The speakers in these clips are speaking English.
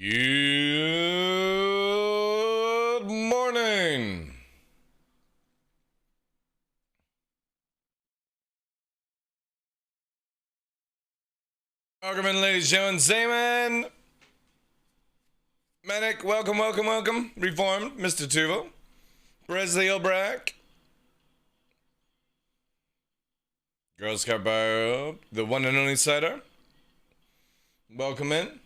Good morning. Welcome in, ladies and gentlemen. Zayman. Medic, welcome. Reformed, Mr. Tuvo. Presley O'Brack. Girl Scout Bio, the one and only Cider. Welcome in.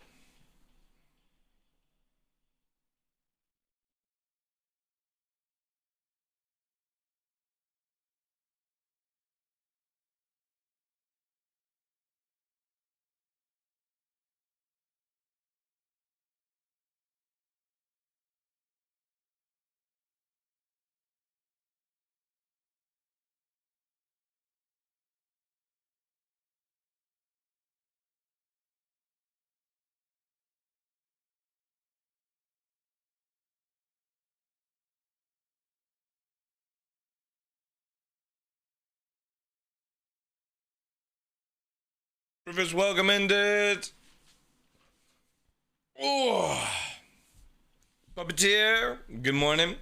Rivers, welcome in, dude. Oh, Puppeteer, good morning.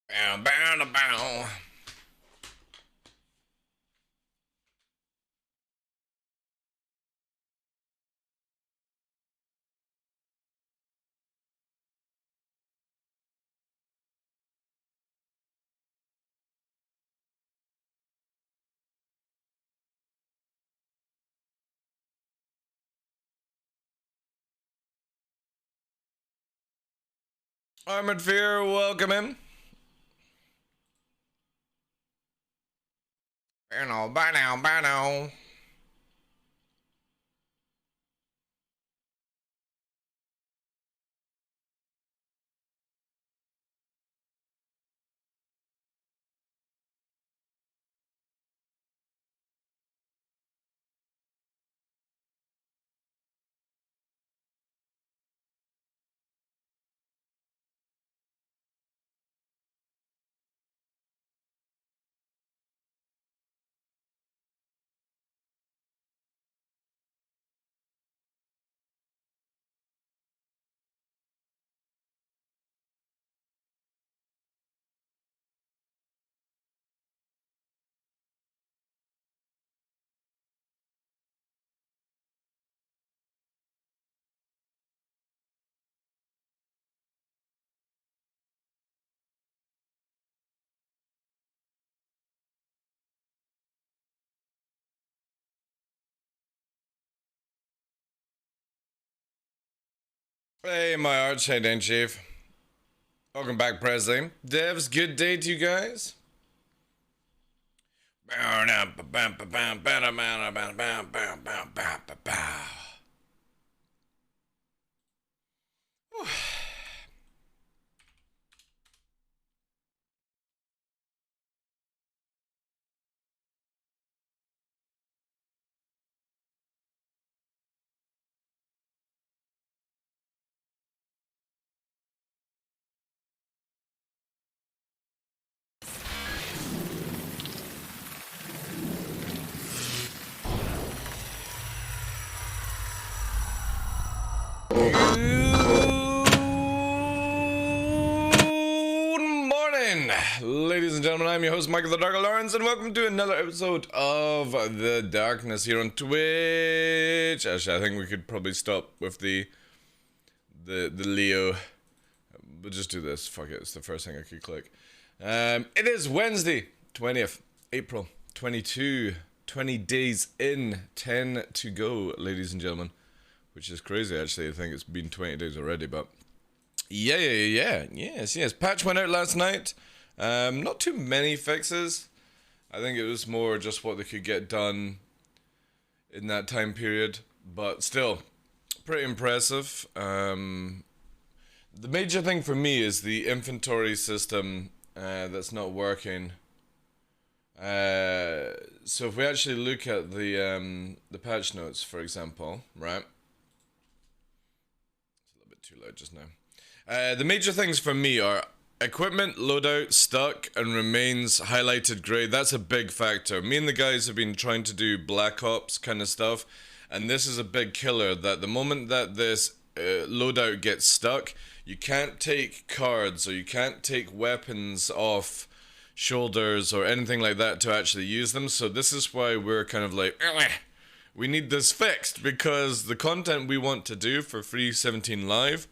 Bow, bow, bow. Armored Fear, welcome in. Bye now. Hey, my arch, hey, Dan Chief. Welcome back, Presley. Devs, good day to you guys. Good morning, ladies and gentlemen. I'm your host, Michael the Dark Lawrence, and welcome to another episode of The Darkness here on Twitch. Actually, I think we could probably stop with the Leo. We'll just do this. Fuck it. It's the first thing I could click. It is Wednesday, 20th April, 22. 20 days in, 10 to go, ladies and gentlemen. Which is crazy, actually. I think it's been 20 days already, but Yes. Patch went out last night. Not too many fixes. I think it was more just what they could get done in that time period. But still, pretty impressive. The major thing for me is the inventory system that's not working. So if we actually look at the patch notes, for example, right? It's a little bit too loud just now. The major things for me are equipment loadout stuck and remains highlighted gray. That's a big factor. Me and the guys have been trying to do Black Ops kind of stuff, and this is a big killer. That the moment that this loadout gets stuck, you can't take cards or you can't take weapons off shoulders or anything like that to actually use them. So this is why we're kind of like, we need this fixed, because the content we want to do for Free 17 Live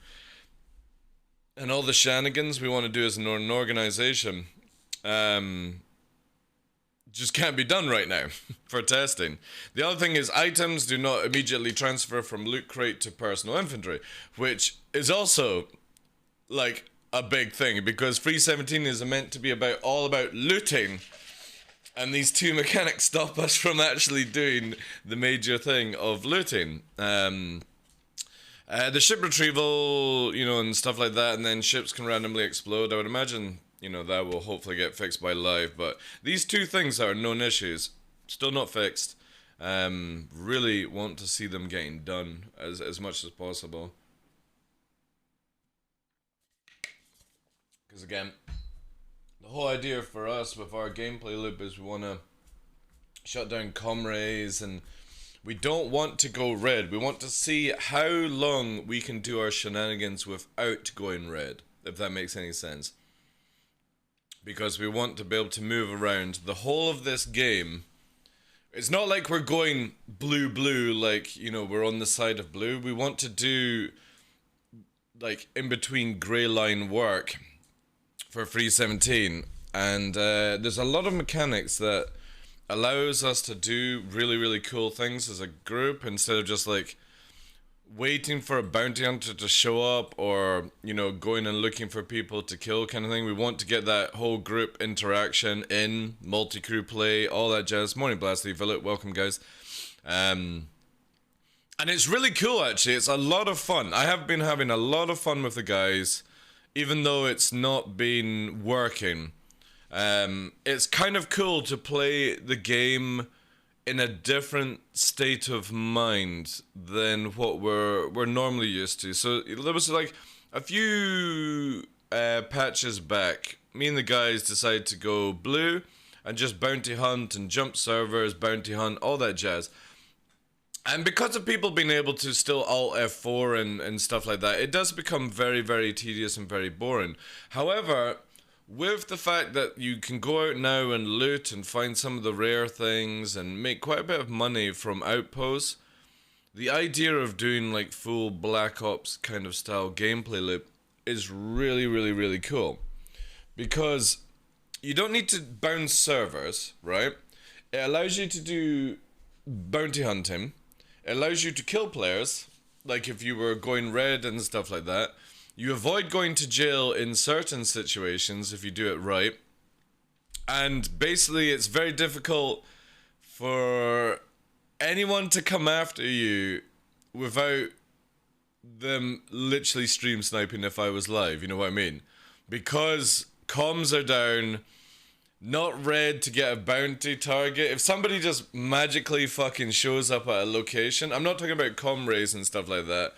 and all the shenanigans we want to do as an organization just can't be done right now for testing. The other thing is items do not immediately transfer from loot crate to personal inventory, which is also like a big thing, because Free 17 is meant to be all about looting, and these two mechanics stop us from actually doing the major thing of looting. The ship retrieval, and stuff like that, and then ships can randomly explode. I would imagine, that will hopefully get fixed by live, but these two things are known issues, still not fixed. Really want to see them getting done as much as possible. Because again, the whole idea for us with our gameplay loop is we want to shut down comrays, and we don't want to go red. We want to see how long we can do our shenanigans without going red, if that makes any sense. Because we want to be able to move around the whole of this game. It's not like we're going blue, like, we're on the side of blue. We want to do, like, in-between grey line work for Free 17. And there's a lot of mechanics that allows us to do really cool things as a group, instead of just like waiting for a bounty hunter to show up, or going and looking for people to kill kind of thing. We want to get that whole group interaction in multi-crew play, all that jazz. Morning Blasty Villet, welcome guys. And it's really cool actually. It's a lot of fun. I have been having a lot of fun with the guys, even though it's not been working. It's kind of cool to play the game in a different state of mind than what we're normally used to. So there was like a few patches back, me and the guys decided to go blue and just bounty hunt and jump servers, bounty hunt, all that jazz. And because of people being able to still Alt F4 and stuff like that, it does become very tedious and very boring. However, with the fact that you can go out now and loot and find some of the rare things and make quite a bit of money from outposts, the idea of doing like full Black Ops kind of style gameplay loop is really cool. Because you don't need to bounce servers, right? It allows you to do bounty hunting. It allows you to kill players, like if you were going red and stuff like that. You avoid going to jail in certain situations if you do it right. And basically it's very difficult for anyone to come after you without them literally stream sniping if I was live, you know what I mean? Because comms are down, not red to get a bounty target. If somebody just magically fucking shows up at a location, I'm not talking about comm rays and stuff like that.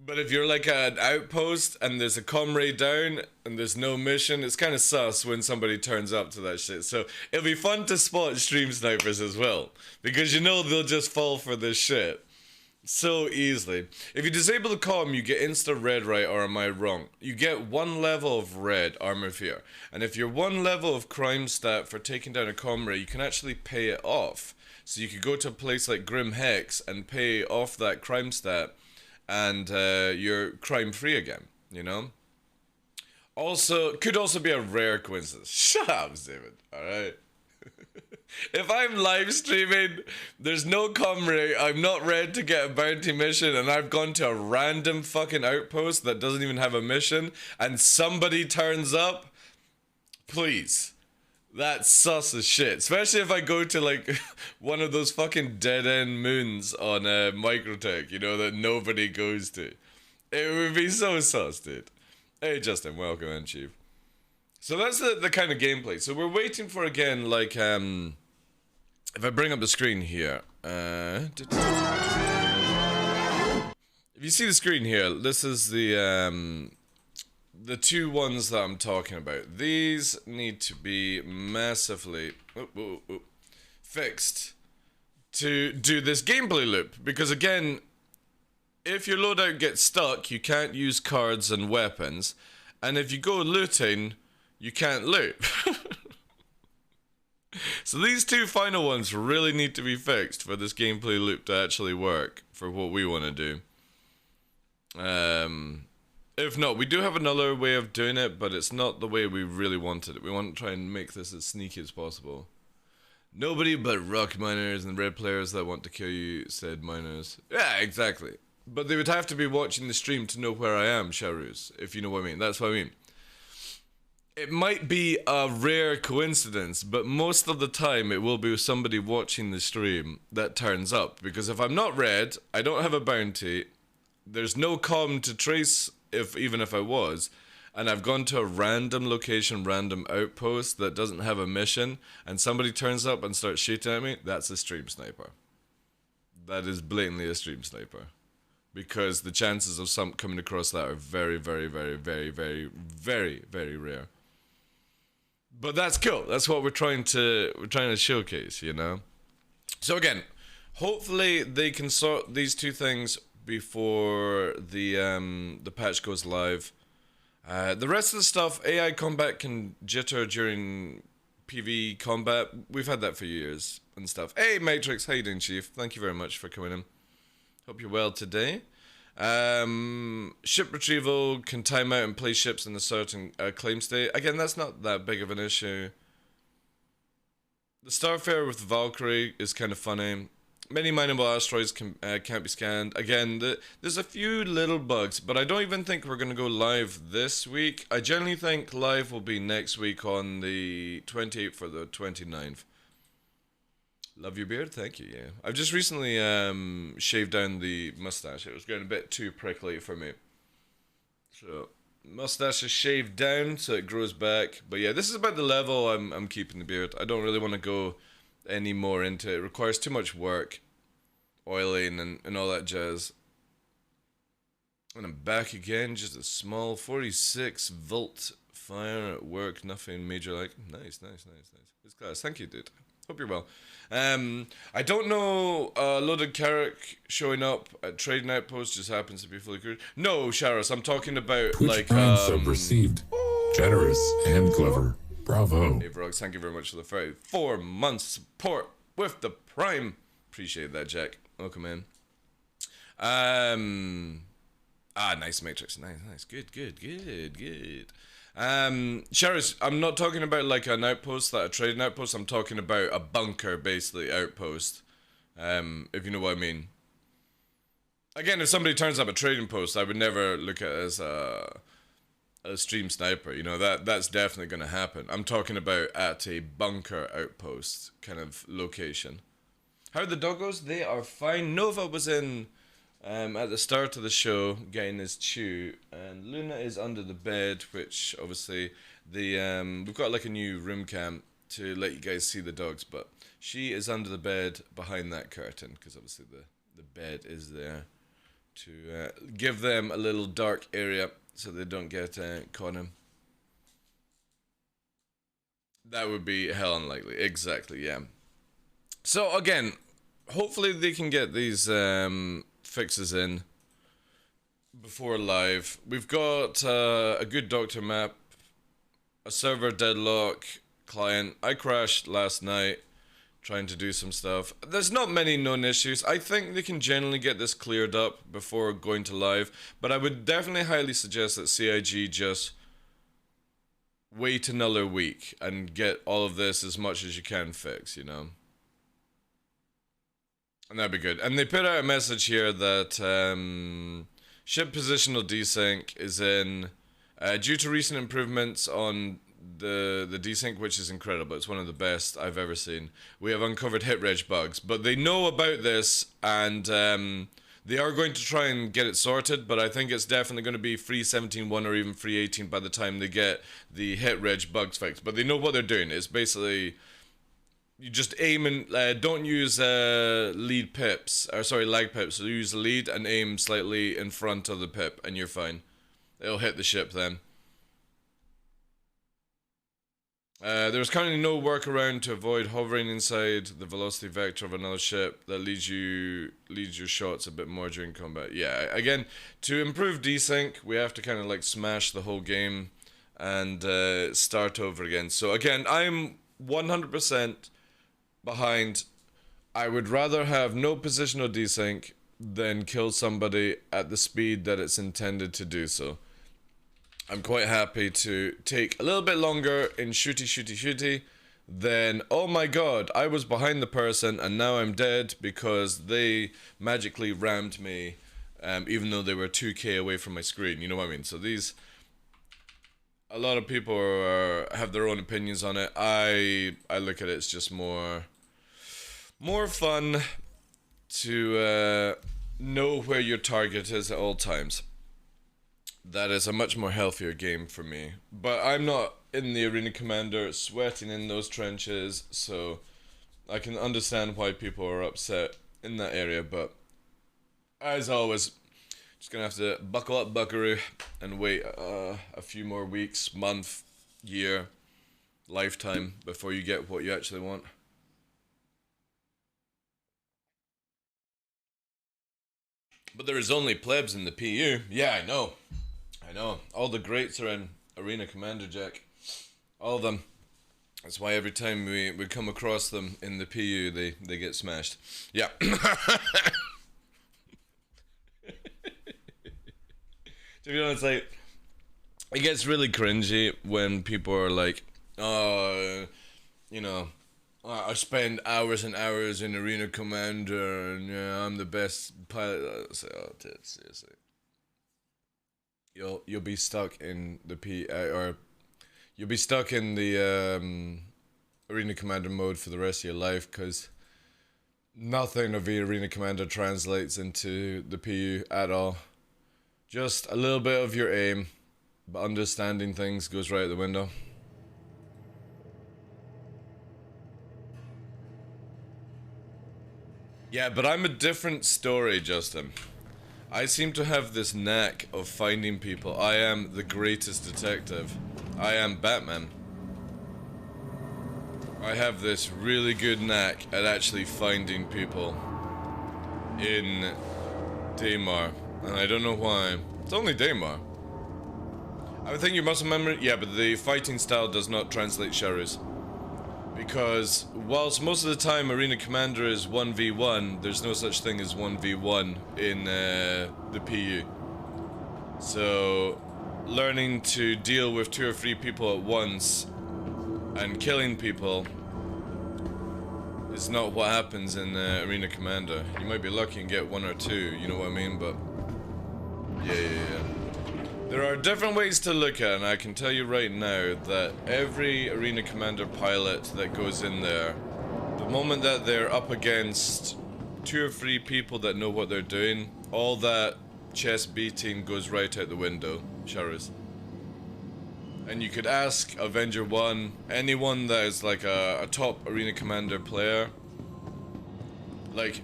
But if you're like at an outpost and there's a comrade down and there's no mission, it's kind of sus when somebody turns up to that shit. So it'll be fun to spot stream snipers as well, because they'll just fall for this shit so easily. If you disable the comm, you get insta red, right? Or am I wrong? You get 1 level of red armor fear, and if you're 1 level of crime stat for taking down a comrade, you can actually pay it off. So you could go to a place like Grim Hex and pay off that crime stat, and you're crime free again, Also, could also be a rare coincidence. Shut up, David, alright? If I'm live streaming, there's no comrade, I'm not ready to get a bounty mission, and I've gone to a random fucking outpost that doesn't even have a mission, and somebody turns up, please. That's sus as shit. Especially if I go to like one of those fucking dead end moons on Microtech, you know, that nobody goes to. It would be so sus, dude. Hey Justin, welcome in, Chief. So that's the kind of gameplay. So we're waiting for, again, like, if I bring up the screen here, if you see the screen here, this is the two ones that I'm talking about. These need to be massively fixed to do this gameplay loop, because again, if your loadout gets stuck, you can't use cards and weapons, and if you go looting, you can't loot. So these two final ones really need to be fixed for this gameplay loop to actually work for what we want to do. If not, we do have another way of doing it, but it's not the way we really wanted it. We want to try and make this as sneaky as possible. Nobody but rock miners and red players that want to kill you, said miners. Yeah, exactly. But they would have to be watching the stream to know where I am, Sharus, if you know what I mean. That's what I mean. It might be a rare coincidence, but most of the time it will be somebody watching the stream that turns up. Because if I'm not red, I don't have a bounty, there's no comm to trace even if I was, and I've gone to a random location, random outpost that doesn't have a mission, and somebody turns up and starts shooting at me, that's a stream sniper. That is blatantly a stream sniper. Because the chances of some coming across that are very, very, very, very, very, very, very rare. But that's cool. That's what we're trying to showcase, you know. So again, hopefully they can sort these two things before the patch goes live. The rest of the stuff, AI combat can jitter during PvE combat. We've had that for years and stuff. Hey Matrix, how you doing, Chief? Thank you very much for coming in. Hope you're well today. Ship retrieval can time out and place ships in a certain claim state. Again, that's not that big of an issue. The Starfarer with Valkyrie is kind of funny. Many mineable asteroids can't be scanned. Again, there's a few little bugs, but I don't even think we're going to go live this week. I generally think live will be next week on the 28th or the 29th. Love your beard, thank you, yeah. I've just recently shaved down the mustache. It was getting a bit too prickly for me. So, mustache is shaved down so it grows back. But yeah, this is about the level I'm keeping the beard. I don't really want to go any more into it. It requires too much work, oiling and all that jazz. And I'm back again, just a small 46 volt fire at work, nothing major like. Nice. It's class. Thank you, dude. Hope you're well. I don't know, loaded Carrick showing up at trading outpost just happens to be fully cleared. No, Sharos, I'm talking about Twitch like Prime sub received. Generous and clever. Bravo. Hey Vrogs, thank you very much for the 4 months support with the Prime. Appreciate that, Jack. Welcome in. Nice Matrix. Nice. Good. Sharis, I'm not talking about like an outpost, like a trading outpost. I'm talking about a bunker, basically, outpost. If you know what I mean. Again, if somebody turns up a trading post, I would never look at it as a stream sniper. You know, that's definitely going to happen. I'm talking about at a bunker outpost kind of location. How are the doggos? They are fine. Nova was in at the start of the show getting his chew, and Luna is under the bed, which obviously we've got like a new room cam to let you guys see the dogs, but she is under the bed behind that curtain because obviously the bed is there to give them a little dark area so they don't get caught in. That would be hell unlikely. Exactly, yeah. So again, hopefully they can get these fixes in before live. We've got a good doctor map, a server deadlock client. I crashed last night trying to do some stuff. There's not many known issues. I think they can generally get this cleared up before going to live, but I would definitely highly suggest that CIG just wait another week and get all of this as much as you can fixed, you know? And that'd be good. And they put out a message here that ship positional desync is in due to recent improvements on the desync, which is incredible. It's one of the best I've ever seen. We have uncovered hit reg bugs, but they know about this, and they are going to try and get it sorted, but I think it's definitely going to be 3.17.1 or even 3.18 by the time they get the hit reg bugs fixed. But they know what they're doing. It's basically, you just aim and don't use lag pips. So use lead and aim slightly in front of the pip, and you're fine. It'll hit the ship then. There's currently no workaround to avoid hovering inside the velocity vector of another ship that leads your shots a bit more during combat. Yeah, again, to improve desync, we have to kind of like smash the whole game and start over again. So again, I'm 100% behind. I would rather have no positional desync than kill somebody at the speed that it's intended to do so. I'm quite happy to take a little bit longer in shooty, then, oh my god, I was behind the person and now I'm dead because they magically rammed me, even though they were 2k away from my screen, you know what I mean? So a lot of people have their own opinions on it. I look at it as just more fun to know where your target is at all times. That is a much more healthier game for me. But I'm not in the Arena Commander sweating in those trenches, so I can understand why people are upset in that area. But as always, just gonna have to buckle up, buckaroo, and wait a few more weeks, month, year, lifetime before you get what you actually want. But there is only plebs in the PU. Yeah, I know. All the greats are in Arena Commander, Jack. All of them. That's why every time we come across them in the PU, they get smashed. Yeah. To be honest, like, it gets really cringy when people are like, oh, you know, I spend hours and hours in Arena Commander, and yeah, I'm the best pilot. I say, oh, dude, seriously. You'll be stuck in the you'll be stuck in the Arena Commander mode for the rest of your life, because nothing of the Arena Commander translates into the PU at all. Just a little bit of your aim, but understanding things goes right out the window. Yeah, but I'm a different story, Justin. I seem to have this knack of finding people. I am the greatest detective. I am Batman. I have this really good knack at actually finding people in Daymar, and I don't know why. It's only Daymar. I think you must remember, yeah, but the fighting style does not translate Sharus. Because whilst most of the time Arena Commander is 1v1, there's no such thing as 1v1 in the PU. So learning to deal with 2 or 3 people at once and killing people is not what happens in Arena Commander. You might be lucky and get 1 or 2, you know what I mean, but yeah. There are different ways to look at it, and I can tell you right now that every Arena Commander pilot that goes in there, the moment that they're up against 2 or 3 people that know what they're doing, all that chest beating goes right out the window, Sharus. And you could ask Avenger 1, anyone that is like a top Arena Commander player, like,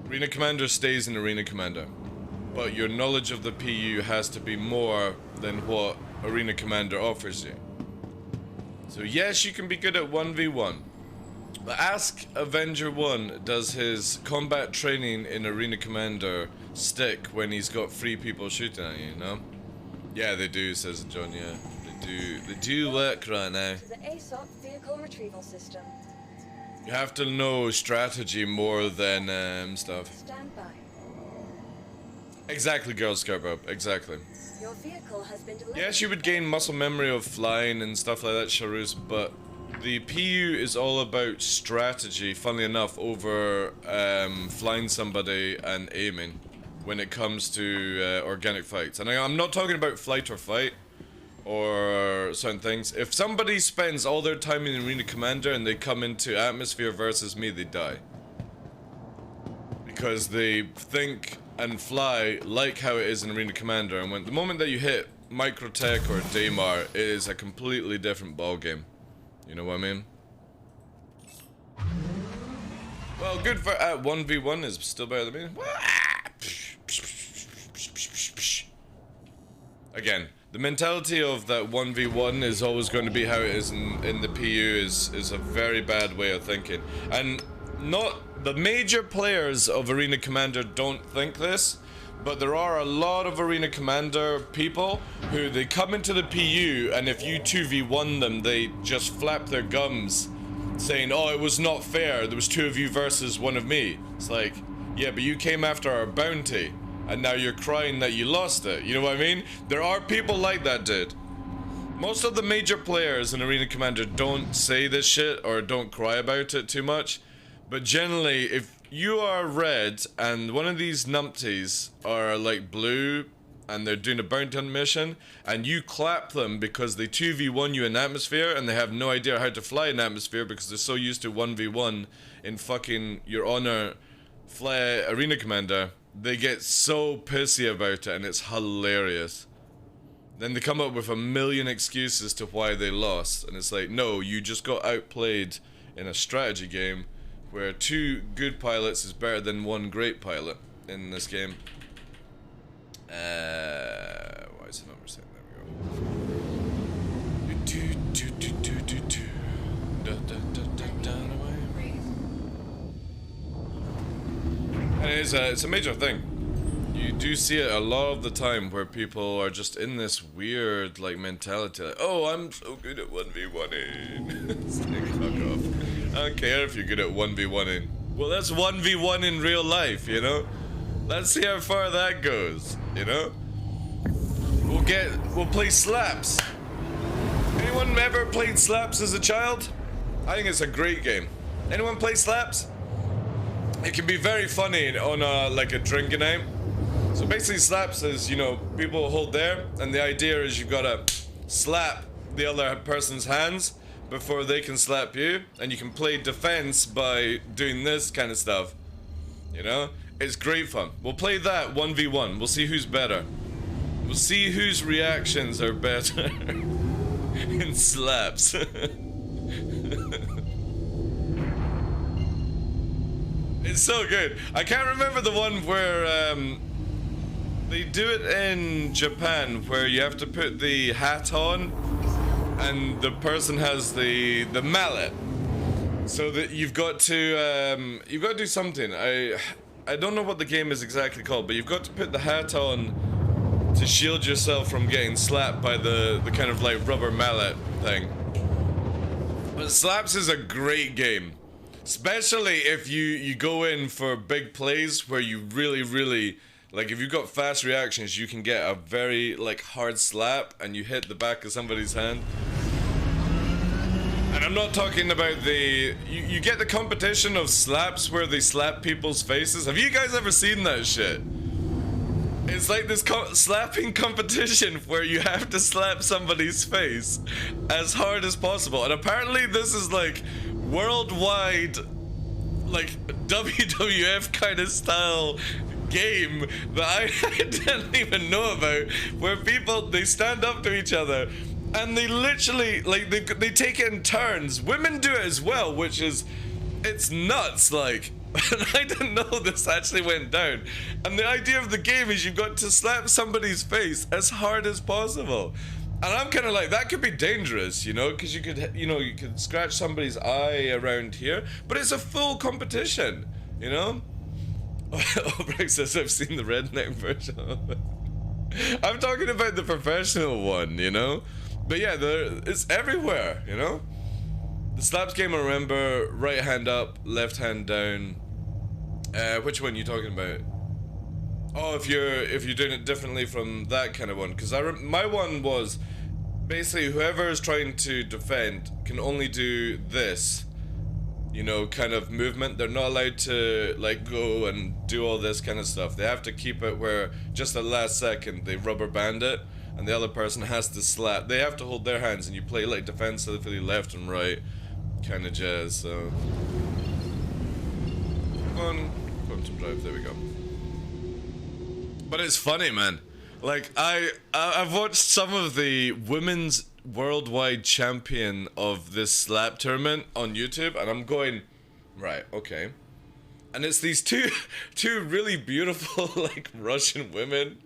Arena Commander stays in Arena Commander. But your knowledge of the PU has to be more than what Arena Commander offers you. So yes, you can be good at 1v1. But ask Avenger 1, does his combat training in Arena Commander stick when he's got 3 people shooting at you, you know? Yeah, they do, says John, yeah. They do work right now. To the ASOP vehicle retrieval system. You have to know strategy more than stuff. Stand by. Exactly, Girl Scout Bub, exactly. Your vehicle has been delivered. Yes, you would gain muscle memory of flying and stuff like that, Charus, but the PU is all about strategy, funnily enough, over flying somebody and aiming when it comes to organic fights. And I'm not talking about flight or fight or certain things. If somebody spends all their time in Arena Commander and they come into Atmosphere versus me, they die. Because they think and fly like how it is in Arena Commander, and when the moment that you hit Microtech or Daymar, it is a completely different ballgame. You know what I mean? Well, good for 1v1 is still better than me. Again, the mentality of that 1v1 is always going to be how it is in the PU is a very bad way of thinking. And not the major players of Arena Commander don't think this, but there are a lot of Arena Commander people who they come into the PU, and if you 2v1 them, they just flap their gums saying, oh, it was not fair, there was 2 of you versus 1 of me. It's like, yeah, but you came after our bounty, and now you're crying that you lost it. You know what I mean? There are people like that, dude. Most of the major players in Arena Commander don't say this shit or don't cry about it too much. But generally, if you are red and one of these numpties are like blue and they're doing a bounty hunt mission and you clap them because they 2v1 you in Atmosphere and they have no idea how to fly in Atmosphere because they're so used to 1v1 in fucking Your Honor fly Arena Commander, they get so pissy about it and it's hilarious. Then they come up with a million excuses to why they lost, and it's like, no, you just got outplayed in a strategy game where 2 good pilots is better than 1 great pilot in this game. Why is the number saying? There we go. And it's a major thing. You do see it a lot of the time where people are just in this weird like mentality, like, oh, I'm so good at 1v1ing. It's like, fuck off. I don't care if you're good at 1v1ing. Well, that's 1v1 in real life, you know? Let's see how far that goes, you know? We'll play slaps. Anyone ever played slaps as a child? I think it's a great game. Anyone play slaps? It can be very funny on like a drinking night. So basically slaps is, you know, people hold there, and the idea is you've gotta slap the other person's hands before they can slap you, and you can play defense by doing this kind of stuff. You know? It's great fun. We'll play that 1v1. We'll see who's better. We'll see whose reactions are better in slaps. It's so good. I can't remember the one where they do it in Japan, where you have to put the hat on and the person has the mallet, so that you've got to do something. I don't know what the game is exactly called, but you've got to put the hat on to shield yourself from getting slapped by the kind of like rubber mallet thing. But Slaps is a great game, especially if you go in for big plays where you really, like, if you've got fast reactions, you can get a very like hard slap and you hit the back of somebody's hand. And I'm not talking about you get the competition of slaps where they slap people's faces. Have you guys ever seen that shit? It's like this slapping competition where you have to slap somebody's face as hard as possible. And apparently this is like worldwide, like WWF kind of style game that I didn't even know about, where people, they stand up to each other and they literally, like, they take it in turns. Women do it as well, which is, it's nuts, like. And I didn't know this actually went down. And the idea of the game is you've got to slap somebody's face as hard as possible. And I'm kind of like, that could be dangerous, you know, because you could scratch somebody's eye around here. But it's a full competition, you know. Obrek says I've seen the redneck version of it. I'm talking about the professional one, you know. But yeah, it's everywhere, you know. The slaps game, I remember, right hand up, left hand down. Which one are you talking about? Oh, if you're doing it differently from that kind of one, because my one was basically whoever is trying to defend can only do this, you know, kind of movement. They're not allowed to like go and do all this kind of stuff. They have to keep it where just at the last second they rubber band it, and the other person has to slap. They have to hold their hands, and you play like defensively left and right, kind of jazz. So, quantum drive. There we go. But it's funny, man. Like I've watched some of the women's worldwide champion of this slap tournament on YouTube, and I'm going, right, okay. And it's these two really beautiful like Russian women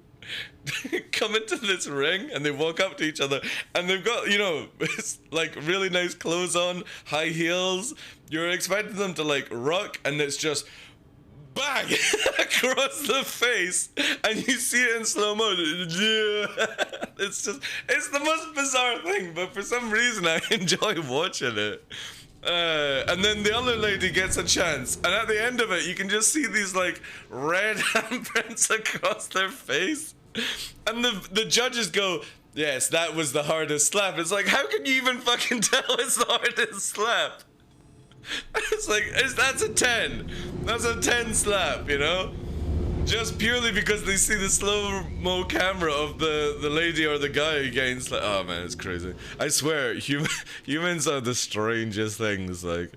come into this ring, and they walk up to each other, and they've got, you know, it's like really nice clothes on, high heels. You're expecting them to like rock, and it's just bang across the face, and you see it in slow mo. It's the most bizarre thing, but for some reason I enjoy watching it. And then the other lady gets a chance, and at the end of it you can just see these like red handprints across their face, and the judges go, yes, that was the hardest slap. It's like, how can you even fucking tell it's the hardest slap? It's like, that's a 10. That's a 10 slap, you know? Just purely because they see the slow-mo camera of the lady or the guy getting slapped. Oh man, it's crazy. I swear, humans are the strangest things, like.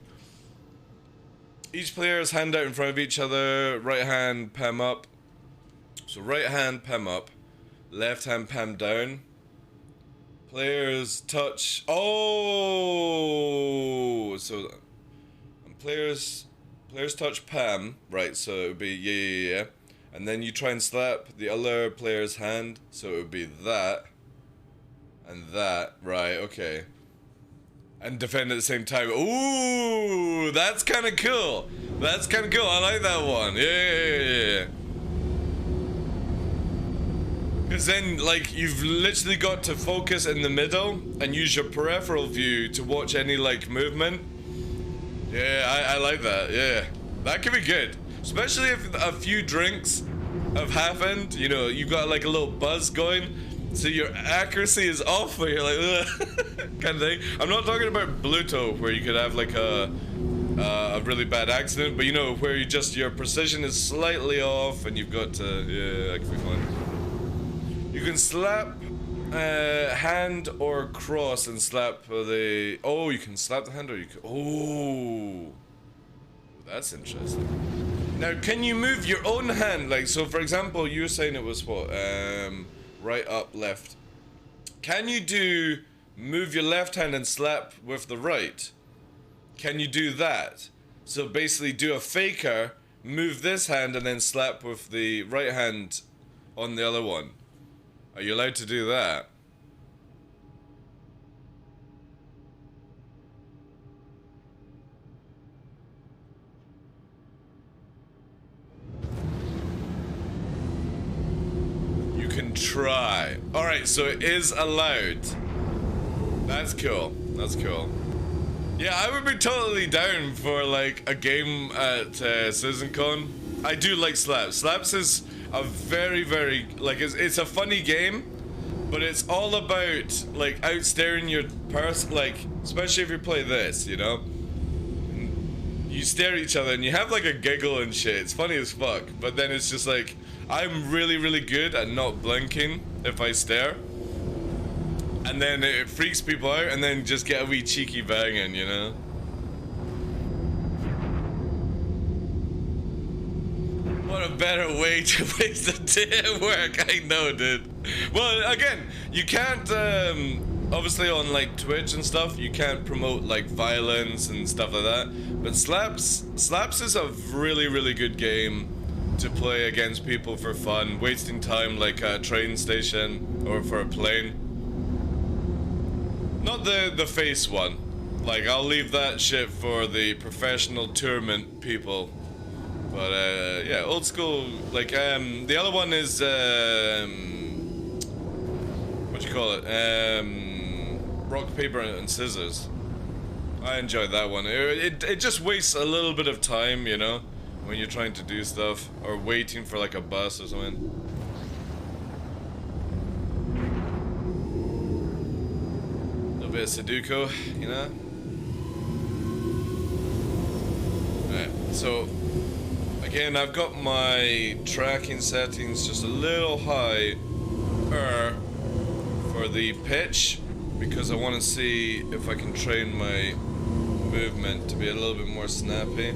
Each player's hand out in front of each other, right hand, palm up. So right hand, palm up. Left hand, palm down. Players touch. Oh! So... Players touch palm, right, so it would be yeah, and then you try and slap the other player's hand, so it would be that, and that, right, okay. And defend at the same time. Ooh, that's kind of cool. That's kind of cool, I like that one, yeah. Because then, like, you've literally got to focus in the middle and use your peripheral view to watch any, like, movement. Yeah, I like that, yeah. That could be good. Especially if a few drinks have happened, you know, you've got like a little buzz going, so your accuracy is off, where you're like, kind of thing. I'm not talking about Bluto, where you could have like a really bad accident, but you know, where your precision is slightly off, and you've got to, yeah, that could be fun. You can slap hand or cross and slap the... Oh, you can slap the hand, or you can... Oh, that's interesting. Now, can you move your own hand? Like, so for example, you were saying it was what? Right, up, left. Can you move your left hand and slap with the right? Can you do that? So basically do a faker, move this hand, and then slap with the right hand on the other one. Are you allowed to do that? You can try. Alright, so it is allowed. That's cool. That's cool. Yeah, I would be totally down for like a game at CitizenCon. I do like Slaps. Slaps is a very, very, like, it's a funny game, but it's all about like outstaring your person, like, especially if you play this, you know? You stare at each other and you have like a giggle and shit. It's funny as fuck, but then it's just like, I'm really, really good at not blinking if I stare. And then it freaks people out, and then just get a wee cheeky banging, you know? What a better way to waste a day at work, I know, dude. Well, again, you can't, obviously on like Twitch and stuff, you can't promote like violence and stuff like that. But Slaps is a really, really good game to play against people for fun, wasting time like at a train station or for a plane. Not the face one. Like, I'll leave that shit for the professional tournament people. But yeah, old school, like, the other one is, what do you call it? Rock, paper, and scissors. I enjoyed that one. It just wastes a little bit of time, you know? when you're trying to do stuff or waiting for like a bus or something. A little bit of Sudoku, you know? Alright, so again, I've got my tracking settings just a little high for the pitch because I want to see if I can train my movement to be a little bit more snappy.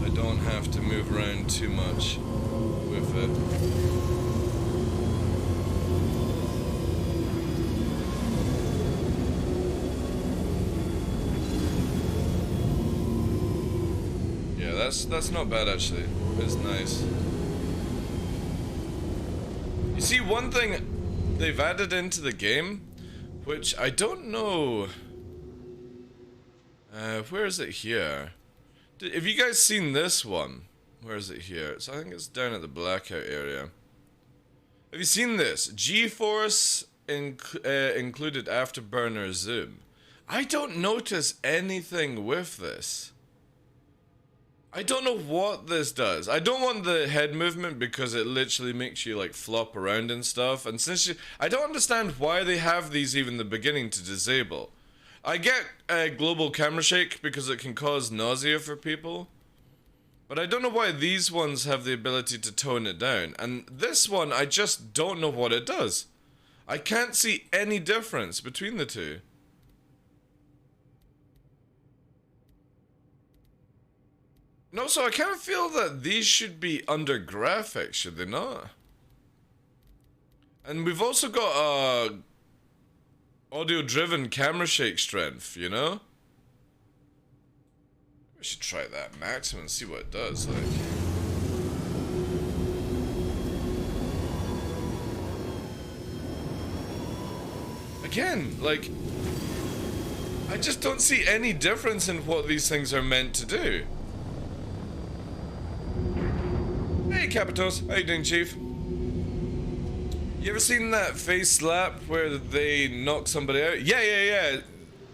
I don't have to move around too much with it. Yeah, that's not bad actually. It's nice. You see, one thing they've added into the game, which I don't know. Where is it here? Have you guys seen this one? Where is it here? So I think it's down at the blackout area. Have you seen this? GeForce included afterburner zoom. I don't notice anything with this. I don't know what this does. I don't want the head movement because it literally makes you like flop around and stuff. And since I don't understand why they have these even in the beginning to disable. I get global camera shake because it can cause nausea for people. But I don't know why these ones have the ability to tone it down. And this one, I just don't know what it does. I can't see any difference between the two. No, so I kind of feel that these should be under graphics, should they not? And we've also got audio-driven camera shake strength, you know? We should try that maximum and see what it does, like. Again, like, I just don't see any difference in what these things are meant to do. Hey Capitos, how you doing, Chief? You ever seen that face slap where they knock somebody out? Yeah.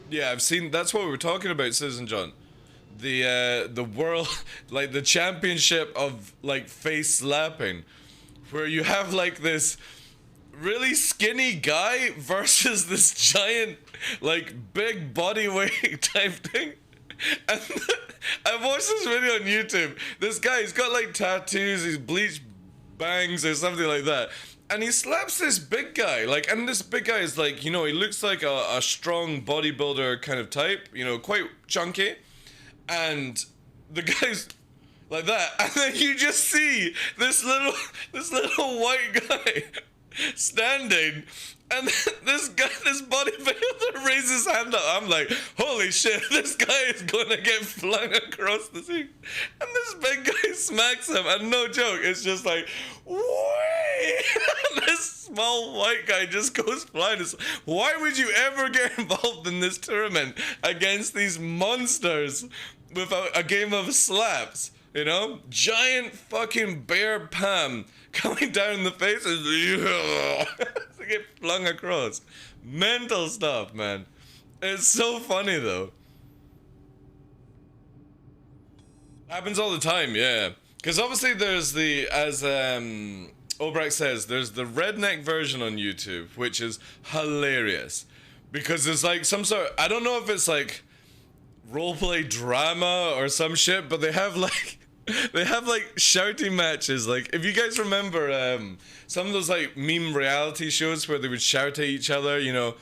Yeah, I've seen, that's what we were talking about, Citizen John. The world, like the championship of like face slapping. Where you have like this really skinny guy versus this giant, like big body weight type thing. And I watched this video on YouTube. This guy, he's got like tattoos, he's bleached bangs or something like that. And he slaps this big guy, like, and this big guy is like, you know, he looks like a strong bodybuilder kind of type, you know, quite chunky. And the guy's like that, and then you just see this little white guy standing. And this guy, this bodybuilder raises his hand up. I'm like, holy shit, this guy is gonna get flung across the sea. And this big guy smacks him, and no joke, it's just like, whee! This small white guy just goes flying. Why would you ever get involved in this tournament against these monsters with a game of slaps? You know? Giant fucking bear Pam coming down the face and to get flung across. Mental stuff, man. It's so funny though. Happens all the time, yeah. Because obviously there's the, as Obrecht says, there's the redneck version on YouTube, which is hilarious. Because it's like some sort of, I don't know if it's like roleplay drama or some shit, but they have like shouting matches. Like, if you guys remember some of those like meme reality shows where they would shout at each other, you know,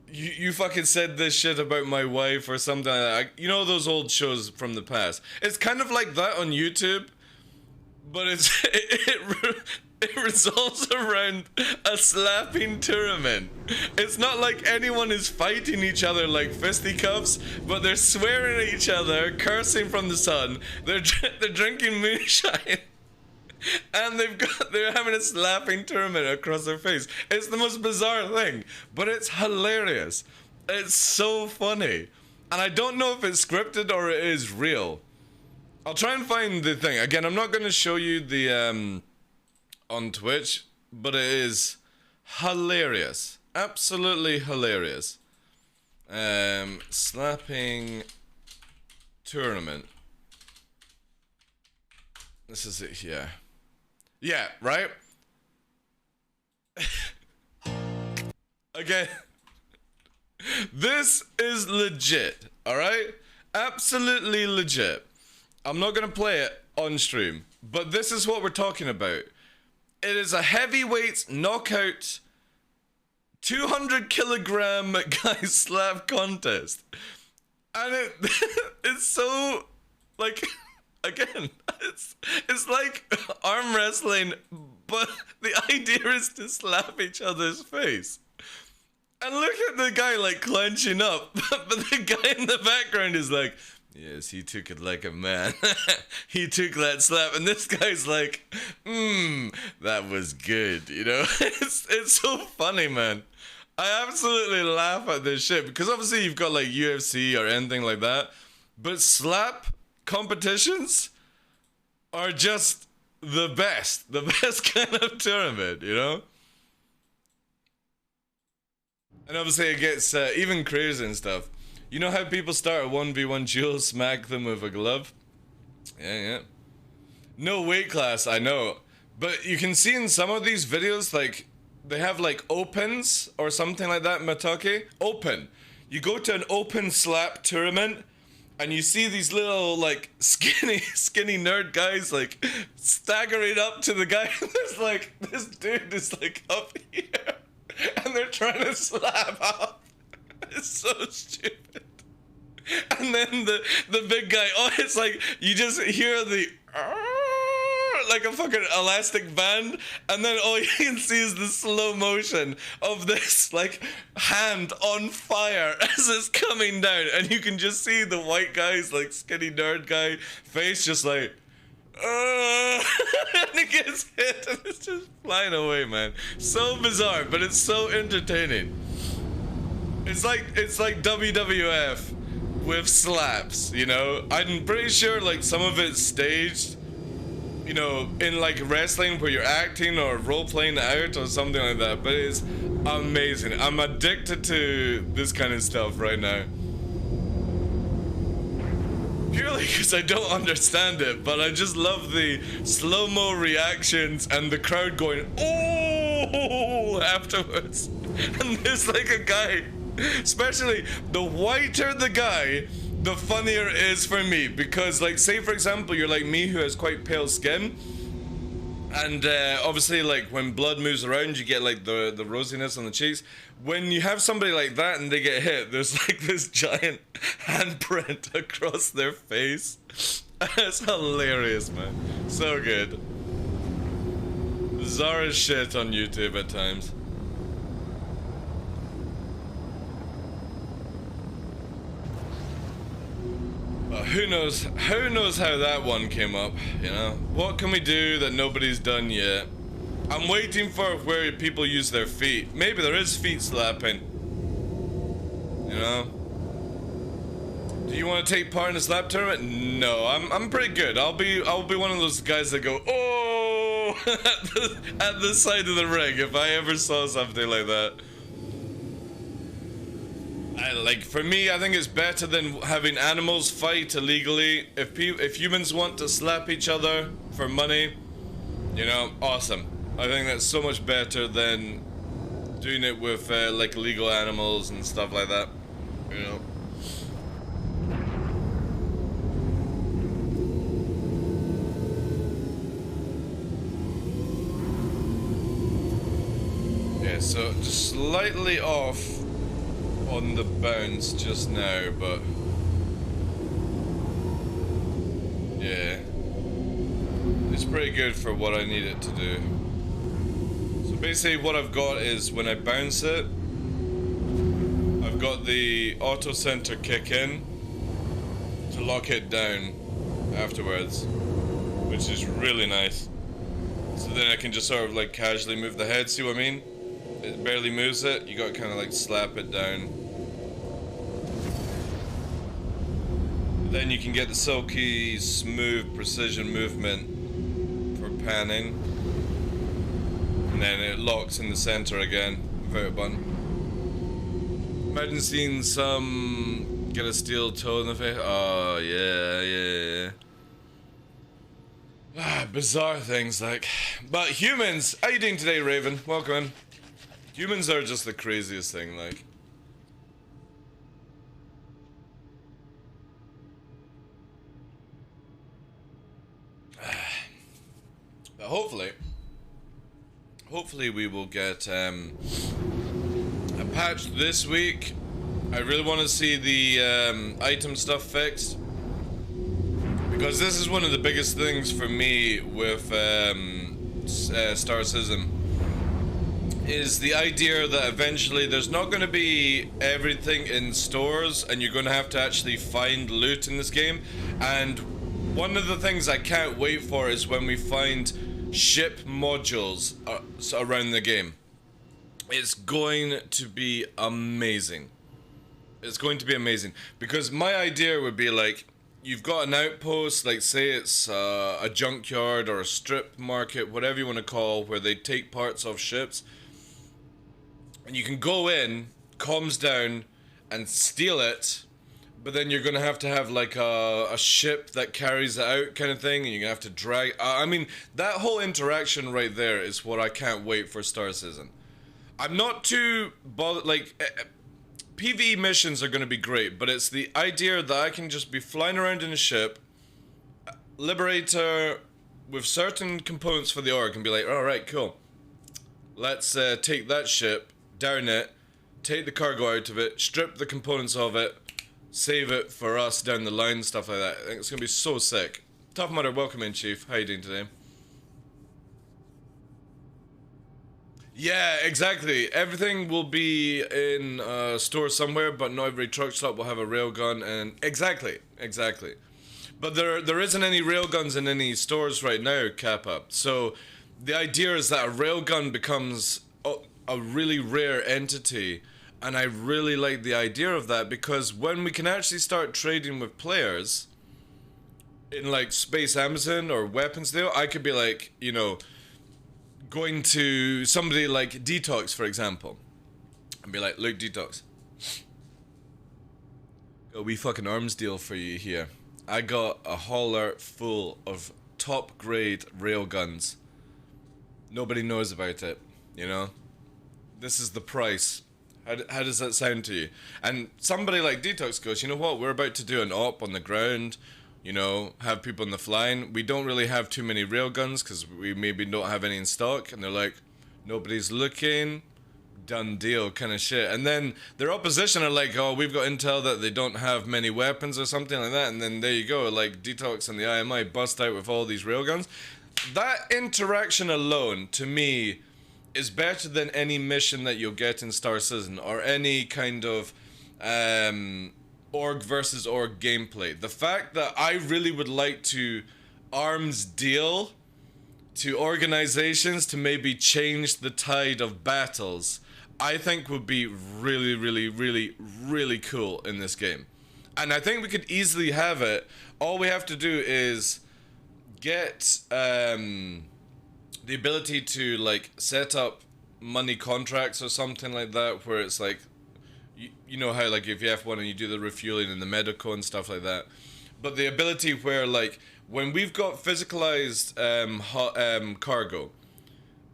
you fucking said this shit about my wife or something like that. You know, those old shows from the past. It's kind of like that on YouTube, but it resolves around a slapping tournament. It's not like anyone is fighting each other like fisticuffs, but they're swearing at each other, cursing from the sun. They're drinking moonshine, and they're having a slapping tournament across their face. It's the most bizarre thing, but it's hilarious. It's so funny, and I don't know if it's scripted or it is real. I'll try and find the thing. Again, I'm not going to show you the on Twitch, but it is hilarious. Absolutely hilarious. Slapping tournament. This is it, yeah. Yeah, right? Okay. This is legit, alright? Absolutely legit. I'm not gonna play it on stream, but this is what we're talking about. It is a heavyweight knockout 200 kilogram guy slap contest. And it's so, like, again, it's like arm wrestling, but the idea is to slap each other's face. And look at the guy, like, clenching up, but the guy in the background is like, yes, he took it like a man. He took that slap, and this guy's like, that was good, you know? It's so funny, man. I absolutely laugh at this shit, because obviously you've got, like, UFC or anything like that, but slap competitions are just the best kind of tournament, you know? And obviously it gets even crazier and stuff. You know how people start a 1v1 duel, smack them with a glove? Yeah. No weight class, I know. But you can see in some of these videos, like, they have, like, opens or something like that, Matake. Open. You go to an open slap tournament, and you see these little, like, skinny nerd guys, like, staggering up to the guy. And there's, like, this dude is, like, up here. And they're trying to slap up. It's so stupid. And then the big guy, oh, it's like, you just hear the, like a fucking elastic band, and then all you can see is the slow motion of this, like, hand on fire as it's coming down, and you can just see the white guy's, like, skinny nerd guy face just like, and it gets hit, and it's just flying away, man. So bizarre, but it's so entertaining. It's like WWF with slaps, you know? I'm pretty sure, like, some of it's staged, you know, in, like, wrestling where you're acting or role-playing out or something like that, but it's amazing. I'm addicted to this kind of stuff right now. Purely because I don't understand it, but I just love the slow-mo reactions and the crowd going, oh, afterwards. And there's, like, a guy, especially the whiter the guy, the funnier it is for me, because, like, say for example you're like me who has quite pale skin, and obviously, like, when blood moves around you get, like, the rosiness on the cheeks. When you have somebody like that and they get hit, there's, like, this giant handprint across their face. It's hilarious, man. So good. Bizarre as shit on YouTube at times. Who knows how that one came up, you know? What can we do that nobody's done yet? I'm waiting for where people use their feet. Maybe there is feet slapping. You know? Do you want to take part in a slap tournament? No, I'm pretty good. I'll be one of those guys that go, oh, at the side of the ring if I ever saw something like that. Like, for me, I think it's better than having animals fight illegally. If humans want to slap each other for money, you know, awesome. I think that's so much better than doing it with, like, illegal animals and stuff like that, you know. Yeah, so just slightly off on the bounce just now, but yeah, it's pretty good for what I need it to do. So basically what I've got is when I bounce it, I've got the auto center kick in to lock it down afterwards, which is really nice. So then I can just sort of, like, casually move the head, see what I mean? It barely moves it, you gotta kind of, like, slap it down. Then you can get the silky, smooth, precision movement for panning. And then it locks in the center again without a button. Imagine seeing some get a steel toe in the face. Oh, yeah. Bizarre things like. But humans, how you doing today, Raven? Welcome in. Humans are just the craziest thing, like. But hopefully we will get a patch this week. I really want to see the item stuff fixed, because this is one of the biggest things for me with Star Citizen, is the idea that eventually there's not going to be everything in stores and you're going to have to actually find loot in this game. And one of the things I can't wait for is when we find ship modules around the game. It's going to be amazing. It's going to be amazing, because my idea would be like, you've got an outpost, like say it's a junkyard or a strip market, whatever you want to call, where they take parts of ships, and you can go in, comms down, and steal it, but then you're gonna have to have like a ship that carries it out kind of thing, and you're gonna have to drag. I mean, that whole interaction right there is what I can't wait for Star Citizen. I'm not too bothered, like, PvE missions are gonna be great, but it's the idea that I can just be flying around in a ship, Liberator, with certain components for the org, and be like, alright, cool. Let's take that ship, down it, take the cargo out of it, strip the components of it, save it for us down the line, stuff like that. I think it's gonna be so sick. Tough Mudder, welcome in, Chief. How you doing today? Yeah, exactly. Everything will be in a store somewhere, but not every truck stop will have a railgun, and exactly. But there isn't any railguns in any stores right now, Kappa. So the idea is that a railgun becomes a really rare entity, and I really like the idea of that, because when we can actually start trading with players in like Space Amazon or Weapons Deal, I could be like, you know, going to somebody like Detox, for example, and be like, look, Detox, a wee fucking arms deal for you here. I got a hauler full of top grade railguns. Nobody knows about it, you know? This is the price. How does that sound to you? And somebody like Detox goes, you know what, we're about to do an op on the ground, you know, have people in the flying. We don't really have too many railguns because we maybe don't have any in stock. And they're like, nobody's looking, done deal kind of shit. And then their opposition are like, oh, we've got intel that they don't have many weapons or something like that. And then there you go, like Detox and the IMI bust out with all these railguns. That interaction alone, to me, is better than any mission that you'll get in Star Citizen or any kind of org versus org gameplay. The fact that I really would like to arms deal to organizations to maybe change the tide of battles, I think would be really, really, really, really cool in this game. And I think we could easily have it. All we have to do is get the ability to like set up money contracts or something like that, where it's like, you know how like if you have one and you do the refueling and the medical and stuff like that, but the ability where like when we've got physicalized cargo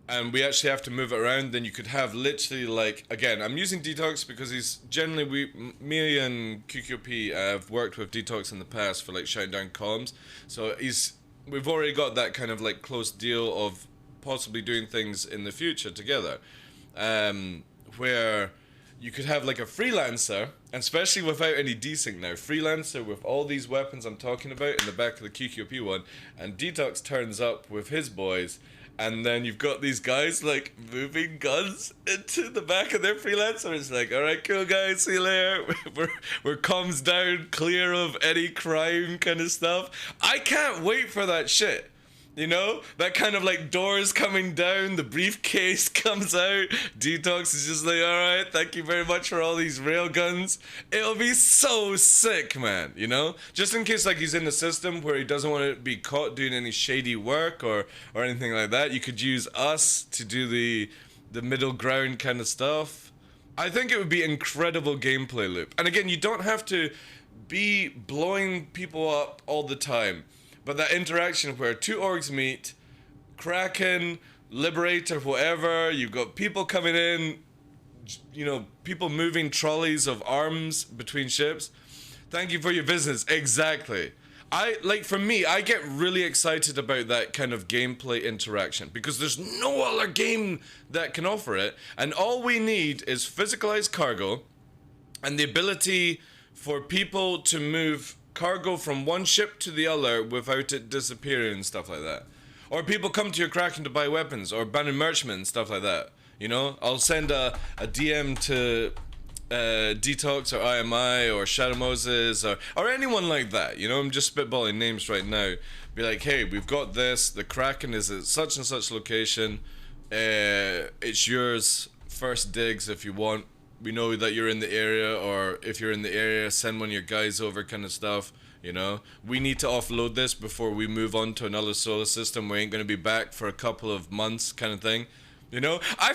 and we actually have to move it around, then you could have literally like, again, I'm using Detox because he's generally, me and QQP have worked with Detox in the past for like shutting down comms, so we've already got that kind of like close deal of possibly doing things in the future together, where you could have like a freelancer, and especially without any desync now, freelancer with all these weapons I'm talking about in the back of the QQP one, and Detox turns up with his boys, and then you've got these guys like moving guns into the back of their freelancer. It's like, all right, cool guys, see you later. We're comms down, clear of any crime kind of stuff. I can't wait for that shit. You know, that kind of like doors coming down, the briefcase comes out, Detox is just like, alright, thank you very much for all these railguns. It'll be so sick, man, you know? Just in case like he's in the system where he doesn't want to be caught doing any shady work or anything like that, you could use us to do the middle ground kind of stuff. I think it would be incredible gameplay loop. And again, you don't have to be blowing people up all the time. but that interaction where two orgs meet, Kraken, Liberator, whatever, you've got people coming in, you know, people moving trolleys of arms between ships. Thank you for your business. Exactly. For me, I get really excited about that kind of gameplay interaction because there's no other game that can offer it, and all we need is physicalized cargo and the ability for people to move cargo from one ship to the other without it disappearing and stuff like that. Or people come to your Kraken to buy weapons or abandoned merchantmen and stuff like that. You know, I'll send a DM to Detox or IMI or Shadow Moses or anyone like that. You know, I'm just spitballing names right now. Be like, hey, we've got this. The Kraken is at such and such location. It's yours. First digs if you want. We know that you're in the area, or if you're in the area, send one of your guys over, kind of stuff. You know, we need to offload this before we move on to another solar system. We ain't gonna be back for a couple of months, kind of thing. You know, I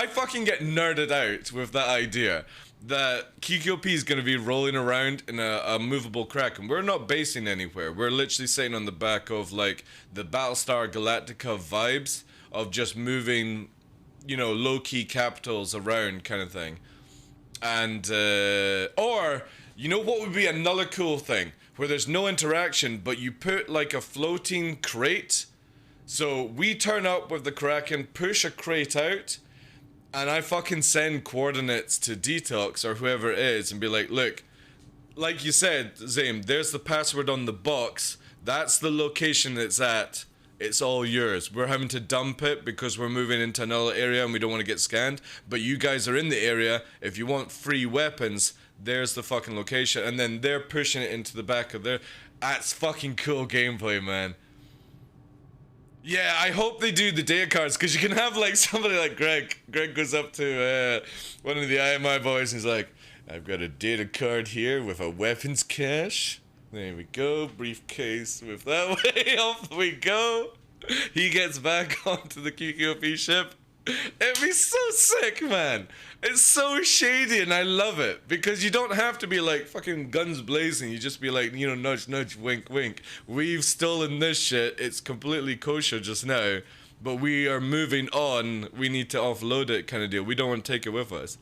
fucking get nerded out with that idea that QQP is gonna be rolling around in a movable Kraken. We're not basing anywhere. We're literally sitting on the back of like the Battlestar Galactica vibes of just moving, you know, low-key capitals around, kind of thing. And or you know what would be another cool thing where there's no interaction, but you put like a floating crate. So we turn up with the Kraken, push a crate out, and I fucking send coordinates to Detox or whoever it is and be like, look, like you said, Zame, there's the password on the box. That's the location it's at. It's all yours. We're having to dump it because we're moving into another area and we don't want to get scanned. But you guys are in the area. If you want free weapons, there's the fucking location. And then they're pushing it into the back of their... That's fucking cool gameplay, man. Yeah, I hope they do the data cards, because you can have like somebody like Greg. Greg goes up to one of the IMI boys and he's like, I've got a data card here with a weapons cache. There we go, briefcase with that way, off we go. He gets back onto the QQP ship. It'd be so sick, man. It's so shady and I love it, because you don't have to be like fucking guns blazing. You just be like, you know, nudge, nudge, wink, wink. We've stolen this shit. It's completely kosher just now, but we are moving on. We need to offload it, kind of deal. We don't want to take it with us.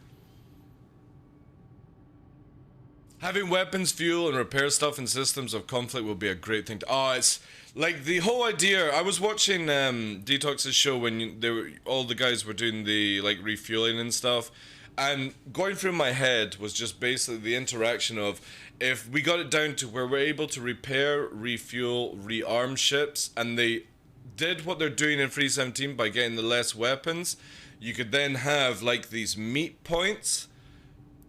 Having weapons, fuel, and repair stuff in systems of conflict will be a great thing to... Oh, it's... Like, the whole idea... I was watching Detox's show when all the guys were doing the, like, refueling and stuff. And going through my head was just basically the interaction of... If we got it down to where we're able to repair, refuel, rearm ships, and they did what they're doing in 317 by getting the less weapons, you could then have, like, these meet points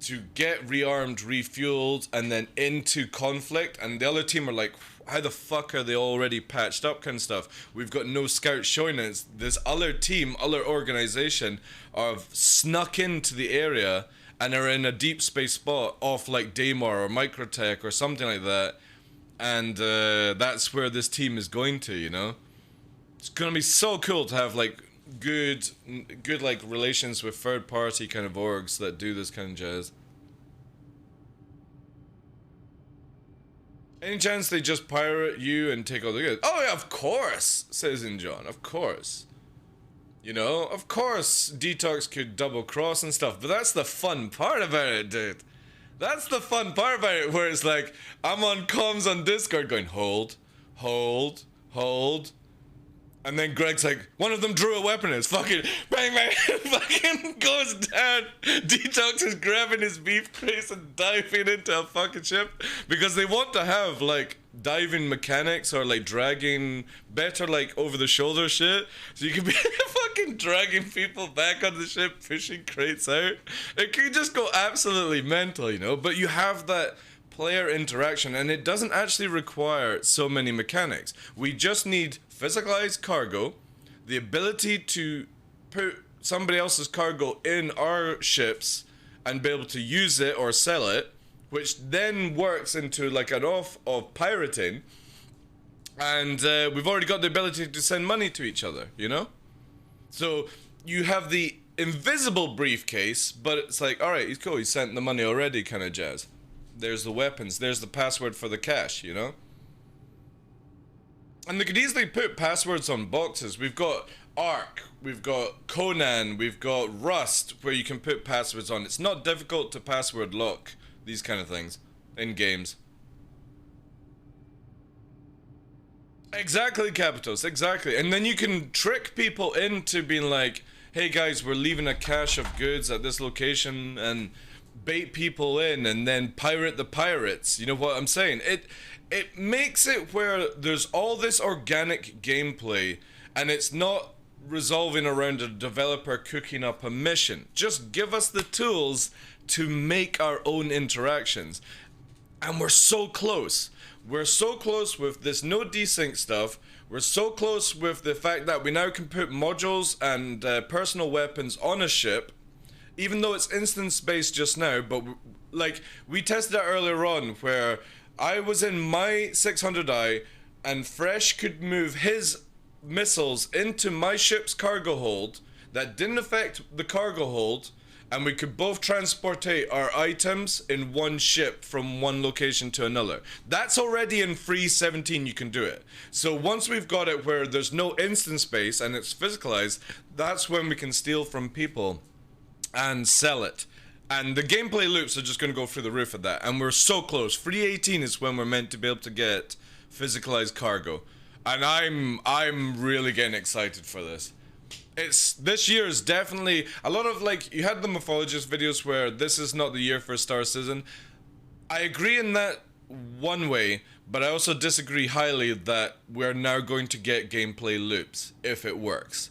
to get rearmed, refueled, and then into conflict, and the other team are like, how the fuck are they already patched up, kind of stuff. We've got no scouts showing us. This other team, other organization have snuck into the area and are in a deep space spot off like Daymar or Microtech or something like that, and that's where this team is going to, you know? It's gonna be so cool to have like good like relations with third party kind of orgs that do this kind of jazz. Any chance they just pirate you and take all the goods? Oh yeah, of course, says in John, of course. You know, of course Detox could double cross and stuff, but that's the fun part about it, dude. That's the fun part about it, where it's like, I'm on comms on Discord going, hold, hold, hold. And then Greg's like, one of them drew a weapon, it's fucking bang bang, fucking goes down. Detox is grabbing his beef crates and diving into a fucking ship, because they want to have like diving mechanics or like dragging better like over the shoulder shit, so you can be fucking dragging people back on the ship, pushing crates out. It could just go absolutely mental, you know, but you have that player interaction, and it doesn't actually require so many mechanics. We just need physicalized cargo, the ability to put somebody else's cargo in our ships and be able to use it or sell it, which then works into like an off of pirating, and we've already got the ability to send money to each other, you know? So you have the invisible briefcase, but it's like, alright, he's cool, he sent the money already, kind of jazz. There's the weapons, there's the password for the cash, you know? And they could easily put passwords on boxes. We've got Ark, we've got Conan, we've got Rust, where you can put passwords on. It's not difficult to password lock these kind of things in games. Exactly, Capitos, exactly. And then you can trick people into being like, hey guys, we're leaving a cache of goods at this location, and bait people in and then pirate the pirates. You know what I'm saying? It makes it where there's all this organic gameplay and it's not resolving around a developer cooking up a mission. Just give us the tools to make our own interactions. And we're so close. We're so close with this no desync stuff. We're so close with the fact that we now can put modules and personal weapons on a ship, even though it's instance based just now. But like, we tested it earlier on where I was in my 600i and Fresh could move his missiles into my ship's cargo hold that didn't affect the cargo hold, and we could both transportate our items in one ship from one location to another. That's already in free 17, you can do it. So once we've got it where there's no instance space and it's physicalized, that's when we can steal from people and sell it. And the gameplay loops are just going to go through the roof of that. And we're so close. Free 18 is when we're meant to be able to get physicalized cargo. And I'm really getting excited for this. This year is definitely a lot of, like, you had the Mythologist videos where this is not the year for Star Citizen. I agree in that one way, but I also disagree highly that we're now going to get gameplay loops if it works.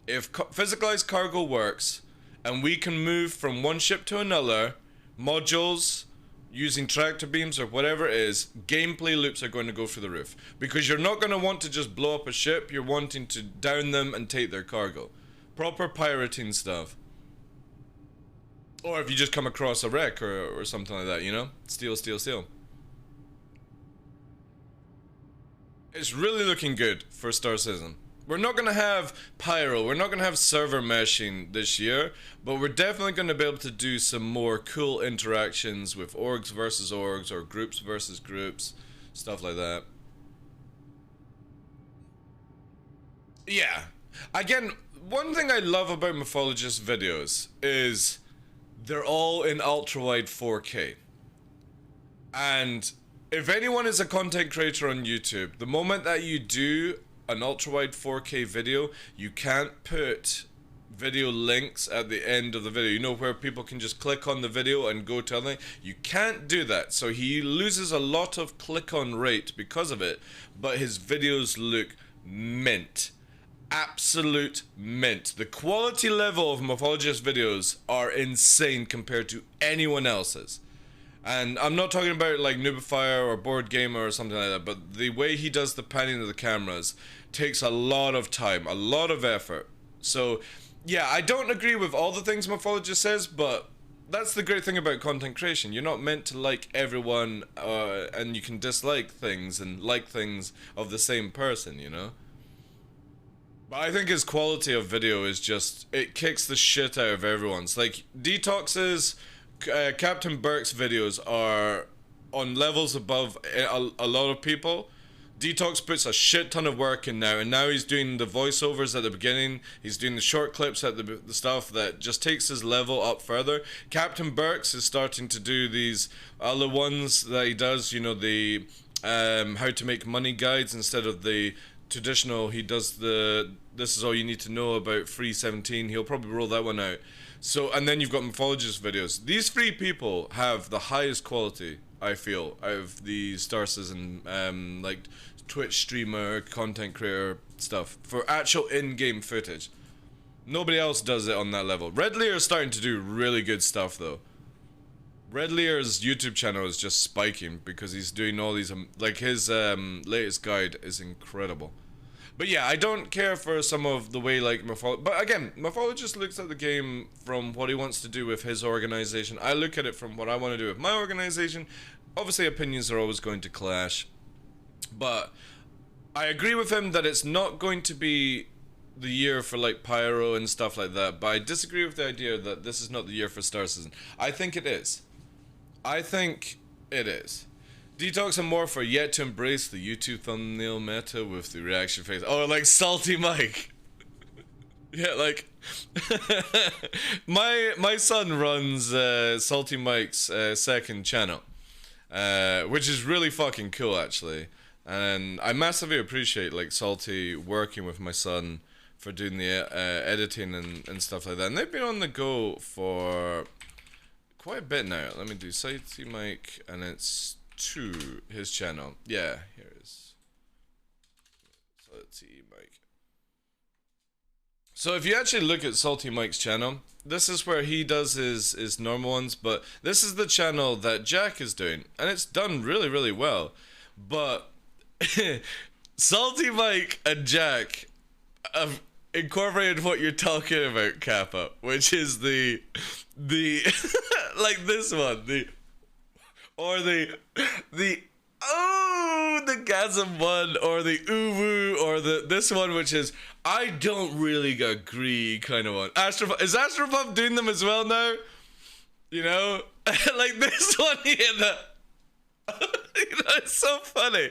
If physicalized cargo works and we can move from one ship to another, modules, using tractor beams or whatever it is, gameplay loops are going to go through the roof. Because you're not going to want to just blow up a ship, you're wanting to down them and take their cargo. Proper pirating stuff. Or if you just come across a wreck or something like that, you know? Steal, steal, steal. It's really looking good for Star Citizen. We're not going to have pyro, we're not going to have server meshing this year, but we're definitely going to be able to do some more cool interactions with orgs versus orgs or groups versus groups, stuff like that. Yeah. Again, one thing I love about Mythologist videos is they're all in ultra-wide 4K. And if anyone is a content creator on YouTube, the moment that you do an ultra-wide 4K video, you can't put video links at the end of the video. You know, where people can just click on the video and go to other. You can't do that. So he loses a lot of click-on rate because of it, but his videos look mint. Absolute mint. The quality level of Mythologist videos are insane compared to anyone else's. And I'm not talking about like Noobifier or Board Gamer or something like that, but the way he does the panning of the cameras takes a lot of time, a lot of effort. So, yeah, I don't agree with all the things Mythologist says, but that's the great thing about content creation. You're not meant to like everyone, and you can dislike things and like things of the same person, you know? But I think his quality of video is just, it kicks the shit out of everyone's. Like, Detox's, Captain Burke's videos are on levels above a lot of people. Detox puts a shit ton of work in now, and now he's doing the voiceovers at the beginning, he's doing the short clips at the stuff that just takes his level up further. Captain Burke's is starting to do these other ones that he does, you know, the how to make money guides instead of the traditional. He does the this is all you need to know about free 17. He'll probably roll that one out. So, and then you've got Mythologist videos. These three people have the highest quality, I feel, out of the Star Citizen, like Twitch streamer, content creator stuff for actual in-game footage. Nobody else does it on that level. Red Lear is starting to do really good stuff though. Red Lear's YouTube channel is just spiking because he's doing all these, like his latest guide is incredible. But yeah, I don't care for some of the way, like, but again, Mythologist looks at the game from what he wants to do with his organization. I look at it from what I want to do with my organization. Obviously, opinions are always going to clash. But I agree with him that it's not going to be the year for, like, Pyro and stuff like that. But I disagree with the idea that this is not the year for Star Citizen. I think it is. I think it is. Detox and Morph are yet to embrace the YouTube thumbnail meta with the reaction face. Oh, like Salty Mike. Yeah, like my son runs Salty Mike's second channel, which is really fucking cool actually, and I massively appreciate like Salty working with my son for doing the editing and stuff like that. And they've been on the go for quite a bit now. Let me do Salty Mike, and it's to his channel. Yeah, here it is. Salty Mike. So if you actually look at Salty Mike's channel, this is where he does his normal ones, but this is the channel that Jack is doing, and it's done really, really well. But Salty Mike and Jack have incorporated what you're talking about, Kappa, which is the like this one, the oh, the Gasm one, or the Uwu, or this one, which is I don't really agree kind of one. Is Astropop doing them as well now? You know, like this one here. You know, it's so funny.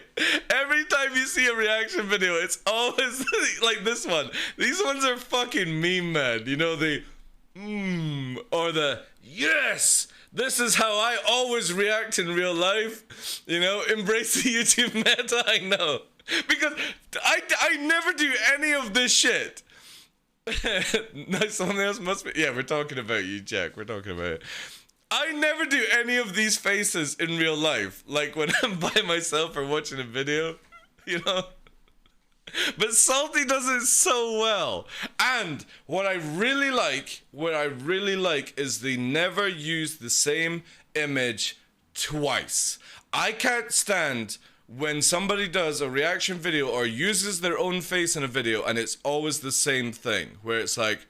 Every time you see a reaction video, it's always like this one. These ones are fucking meme, man. You know, the or the yes. This is how I always react in real life. You know, embrace the YouTube meta. I know. Because I never do any of this shit. Something else must be. Yeah, we're talking about you, Jack. We're talking about it. I never do any of these faces in real life. Like when I'm by myself or watching a video. You know? But Salty does it so well. And what I really like is they never use the same image twice. I can't stand when somebody does a reaction video or uses their own face in a video and it's always the same thing, where it's like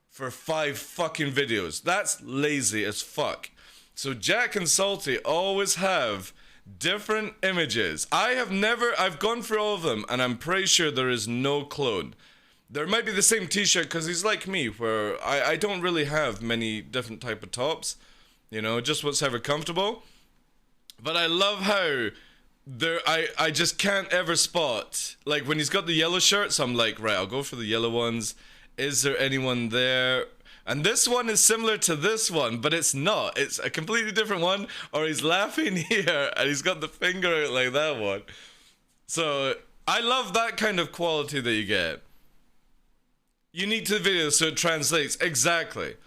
for 5 fucking videos. That's lazy as fuck. So Jack and Salty always have different images. I've gone through all of them, and I'm pretty sure there is no clone. There might be the same t-shirt, because he's like me, where I don't really have many different type of tops. You know, just what's ever comfortable. But I love how I just can't ever spot, like when he's got the yellow shirts, I'm like, right, I'll go for the yellow ones. Is there anyone there? And this one is similar to this one, but it's not. It's a completely different one. Or he's laughing here, and he's got the finger out like that one. So, I love that kind of quality that you get. Unique to the video, so it translates. Exactly.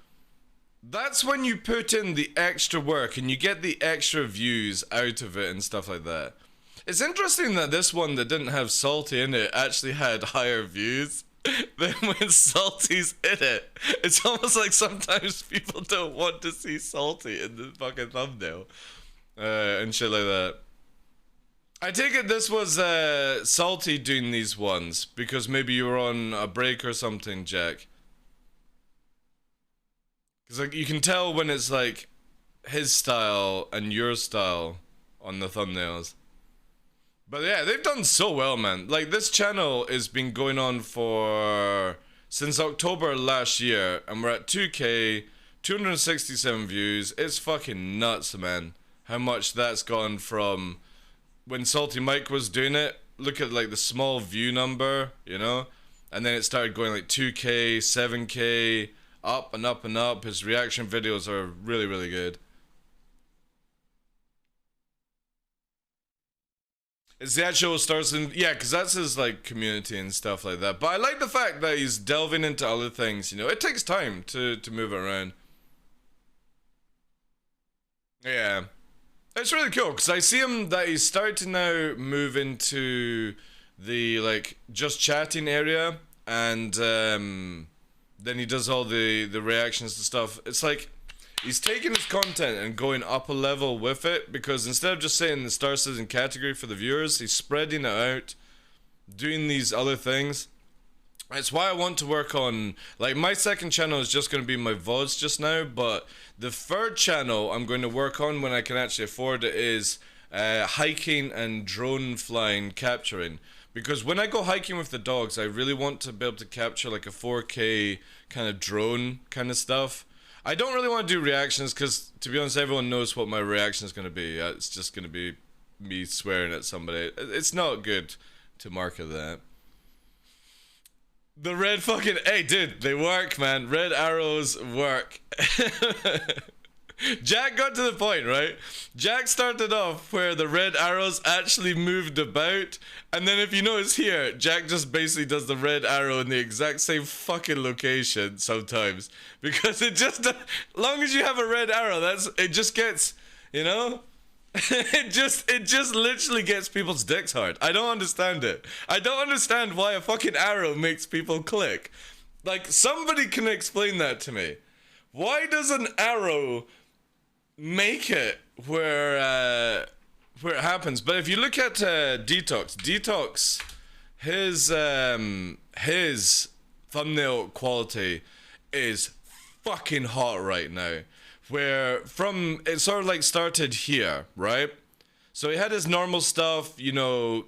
That's when you put in the extra work, and you get the extra views out of it and stuff like that. It's interesting that this one that didn't have Salty in it actually had higher views than when Salty's in it. It's almost like sometimes people don't want to see Salty in the fucking thumbnail. And shit like that. I take it this was Salty doing these ones, because maybe you were on a break or something, Jack. Because like, you can tell when it's like his style and your style on the thumbnails. But yeah, they've done so well, man. Like, this channel has been going on since October last year, and we're at 2K, 267 views. It's fucking nuts, man. How much that's gone from when Salty Mike was doing it. Look at like the small view number, you know? And then it started going like 2K, 7K, up and up and up. His reaction videos are really, really good. It's the actual stars in, yeah, because that's his like community and stuff like that. But I like the fact that he's delving into other things, you know. It takes time to move it around. Yeah. It's really cool, because I see him that he's starting to now move into the like just chatting area, and then he does all the reactions to stuff. It's like he's taking his content and going up a level with it, because instead of just saying the star citizen category for the viewers, he's spreading it out, doing these other things. It's why I want to work on, like, my second channel is just going to be my VODs just now, but the third channel I'm going to work on when I can actually afford it is hiking and drone flying capturing. Because when I go hiking with the dogs, I really want to be able to capture like a 4K kind of drone kind of stuff. I don't really want to do reactions because, to be honest, everyone knows what my reaction is going to be. It's just going to be me swearing at somebody. It's not good to market that. The red fucking... Hey, dude, they work, man. Red arrows work. Jack got to the point, right? Jack started off where the red arrows actually moved about, and then if you notice here, Jack just basically does the red arrow in the exact same fucking location sometimes, because it just, as long as you have a red arrow, it just gets, you know, it just literally gets people's dicks hard. I don't understand it. I don't understand why a fucking arrow makes people click. Like, somebody can explain that to me. Why does an arrow make it where it happens? But if you look at Detox, his thumbnail quality is fucking hot right now. Where from it sort of like started here, right? So he had his normal stuff, you know,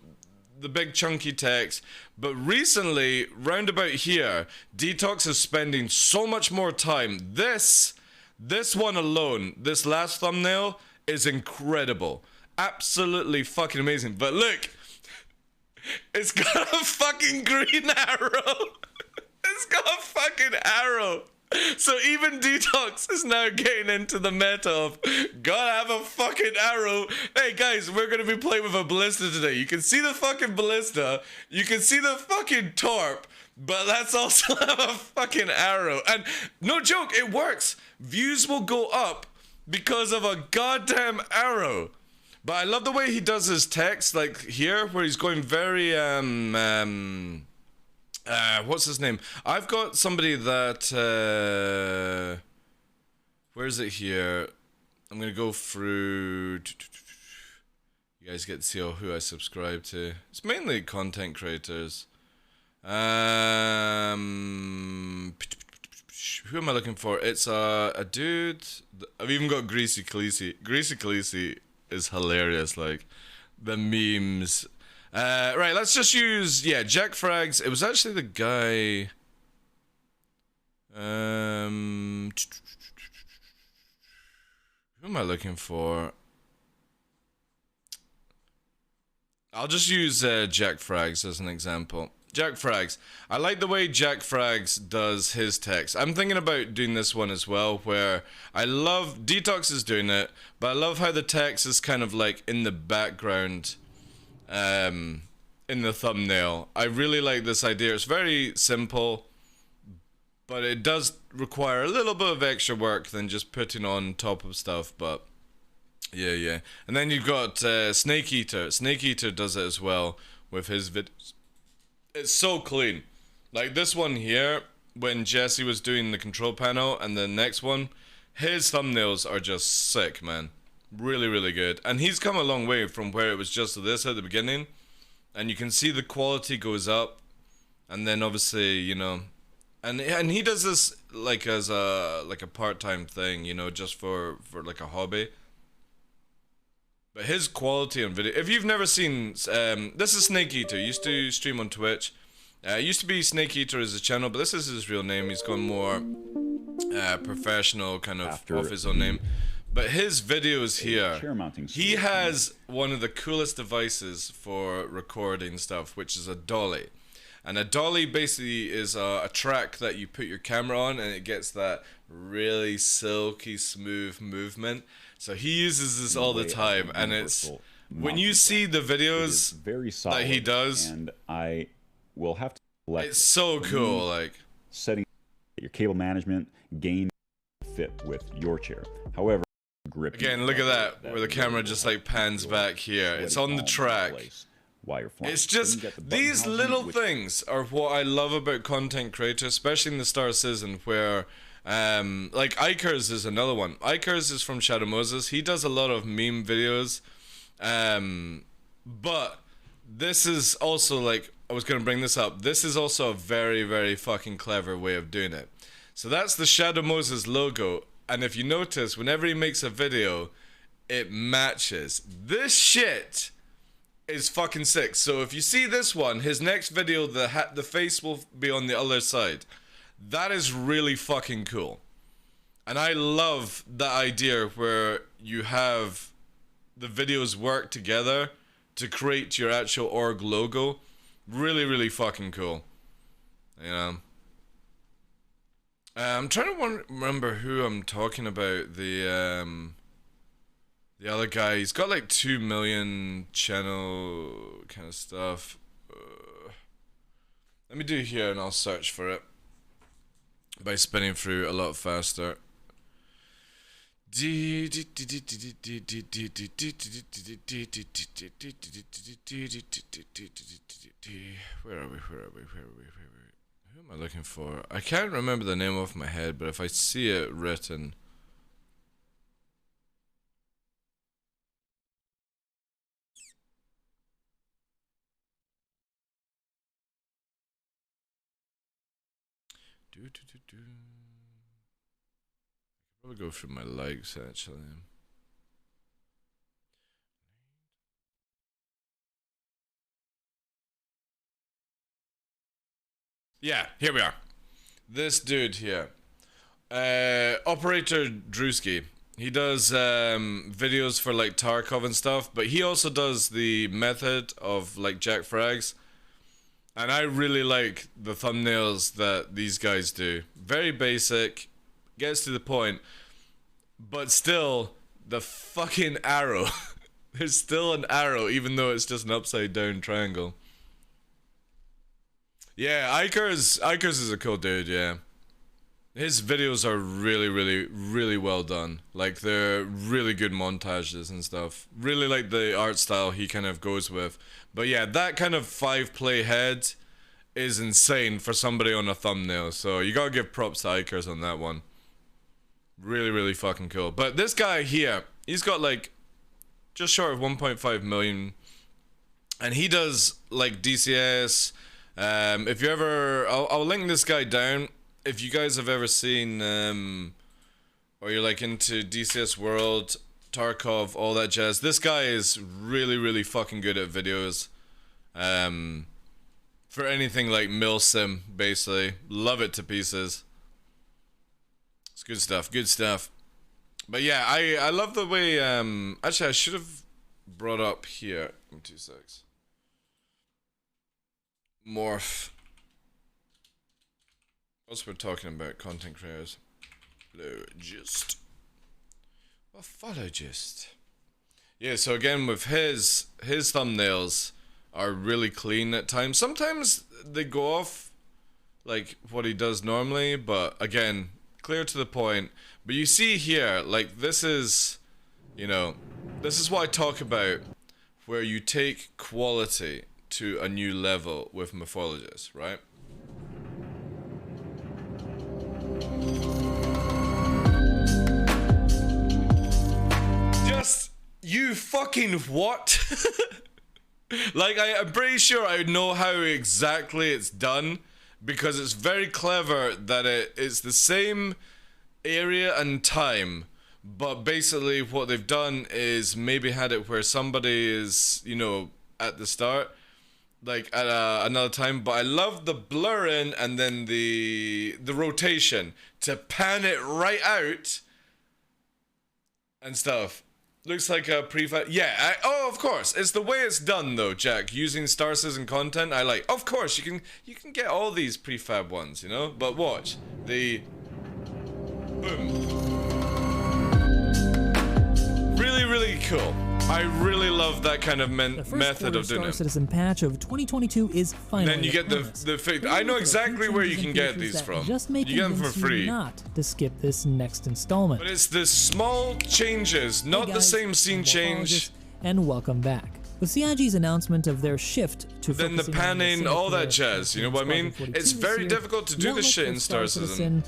the big chunky text, but recently, round about here, Detox is spending so much more time. This one alone, this last thumbnail, is incredible. Absolutely fucking amazing. But look, it's got a fucking green arrow. It's got a fucking arrow. So even Detox is now getting into the meta of gotta have a fucking arrow. Hey guys, we're gonna be playing with a ballista today. You can see the fucking ballista, you can see the fucking torp, but let's also have a fucking arrow. And no joke, it works. Views will go up because of a goddamn arrow. But I love the way he does his text, like here, where he's going very what's his name? I've got somebody that, where is it here? I'm gonna go through, you guys get to see who I subscribe to. It's mainly content creators. Who am I looking for? It's a dude, I've even got Greasy Khaleesi. Greasy Khaleesi is hilarious, like, the memes. Right, let's just use, yeah, Jack Frags. It was actually the guy, who am I looking for? I'll just use Jack Frags as an example. Jack Frags. I like the way Jack Frags does his text. I'm thinking about doing this one as well, where I love, Detox is doing it, but I love how the text is kind of like in the background, in the thumbnail. I really like this idea. It's very simple, but it does require a little bit of extra work than just putting on top of stuff, but yeah. And then you've got Snake Eater. Snake Eater does it as well with his videos. It's so clean. Like this one here, when Jesse was doing the control panel, and the next one, his thumbnails are just sick, man. Really, really good. And he's come a long way from where it was just this at the beginning. And you can see the quality goes up. And then obviously, you know, and he does this like as a part-time thing, you know, just for like a hobby. But his quality on video, if you've never seen, this is Snake Eater. He used to stream on Twitch. Used to be Snake Eater as a channel, but this is his real name. He's gone more professional, kind of off his own name. But his videos here, he has one of the coolest devices for recording stuff, which is a dolly. And a dolly basically is a track that you put your camera on, and it gets that really silky smooth movement. So he uses this all the time, and it's, when you see the videos that he does, and I will have to select it's so cool, like setting your cable management gain fit with your chair. However, grip again, look at that, where the camera just like pans back here. It's on the track. While you're flying. It's just, these little things are what I love about content creators, especially in the Star Season, where like Ikers is another one. Ikers is from Shadow Moses. He does a lot of meme videos, but this is also, like, I was gonna bring this up, this is also a very, very fucking clever way of doing it. So that's the Shadow Moses logo, and if you notice, whenever he makes a video, it matches. This shit is fucking sick. So if you see this one, his next video, the face will be on the other side. That is really fucking cool. And I love the idea where you have the videos work together to create your actual org logo. Really, really fucking cool. You know. I'm trying to remember who I'm talking about. The other guy. He's got like 2 million channel kind of stuff. Let me do here and I'll search for it by spinning through a lot faster. Where are we? Who am I looking for? I can't remember the name off my head, but if I see it written... I'll probably go through my likes, actually. Yeah, here we are. This dude here. Operator Drewski. He does videos for like Tarkov and stuff, but he also does the method of like Jack Frags. And I really like the thumbnails that these guys do. Very basic, gets to the point, but still, the fucking arrow. There's still an arrow, even though it's just an upside down triangle. Yeah, Ikers is a cool dude, yeah. His videos are really, really, really well done. Like, they're really good montages and stuff. Really like the art style he kind of goes with. But yeah, that kind of 5-play head is insane for somebody on a thumbnail. So you gotta give props to Ikers on that one. Really, really fucking cool. But this guy here, he's got like just short of 1.5 million. And he does like DCS. If you ever... I'll link this guy down. If you guys have ever seen, or you're like into DCS World, Tarkov, all that jazz, this guy is really, really fucking good at videos. For anything like milsim, basically. Love it to pieces. It's good stuff, good stuff. But yeah, I love the way, actually I should have brought up here, in 2 secs. Morph. Also, we're talking about content creators. Follow-gist. Well, follow-gist. Yeah, so again, with his thumbnails are really clean at times. Sometimes they go off like what he does normally, but again, clear to the point. But you see here, like this is, you know, this is what I talk about, where you take quality to a new level with Morphologists, right? Just, you fucking what? Like, I'm pretty sure I know how exactly it's done, because it's very clever that it's the same area and time, but basically what they've done is maybe had it where somebody is, you know, at the start, like at another time, but I love the blurring and then the rotation to pan it right out and stuff. Looks like a prefab. Yeah, oh, of course. It's the way it's done, though, Jack. Using star system content, I like. Of course, you can get all these prefab ones, you know. But watch the boom. Really, really cool. I really love that kind of method of doing it. Star Citizen patch of 2022 is finally. Then you get the I know exactly where you can get these from. You get them for free. Not to skip this next installment. But it's the small changes, not the same scene change. And welcome back. With CIG's announcement of their shift to then the panning, all that jazz, you know what I mean? It's very difficult to do this shit in Star Citizen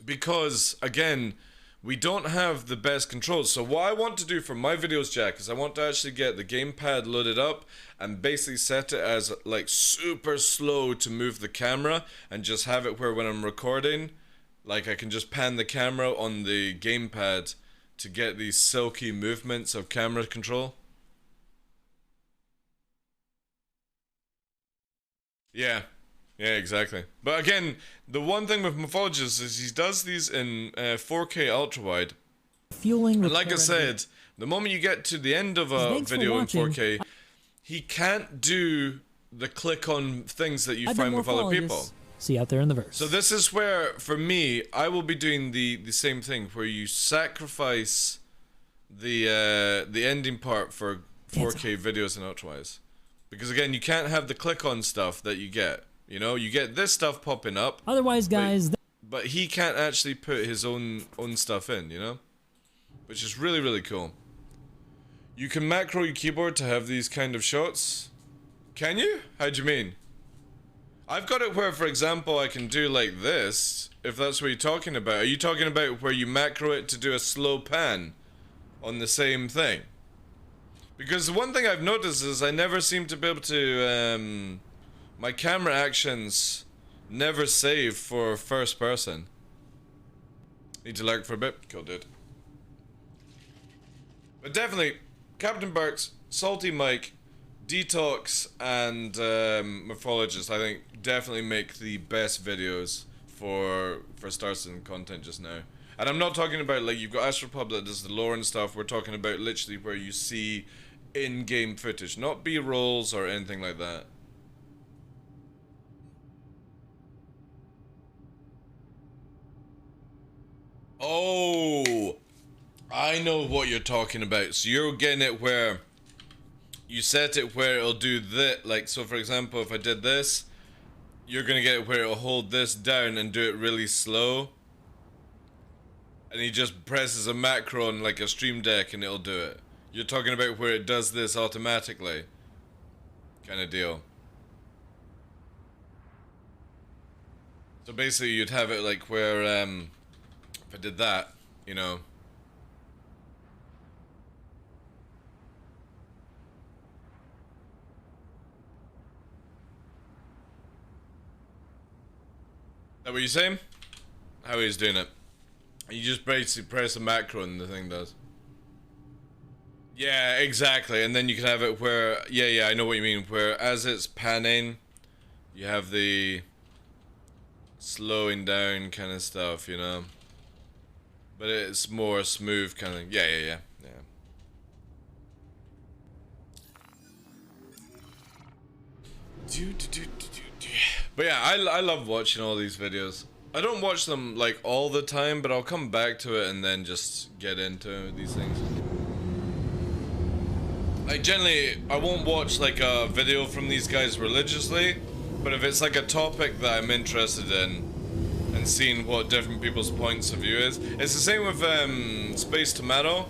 because, again, we don't have the best controls. So what I want to do for my videos, Jack, is I want to actually get the gamepad loaded up and basically set it as like super slow to move the camera and just have it where when I'm recording, like I can just pan the camera on the gamepad to get these silky movements of camera control. Yeah. Yeah, exactly. But again, the one thing with Morphologist is he does these in 4K ultra wide. Fueling and like I said, The moment you get to the end of a Thanks for video in watching. 4K, he can't do the click on things that you find with other people. See you out there in the verse. So this is where, for me, I will be doing the same thing, where you sacrifice the ending part for 4K videos and ultrawise. Because again, you can't have the click on stuff that you get. You know, you get this stuff popping up. Otherwise, guys, But he can't actually put his own stuff in, you know? Which is really, really cool. You can macro your keyboard to have these kind of shots. Can you? How do you mean? I've got it where, for example, I can do like this, if that's what you're talking about. Are you talking about where you macro it to do a slow pan on the same thing? Because the one thing I've noticed is I never seem to be able to, my camera actions never save for first person. Need to lurk for a bit? Cool, dude. But definitely, Captain Burks, Salty Mike, Detox, and Morphologist, I think, definitely make the best videos for Star Citizen content just now. And I'm not talking about, like, you've got Astropub that does the lore and stuff. We're talking about literally where you see in-game footage, not B-rolls or anything like that. Oh, I know what you're talking about. So you're getting it where you set it where it'll do that. Like, so for example, if I did this, you're gonna get it where it'll hold this down and do it really slow. And he just presses a macro on like a stream deck and it'll do it. You're talking about where it does this automatically. Kind of deal. So basically you'd have it like where, if I did that, you know. Is that what you're saying? How he's doing it. You just basically press a macro and the thing does. Yeah, exactly. And then you can have it where, yeah, I know what you mean. Where as it's panning, you have the slowing down kind of stuff, you know. But it's more smooth kind of, yeah. But yeah, I love watching all these videos. I don't watch them like all the time, but I'll come back to it and then just get into these things. Like generally, I won't watch like a video from these guys religiously, but if it's like a topic that I'm interested in and seeing what different people's points of view is. It's the same with Space Tomato.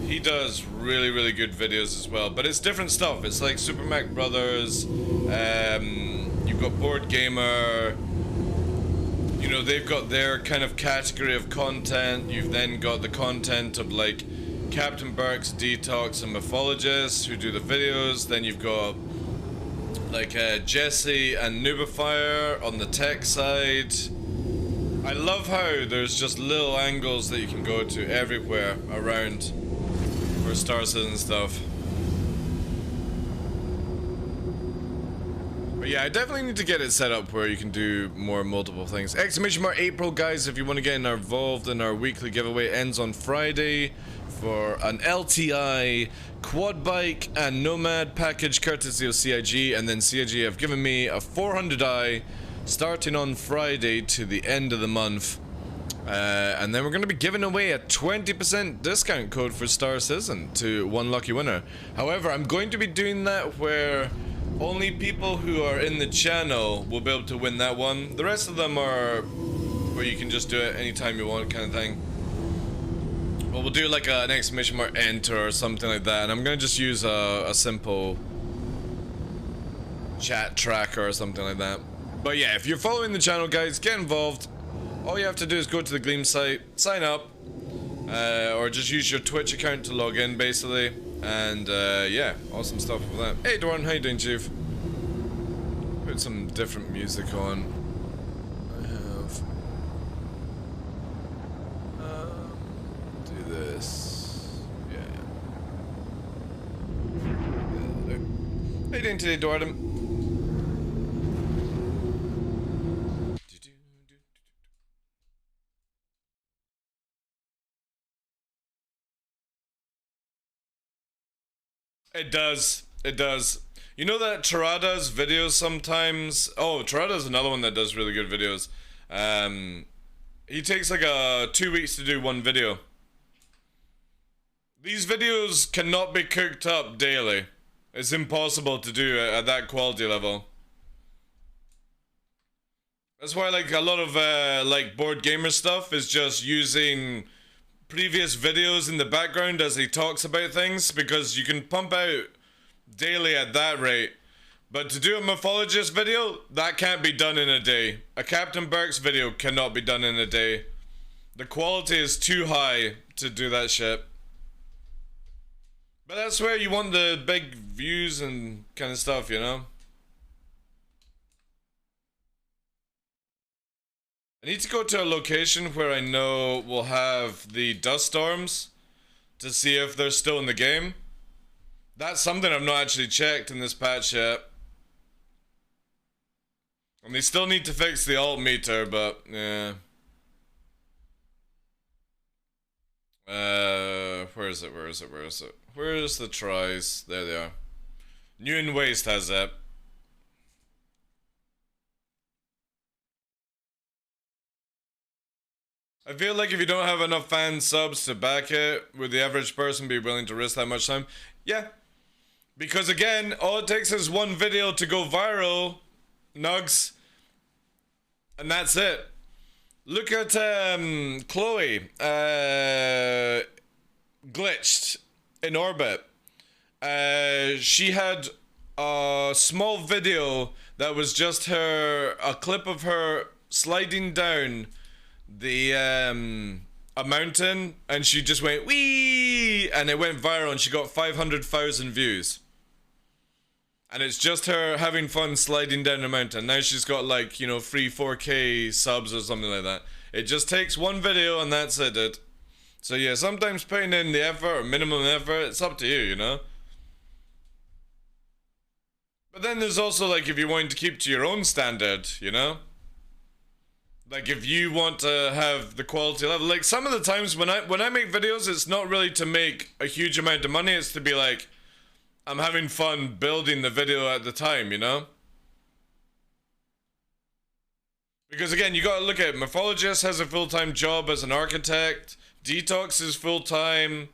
He does really, really good videos as well, but it's different stuff. It's like Super Mac Brothers, you've got Board Gamer, you know, they've got their kind of category of content. You've then got the content of like Captain Burks, Detox, and Mythologist who do the videos. Then you've got like Jesse and Noobifier on the tech side. I love how there's just little angles that you can go to everywhere around for Star Citizen stuff. But yeah, I definitely need to get it set up where you can do more multiple things. Exclamation mark April, guys, if you want to get involved in our weekly giveaway. Ends on Friday for an LTI quad bike and Nomad package courtesy of CIG, and then CIG have given me a 400i starting on Friday to the end of the month. And then we're going to be giving away a 20% discount code for Star Citizen to one lucky winner. However, I'm going to be doing that where only people who are in the channel will be able to win that one. The rest of them are where you can just do it anytime you want kind of thing. But we'll do like an exclamation mark enter or something like that. And I'm going to just use a simple chat tracker or something like that. But yeah, if you're following the channel, guys, get involved. All you have to do is go to the Gleam site, sign up, or just use your Twitch account to log in, basically. And yeah, awesome stuff with that. Hey, Dorn, how you doing, Chief? Put some different music on. I have. Do this. Yeah. How you doing today, Dorn? It does. It does. You know that Terada's videos sometimes... Oh, Terada's another one that does really good videos. He takes like 2 weeks to do one video. These videos cannot be cooked up daily. It's impossible to do at that quality level. That's why like a lot of like board gamer stuff is just using previous videos in the background as he talks about things, because you can pump out daily at that rate. But to do a mythologist video, that can't be done in a day. A Captain Burke's video cannot be done in a day. The quality is too high to do that shit. But that's where you want the big views and kind of stuff, you know? I need to go to a location where I know we'll have the dust storms to see if they're still in the game. That's something I've not actually checked in this patch yet. And they still need to fix the alt meter, but yeah. Where is it? Where's the tries? There they are. New and Waste has that. I feel like if you don't have enough fan subs to back it, would the average person be willing to risk that much time? Yeah. Because again, all it takes is one video to go viral, nugs, and that's it. Look at Chloe, glitched in orbit. She had a small video that was just a clip of her sliding down a mountain, and she just went wee, and it went viral, and she got 500,000 views. And it's just her having fun sliding down a mountain. Now she's got like, you know, free 4K subs or something like that. It just takes one video and that's it, dude. So yeah, sometimes putting in the effort or minimum effort, it's up to you, you know? But then there's also like if you want to keep to your own standard, you know? Like if you want to have the quality level, like some of the times when I make videos, it's not really to make a huge amount of money, it's to be like, I'm having fun building the video at the time, you know? Because again, you gotta look at it. Mythologist has a full-time job as an architect. Detox is full-time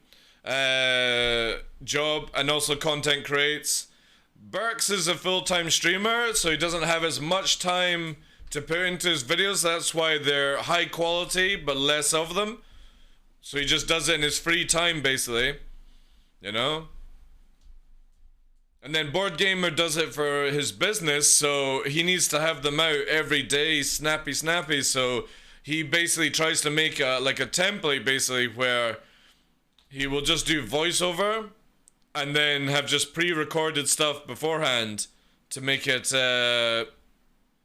job and also content creates. Burks is a full-time streamer, so he doesn't have as much time to put into his videos. That's why they're high quality, but less of them. So he just does it in his free time, basically. You know? And then Board Gamer does it for his business, so he needs to have them out every day, snappy, so he basically tries to make like a template, basically, where he will just do voiceover, and then have just pre-recorded stuff beforehand to make it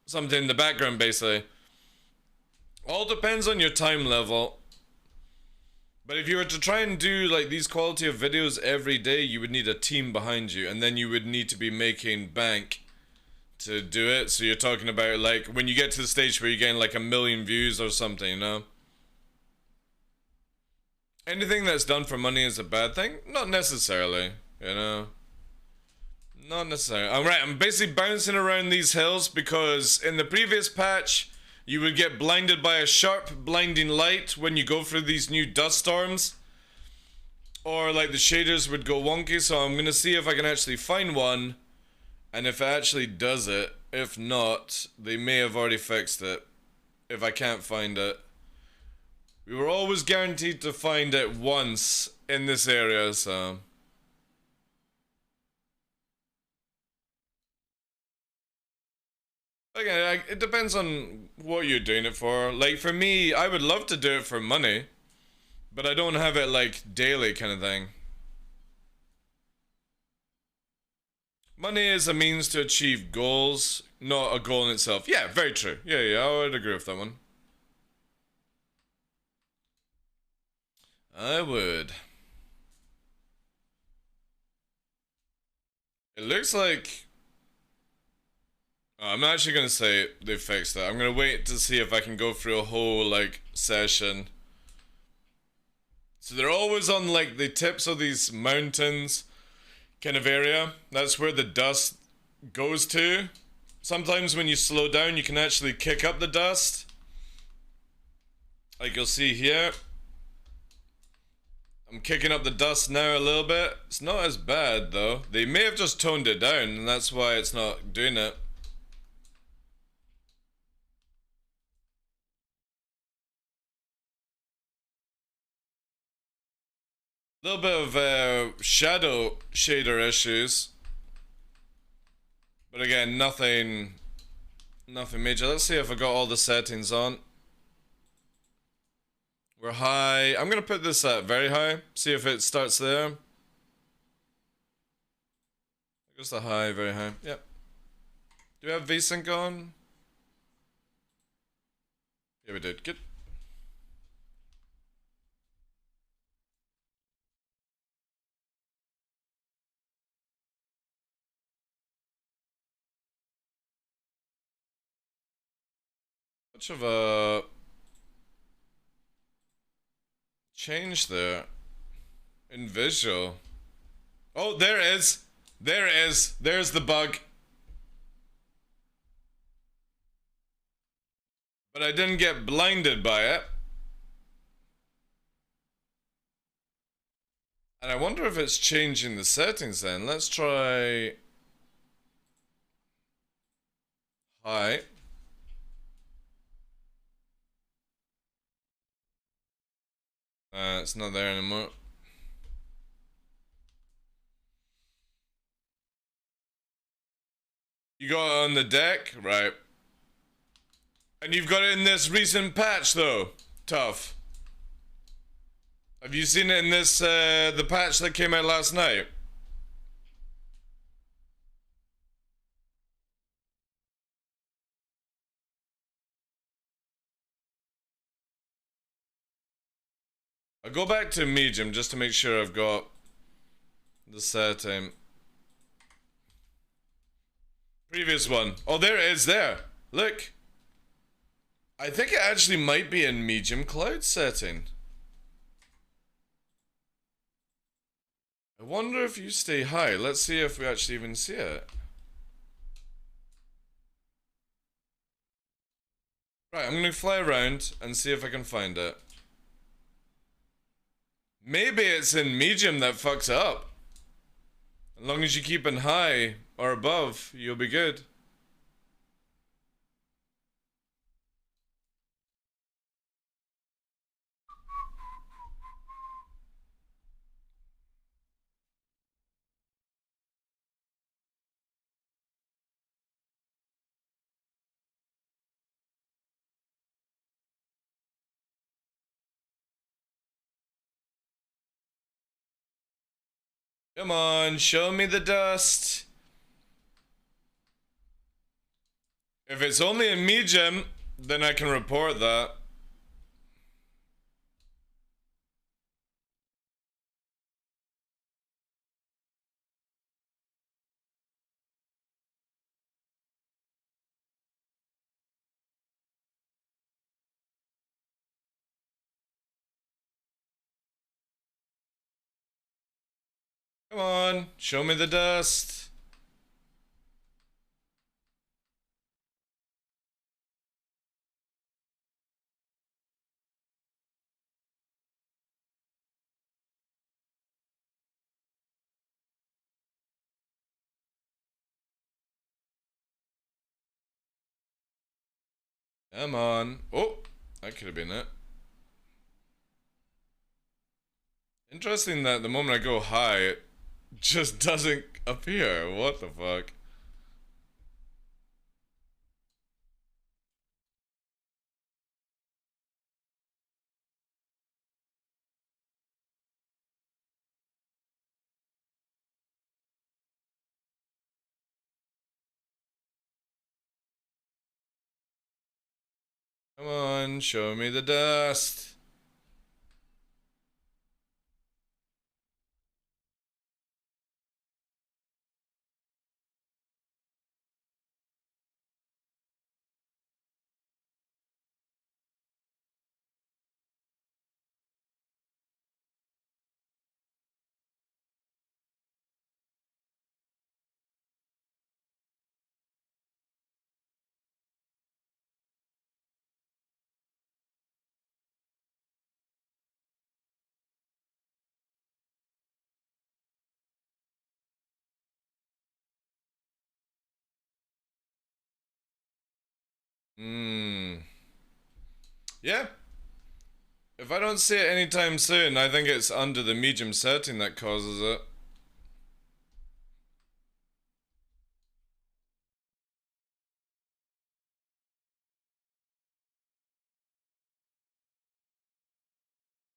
something in the background, basically. All depends on your time level. But if you were to try and do like these quality of videos every day, you would need a team behind you, and then you would need to be making bank to do it. So you're talking about like when you get to the stage where you're getting like 1 million views or something, you know? Anything that's done for money is a bad thing? Not necessarily, you know? Not necessarily. Alright, I'm basically bouncing around these hills because in the previous patch, you would get blinded by a sharp, blinding light when you go through these new dust storms. Or like the shaders would go wonky, so I'm gonna see if I can actually find one. And if it actually does it. If not, they may have already fixed it. If I can't find it. We were always guaranteed to find it once in this area, so... Again, it depends on what you're doing it for. Like, for me, I would love to do it for money. But I don't have it, like, daily kind of thing. Money is a means to achieve goals, not a goal in itself. Yeah, very true. Yeah, I would agree with that one. I would. It looks like... I'm not actually gonna say they fixed that. I'm gonna wait to see if I can go through a whole, like, session. So they're always on, like, the tips of these mountains. kind of area. That's where the dust goes to. Sometimes when you slow down, you can actually kick up the dust. Like you'll see here. I'm kicking up the dust now a little bit. It's not as bad though. They may have just toned it down and that's why it's not doing it. A little bit of shadow shader issues. But again, nothing major. Let's see if I got all the settings on. We're high. I'm gonna put this at very high. See if it starts there. Goes to high, very high. Yep. Do we have VSync on? Yeah, we did. Good. Much of a change there in visual. Oh, there it is. There it is. There's the bug. But I didn't get blinded by it. And I wonder if it's changing the settings then. Let's try high. It's not there anymore. You got it on the deck? Right. And you've got it in this recent patch though. Tough. Have you seen it in this, the patch that came out last night? I'll go back to medium just to make sure I've got the setting. Previous one. Oh, there it is there. Look. I think it actually might be in medium cloud setting. I wonder if you stay high. Let's see if we actually even see it. Right, I'm gonna fly around and see if I can find it. Maybe it's in medium that fucks up. As long as you keep it high or above, you'll be good. Come on, show me the dust. If it's only in medium, then I can report that. Come on, show me the dust. Come on. Oh, that could have been it. Interesting that the moment I go high, it just doesn't appear. What the fuck? Come on, show me the dust. Yeah. If I don't see it anytime soon, I think it's under the medium setting that causes it.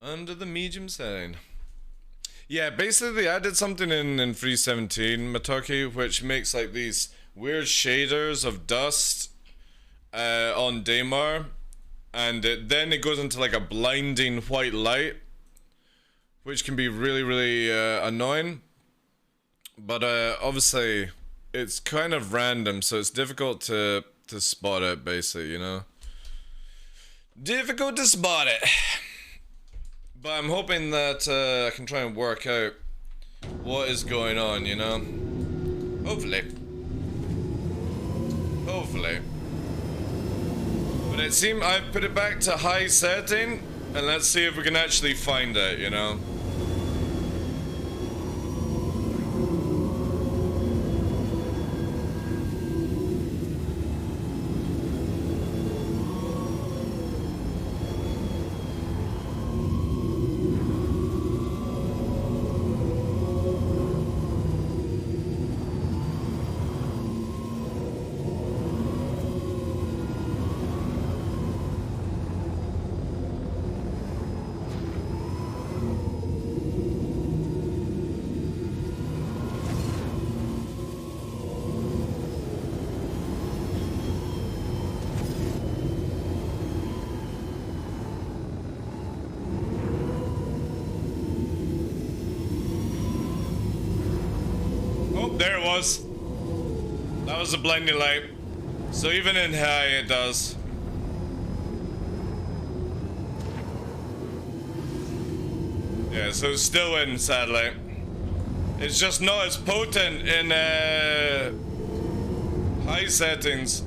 Under the medium setting. Yeah, basically I did something in 3.17, Matoki, which makes like these weird shaders of dust on Daymar, and then it goes into like a blinding white light, which can be really, really annoying. But obviously it's kind of random, so it's difficult to spot it, basically, you know? Difficult to spot it. But I'm hoping that I can try and work out what is going on, you know? Hopefully. Hopefully. But it seemed I've put it back to high setting, and let's see if we can actually find it, you know? There it was. That was a blinding light. So even in high it does. Yeah, so it's still in, sadly. It's just not as potent in high settings.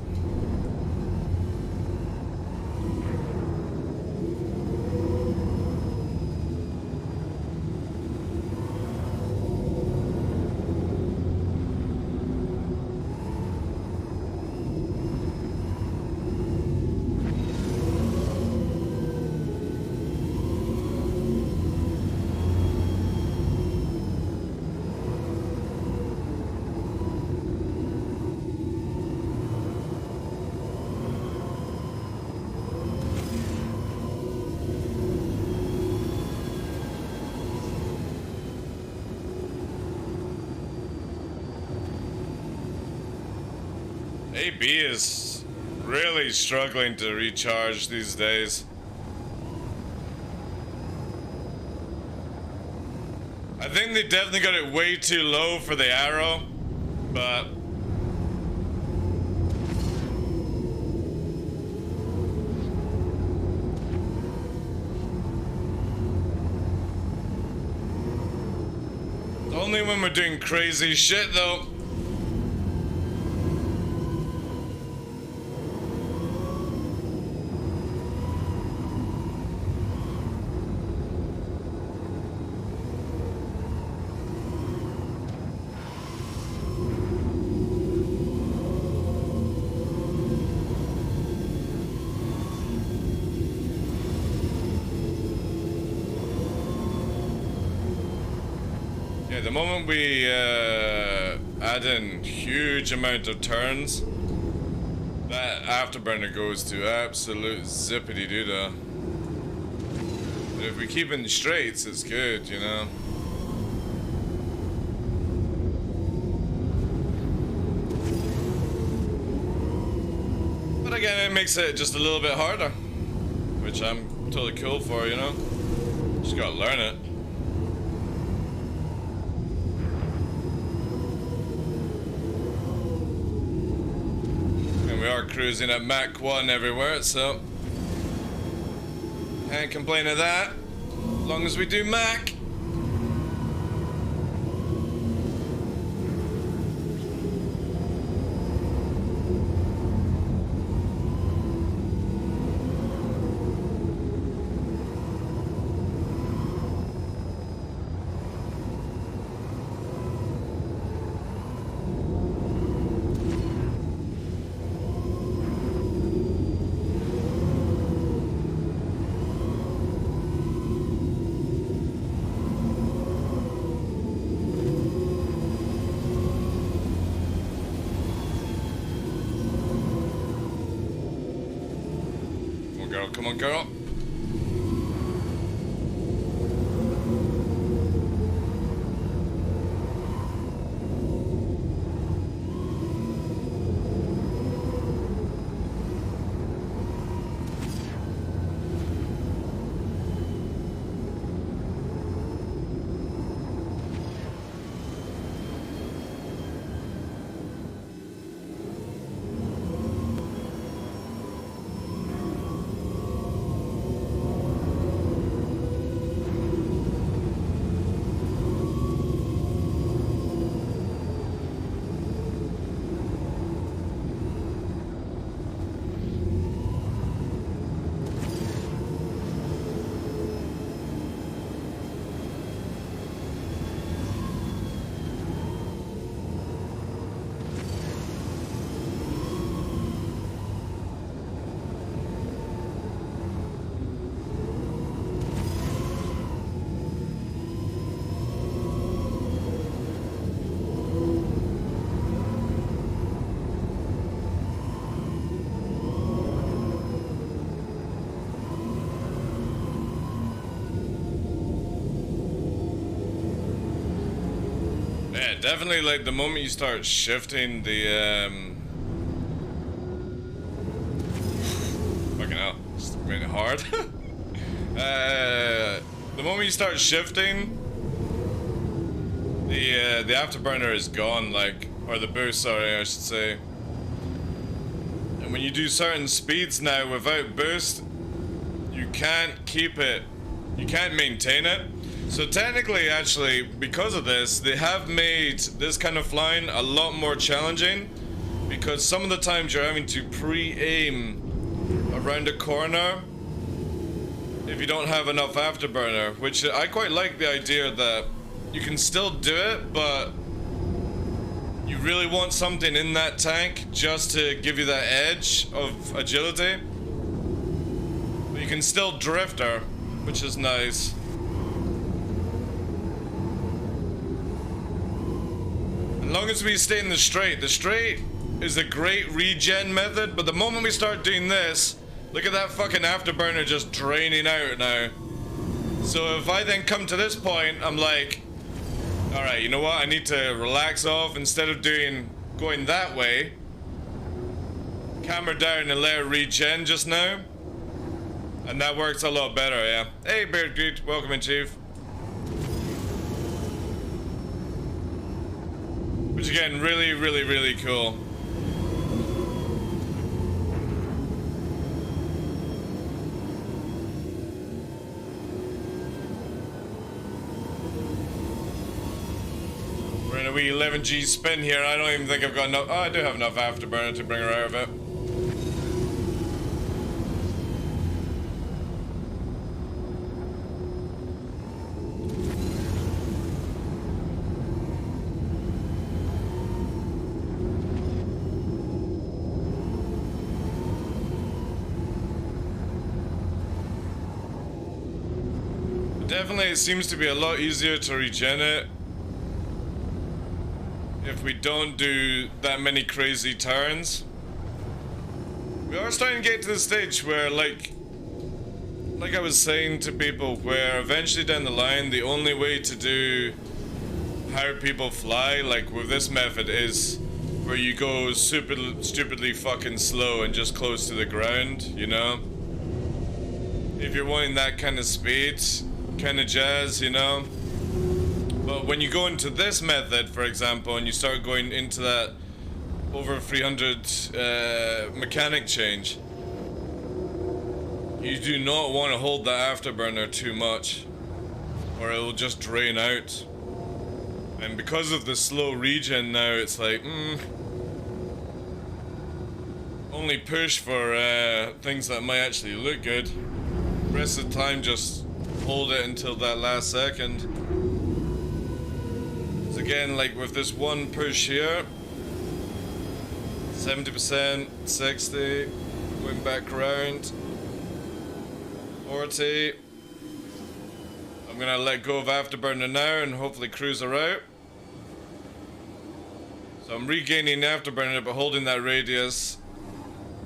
AB is really struggling to recharge these days. I think they definitely got it way too low for the arrow, but only when we're doing crazy shit though. Yeah, the moment we add in huge amount of turns, that afterburner goes to absolute zippity doo-dah. But if we keep in the straights, it's good, you know. But again, it makes it just a little bit harder, which I'm totally cool for, you know. Just gotta learn it. We are cruising at Mach 1 everywhere, so can't complain of that, as long as we do Mach. girl. Come on, girl. Yeah, definitely, like, the moment you start shifting the, fucking hell, just made it hard. The moment you start shifting, the afterburner is gone, like, or the boost, sorry, I should say. And when you do certain speeds now without boost, you can't keep it, you can't maintain it. So technically, actually, because of this, they have made this kind of flying a lot more challenging, because some of the times you're having to pre-aim around a corner if you don't have enough afterburner, which I quite like the idea that you can still do it, but you really want something in that tank just to give you that edge of agility. But you can still drift her, which is nice. As long as we stay in the straight is a great regen method, but the moment we start doing this, look at that fucking afterburner just draining out now. So if I then come to this point, I'm like, alright, you know what, I need to relax off. Instead of going that way, camera down and let it regen just now. And that works a lot better, yeah. Hey Beard Good, welcome in, Chief. Which again, really, really, really cool. We're in a wee 11G spin here. I don't even think I've got enough. Oh, I do have enough afterburner to bring her out of it. Definitely, it seems to be a lot easier to regen it if we don't do that many crazy turns. We are starting to get to the stage where, like I was saying to people, where eventually down the line, the only way to do how people fly, like with this method, is where you go stupidly fucking slow and just close to the ground, you know? If you're wanting that kind of speed, kind of jazz, you know? But when you go into this method, for example, and you start going into that over 300 mechanic change, you do not want to hold the afterburner too much, or it will just drain out. And because of the slow regen now, it's like, only push for things that might actually look good. The rest of the time, just hold it until that last second. So again, like with this one push here, 70%, 60, going back around, 40. I'm gonna let go of afterburner now and hopefully cruise her out. So I'm regaining afterburner but holding that radius.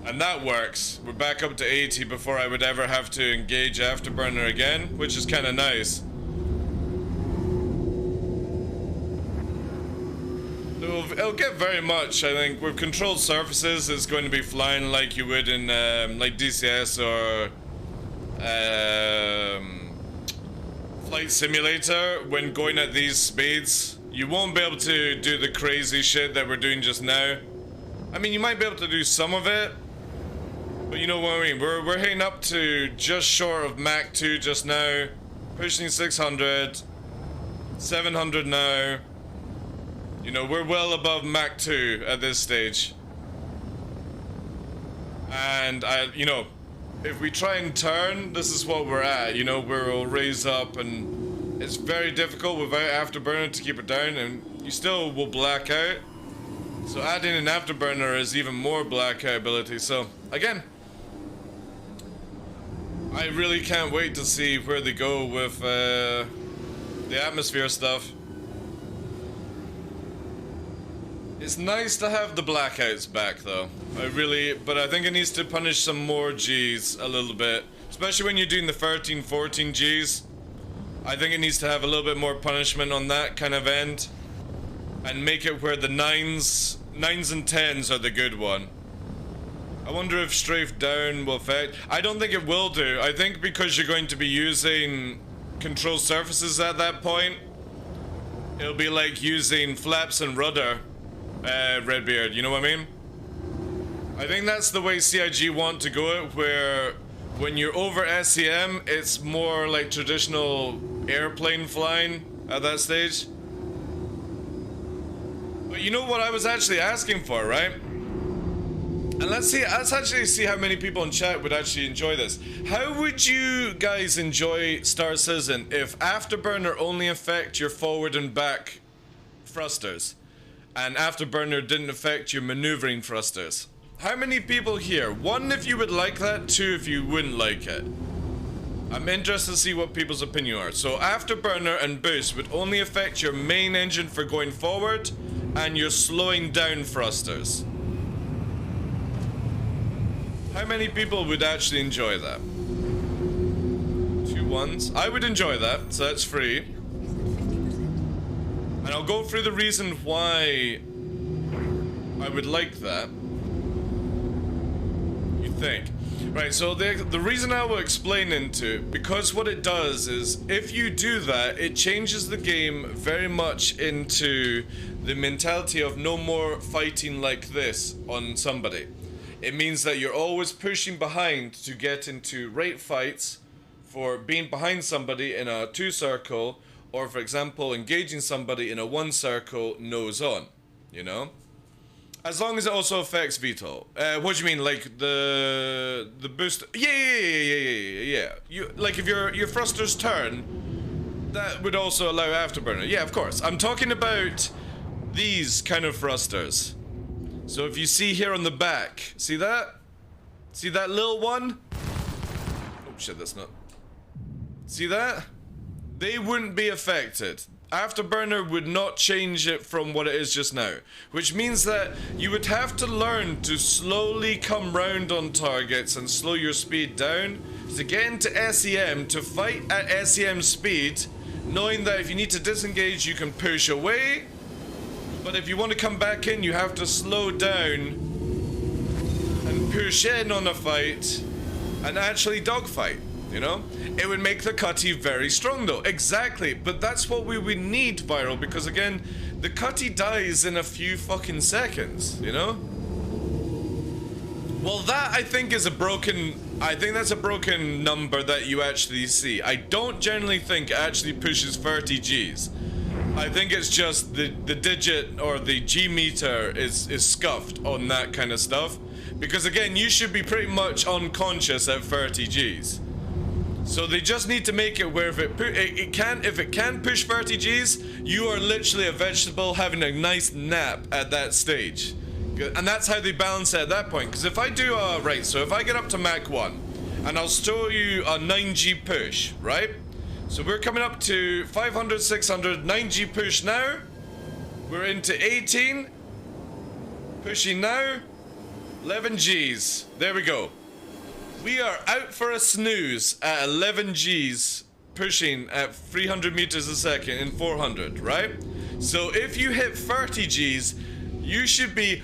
And that works. We're back up to 80 before I would ever have to engage Afterburner again, which is kind of nice. It'll get very much, I think. With controlled surfaces, it's going to be flying like you would in like DCS or Flight Simulator when going at these speeds. You won't be able to do the crazy shit that we're doing just now. I mean, you might be able to do some of it, but you know what I mean. We're hitting up to just short of Mach 2 just now, pushing 600, 700 now. You know, we're well above Mach 2 at this stage. And you know, if we try and turn, this is what we're at. You know, we'll raise up, and it's very difficult without Afterburner to keep it down, and you still will black out. So adding an Afterburner is even more blackout ability. So again, I really can't wait to see where they go with the atmosphere stuff. It's nice to have the blackouts back though. But I think it needs to punish some more Gs a little bit. Especially when you're doing the 13, 14 Gs. I think it needs to have a little bit more punishment on that kind of end. And make it where the 9s and 10s are the good one. I wonder if strafe down will affect. I don't think it will do. I think because you're going to be using control surfaces at that point, it'll be like using flaps and rudder. Redbeard, you know what I mean? I think that's the way CIG want to go it, where when you're over SEM, it's more like traditional airplane flying at that stage. But you know what I was actually asking for, right? And let's actually see how many people in chat would actually enjoy this. How would you guys enjoy Star Citizen if Afterburner only affect your forward and back thrusters? And Afterburner didn't affect your maneuvering thrusters? How many people here? 1, if you would like that. 2, if you wouldn't like it. I'm interested to see what people's opinion are. So Afterburner and boost would only affect your main engine for going forward and your slowing down thrusters. How many people would actually enjoy that? 2 1s. I would enjoy that, so that's free. And I'll go through the reason why I would like that. You think? Right, so the reason I will explain into, because what it does is, if you do that, it changes the game very much into the mentality of no more fighting like this on somebody. It means that you're always pushing behind to get into rate fights for being behind somebody in a 2 circle, or for example, engaging somebody in a 1 circle nose on, you know? As long as it also affects VTOL. What do you mean, like the boost? Yeah. You like if your thrusters turn, that would also allow Afterburner. Yeah, of course. I'm talking about these kind of thrusters. So if you see here on the back, see that? See that little one? Oh shit, that's not. See that? They wouldn't be affected. Afterburner would not change it from what it is just now. Which means that you would have to learn to slowly come round on targets and slow your speed down to get into SEM, to fight at SEM speed, knowing that if you need to disengage, you can push away. But if you want to come back in, you have to slow down and push in on a fight and actually dogfight. You know, it would make the cutty very strong though. Exactly, but that's what we would need, Viral, because again, the cutty dies in a few fucking seconds, you know? Well, that I think is that's a broken number that you actually see. I don't generally think it actually pushes 30 Gs. I think it's just the digit or the G meter is scuffed on that kind of stuff. Because again, you should be pretty much unconscious at 30 Gs. So they just need to make it where if it can push 30 Gs, you are literally a vegetable having a nice nap at that stage. And that's how they balance it at that point. Because if I do right, so if I get up to Mach 1 and I'll show you a 9G push, right? So we're coming up to 500, 600, 9G push now. We're into 18. Pushing now. 11 Gs. There we go. We are out for a snooze at 11 Gs, pushing at 300 meters a second in 400, right? So if you hit 30 Gs, you should be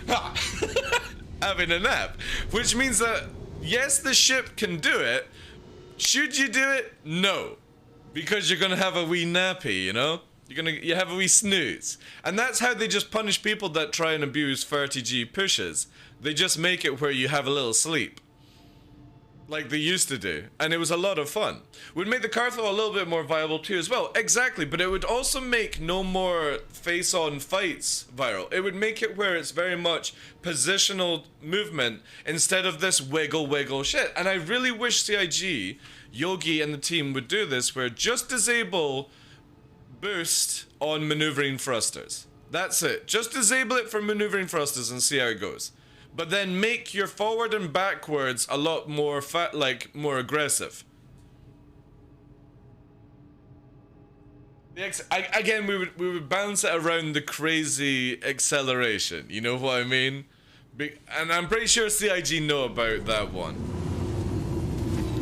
having a nap. Which means that, yes, the ship can do it. Should you do it? No. Because you're gonna have a wee nappy, you know? You have a wee snooze. And that's how they just punish people that try and abuse 30G pushes. They just make it where you have a little sleep. Like they used to do. And it was a lot of fun. Would make the car throw a little bit more viable too as well. Exactly, but it would also make no more face-on fights viral. It would make it where it's very much positional movement instead of this wiggle shit. And I really wish CIG, Yogi and the team would do this where just disable boost on maneuvering thrusters. That's it. Just disable it for maneuvering thrusters and see how it goes. But then make your forward and backwards a lot more more aggressive. Again, we would bounce it around the crazy acceleration. You know what I mean? And I'm pretty sure CIG know about that one.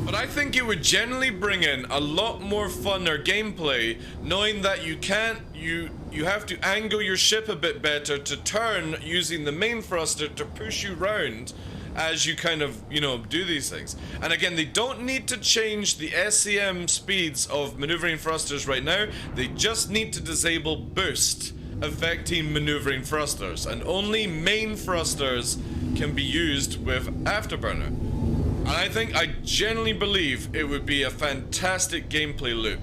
But I think it would generally bring in a lot more fun or gameplay, knowing that you have to angle your ship a bit better to turn using the main thruster to push you round as you kind of, you know, do these things. And again, they don't need to change the SCM speeds of maneuvering thrusters right now. They just need to disable boost affecting maneuvering thrusters, and only main thrusters can be used with afterburner. And I genuinely believe it would be a fantastic gameplay loop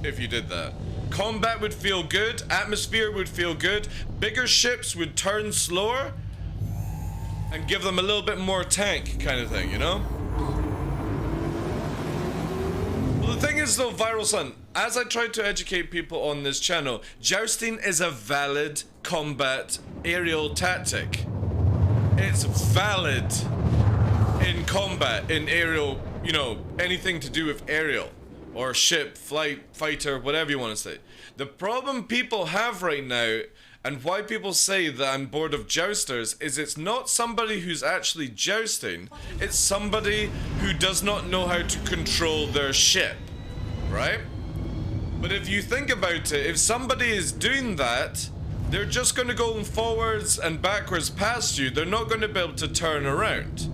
if you did that. Combat would feel good, atmosphere would feel good, bigger ships would turn slower, and give them a little bit more tank kind of thing, you know? Well, the thing is though, Viral Sun, as I tried to educate people on this channel, jousting is a valid combat aerial tactic. It's valid in combat, in aerial, you know, anything to do with aerial or ship, flight, fighter, whatever you want to say. The problem people have right now, and why people say that I'm bored of jousters, is it's not somebody who's actually jousting, it's somebody who does not know how to control their ship, right? But if you think about it, if somebody is doing that, they're just going to go forwards and backwards past you. They're not going to be able to turn around.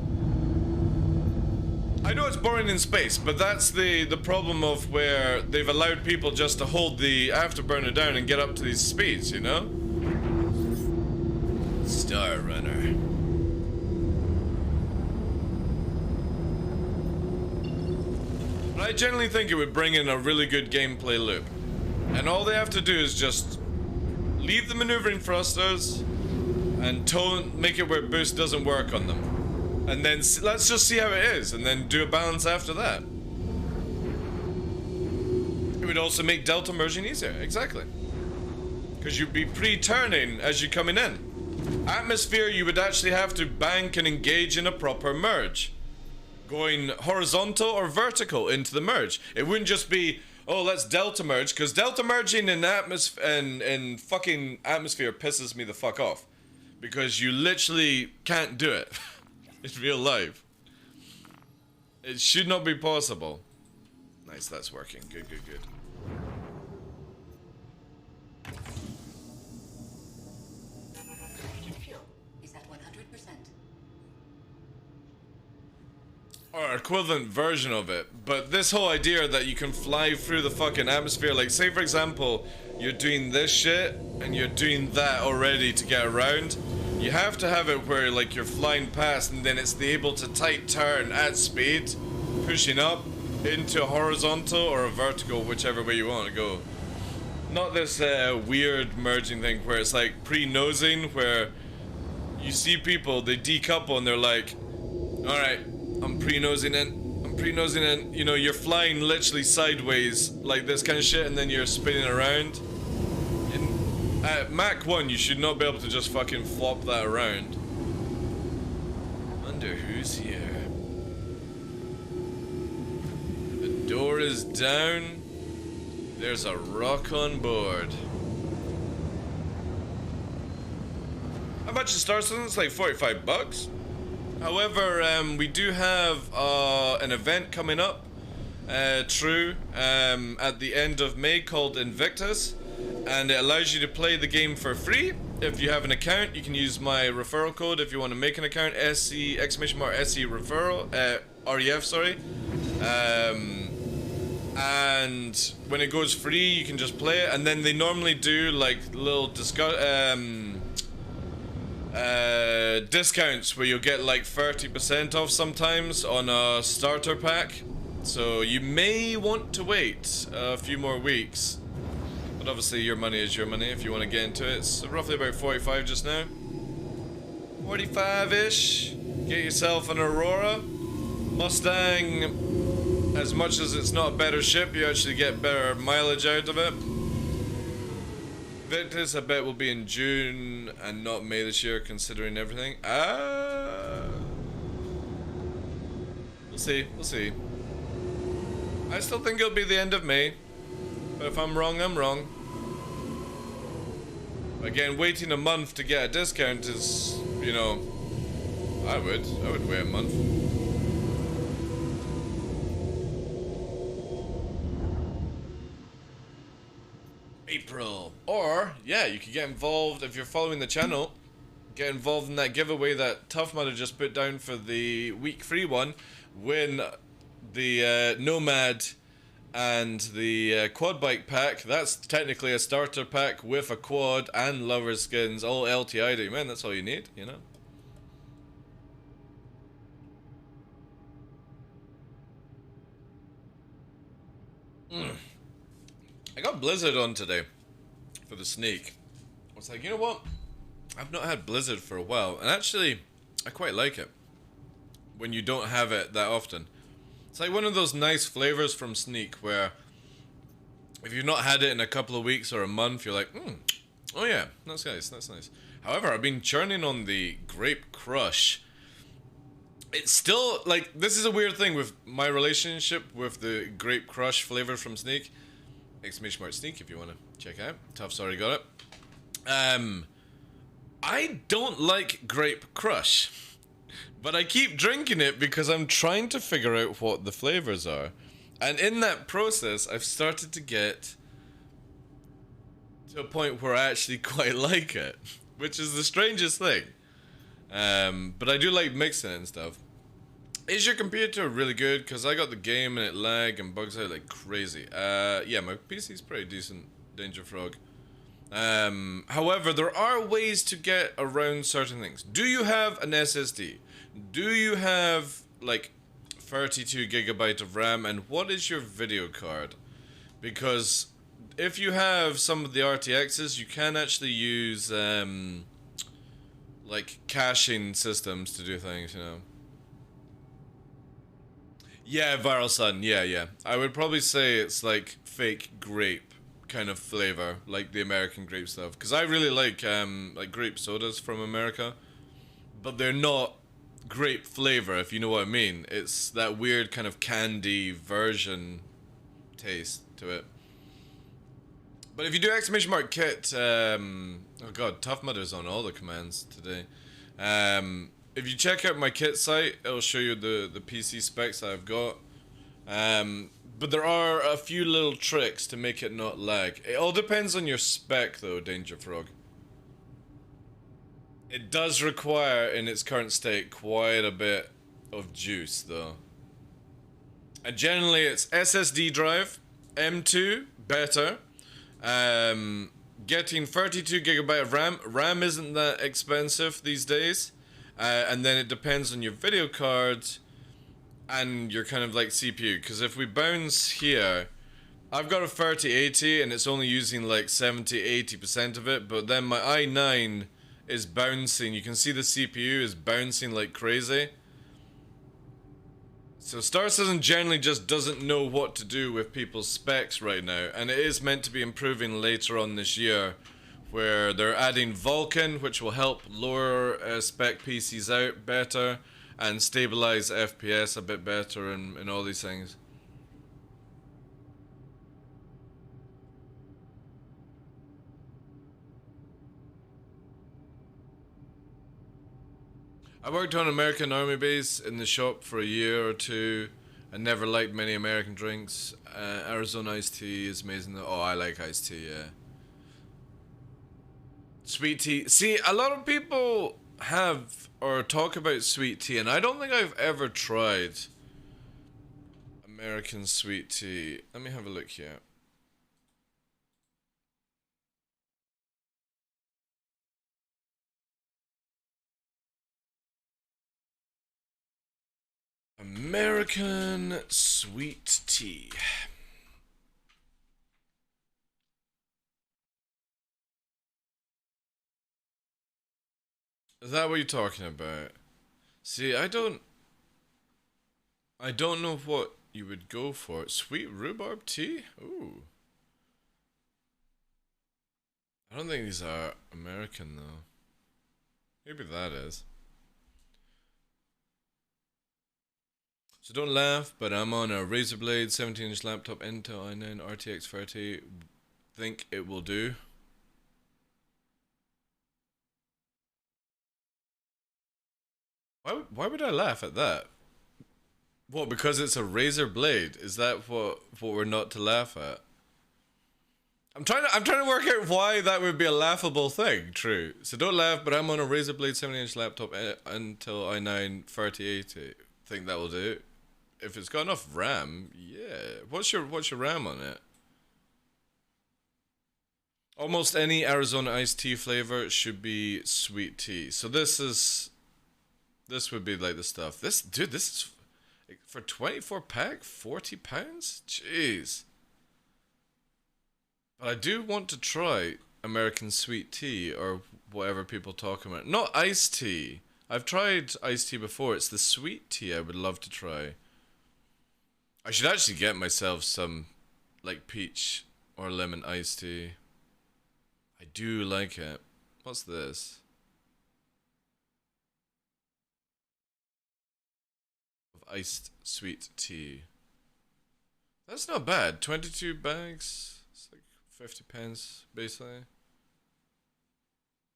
I know it's boring in space, but that's the problem of where they've allowed people just to hold the afterburner down and get up to these speeds, you know? Star Runner. But I generally think it would bring in a really good gameplay loop. And all they have to do is just leave the maneuvering thrusters and make it where boost doesn't work on them. And then let's just see how it is, and then do a balance after that. It would also make delta merging easier, exactly. Because you'd be pre-turning as you're coming in. Atmosphere, you would actually have to bank and engage in a proper merge. Going horizontal or vertical into the merge. It wouldn't just be, oh, let's delta merge, because delta merging in fucking atmosphere pisses me the fuck off. Because you literally can't do it. In real life. It should not be possible. Nice, that's working. Good. Fuel is at 100%. Or equivalent version of it. But this whole idea that you can fly through the fucking atmosphere, like say for example, you're doing this shit and you're doing that already to get around. You have to have it where like you're flying past and then it's able to tight turn at speed, pushing up into a horizontal or a vertical, whichever way you want to go. Not this weird merging thing where it's like pre-nosing, where you see people, they decouple and they're like, alright, I'm pre-nosing in, you know, you're flying literally sideways like this kind of shit and then you're spinning around. At Mach 1, you should not be able to just fucking flop that around. Wonder who's here. The door is down. There's a rock on board. How much is Star Citizen? It's like $45. However, we do have an event coming up, at the end of May called Invictus, and it allows you to play the game for free. If you have an account, you can use my referral code if you want to make an account, SE, !SE referral, REF, sorry. And when it goes free, you can just play it, and then they normally do like little discounts where you'll get like 30% off sometimes on a starter pack. So you may want to wait a few more weeks. But obviously your money is your money if you want to get into it. It's roughly about 45 just now. 45-ish. Get yourself an Aurora. Mustang, as much as it's not a better ship, you actually get better mileage out of it. Victus, I bet, will be in June and not May this year, considering everything. We'll see, we'll see. I still think it'll be the end of May. But if I'm wrong, I'm wrong. Again, waiting a month to get a discount is, you know, I would wait a month. April. Or, yeah, you could get involved if you're following the channel. Get involved in that giveaway that Tough Mudder just put down for the week 3 one. Win the Nomad and the quad bike pack. That's technically a starter pack with a quad and lover skins, all LTI. Man, that's all you need, you know. I got Blizzard on today for the sneak. I was like, you know what? I've not had Blizzard for a while, and actually, I quite like it when you don't have it that often. It's like one of those nice flavors from Sneak where if you've not had it in a couple of weeks or a month, you're like, oh yeah, that's nice, that's nice. However, I've been churning on the Grape Crush. It's still, like, this is a weird thing with my relationship with the Grape Crush flavor from Sneak. !Sneak if you want to check out. Tough's already got it. I don't like Grape Crush. But I keep drinking it because I'm trying to figure out what the flavors are. And in that process, I've started to get to a point where I actually quite like it. Which is the strangest thing. But I do like mixing it and stuff. Is your computer really good? Because I got the game and it lag and bugs out like crazy. Yeah, my PC's pretty decent, Danger Frog. However, there are ways to get around certain things. Do you have an SSD? Do you have like 32 gigabyte of RAM? And what is your video card? Because if you have some of the RTXs, you can actually use like caching systems to do things, you know. Yeah, Viral Sun, yeah. I would probably say it's like fake grape kind of flavor, like the American grape stuff. Because I really like grape sodas from America. But they're not grape flavor, if you know what I mean. It's that weird kind of candy version taste to it. But if you do !kit, oh god, Tough Mudder's on all the commands today. If you check out my kit site, it'll show you the PC specs that I've got. But there are a few little tricks to make it not lag. It all depends on your spec though, Danger Frog. It does require, in its current state, quite a bit of juice though. And generally it's SSD drive, M2, better. Getting 32 gigabyte of RAM. RAM isn't that expensive these days. And then it depends on your video card and your kind of like CPU. Because if we bounce here, I've got a 3080 and it's only using like 70-80% of it. But then my i9 is bouncing. You can see the CPU is bouncing like crazy. So Star Citizen generally just doesn't know what to do with people's specs right now. And it is meant to be improving later on this year, where they're adding Vulkan, which will help lower spec PCs out better and stabilize FPS a bit better and all these things. I worked on an American army base in the shop for a year or two. I never liked many American drinks. Arizona iced tea is amazing though. Oh, I like iced tea, yeah. Sweet tea. See, a lot of people have or talk about sweet tea, and I don't think I've ever tried American sweet tea. Let me have a look here. American sweet tea. Is that what you're talking about? See, I don't know what you would go for. Sweet rhubarb tea? Ooh. I don't think these are American though. Maybe that is. So don't laugh, but I'm on a Razer Blade 17-inch laptop Intel i9 RTX 30. Think it will do. Why would I laugh at that? What, because it's a Razer Blade? Is that what we're not to laugh at? I'm trying to work out why that would be a laughable thing. True. So don't laugh, but I'm on a Razer Blade 17-inch laptop Intel i9 3080. Think that will do. If it's got enough RAM, yeah. What's your RAM on it? Almost any Arizona iced tea flavor should be sweet tea. So this would be like the stuff. This is for 24 pack, £40? Jeez. But I do want to try American sweet tea or whatever people talk about. Not iced tea. I've tried iced tea before. It's the sweet tea I would love to try. I should actually get myself some like peach or lemon iced tea. I do like it. What's this? Of iced sweet tea. That's not bad. 22 bags. It's like 50 pence, basically.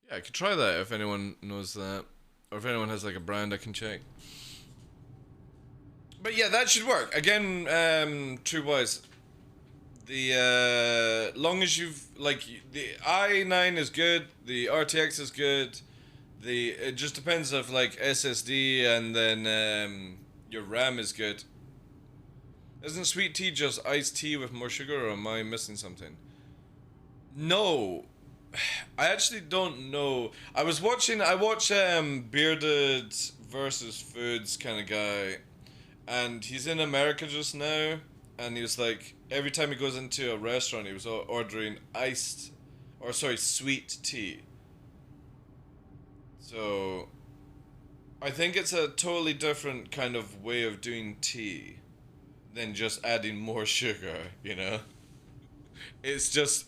Yeah, I could try that if anyone knows that. Or if anyone has like a brand I can check. But yeah, that should work. Again, True Wise. The long as you've like the i9 is good, the RTX is good. It just depends of like SSD and then your RAM is good. Isn't sweet tea just iced tea with more sugar, or am I missing something? No, I actually don't know. I watch Bearded versus Foods kind of guy, and he's in America just now, and he was like, every time he goes into a restaurant, he was ordering sweet tea. So, I think it's a totally different kind of way of doing tea than just adding more sugar, you know? It's just,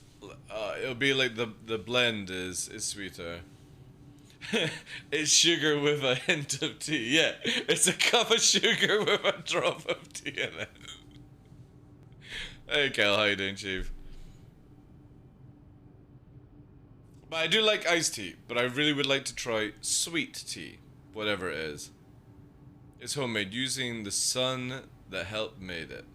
it'll be like the blend is sweeter. It's sugar with a hint of tea. Yeah, it's a cup of sugar with a drop of tea in it. Hey Cal, how you doing, Chief? But I do like iced tea, but I really would like to try sweet tea, whatever it is. It's homemade, using the sun that helped made it.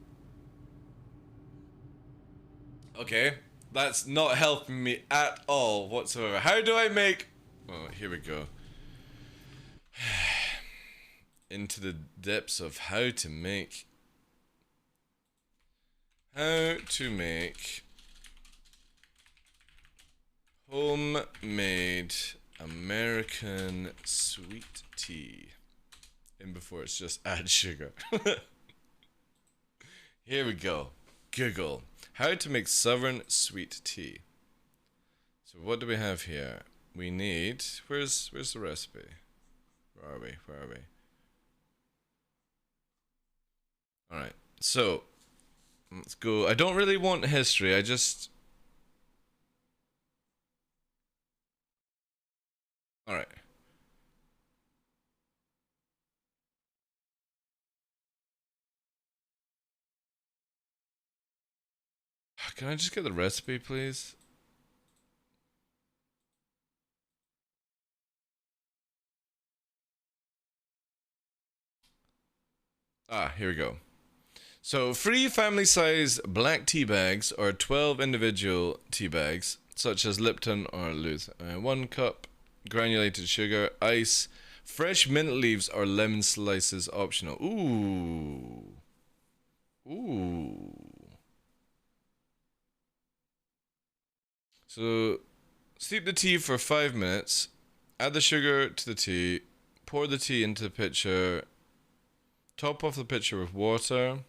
Okay, that's not helping me at all whatsoever. How do I make... Oh, here we go. Into the depths of how to make homemade American sweet tea. And before it's just add sugar. Here we go. Google. How to make Southern sweet tea. So what do we have here? We need... Where's the recipe? Where are we? Alright. So, let's go. I don't really want history. I just... Alright. Can I just get the recipe, please? Ah, here we go. So, free family-size black tea bags or 12 individual tea bags, such as Lipton or Luth. 1 cup granulated sugar, ice, fresh mint leaves or lemon slices optional. Ooh. Ooh. So, steep the tea for 5 minutes. Add the sugar to the tea. Pour the tea into the pitcher. Top off the pitcher with water.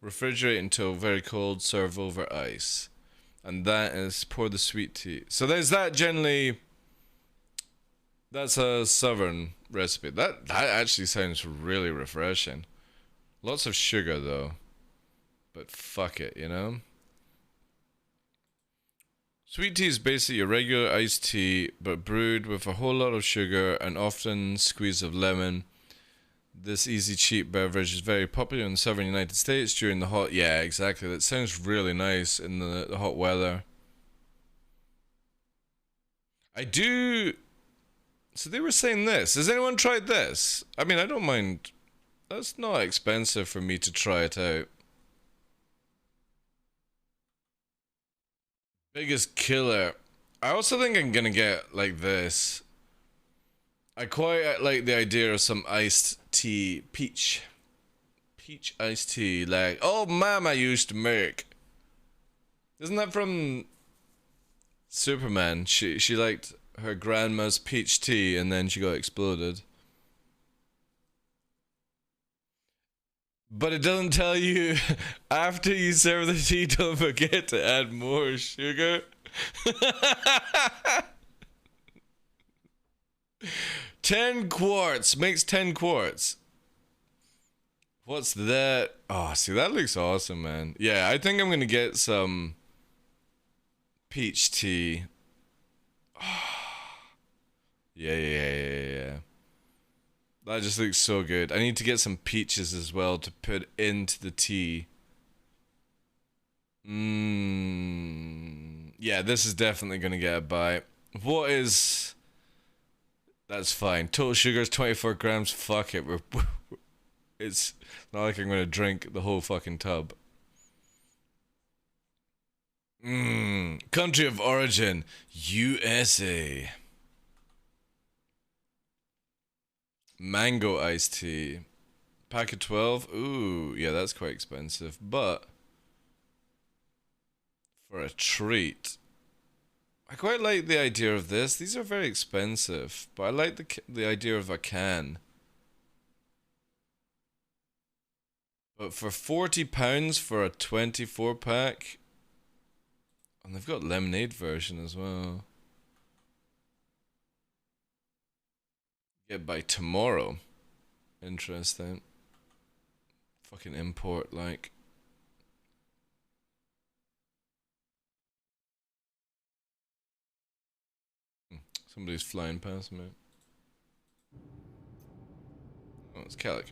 Refrigerate until very cold. Serve over ice. And that is pour the sweet tea. So there's that generally. That's a southern recipe. That actually sounds really refreshing. Lots of sugar though. But fuck it, you know? Sweet tea is basically your regular iced tea, but brewed with a whole lot of sugar and often squeeze of lemon. This easy, cheap beverage is very popular in the southern United States during the hot... Yeah, exactly. That sounds really nice in the hot weather. I do... So they were saying this. Has anyone tried this? I mean, I don't mind. That's not expensive for me to try it out. Biggest killer. I also think I'm gonna get like this. I quite like the idea of some iced tea, peach iced tea, like Mama used to make. Isn't that from Superman? She liked her grandma's peach tea and then she got exploded. But it doesn't tell you after you serve the tea, don't forget to add more sugar. 10 quarts. Makes 10 quarts. What's that? Oh, see, that looks awesome, man. Yeah, I think I'm going to get some peach tea. Yeah. That just looks so good. I need to get some peaches as well to put into the tea. Yeah, this is definitely going to get a buy. What is... That's fine. Total sugar is 24 grams. Fuck it. It's not like I'm going to drink the whole fucking tub. Country of origin. USA. Mango iced tea. Pack of 12. Ooh, yeah, that's quite expensive. But for a treat, I quite like the idea of this. These are very expensive, but I like the idea of a can. But for £40 for a 24 pack, and they've got lemonade version as well. Get by tomorrow. Interesting. Fucking import, like. Somebody's flying past me. Oh, it's Calic.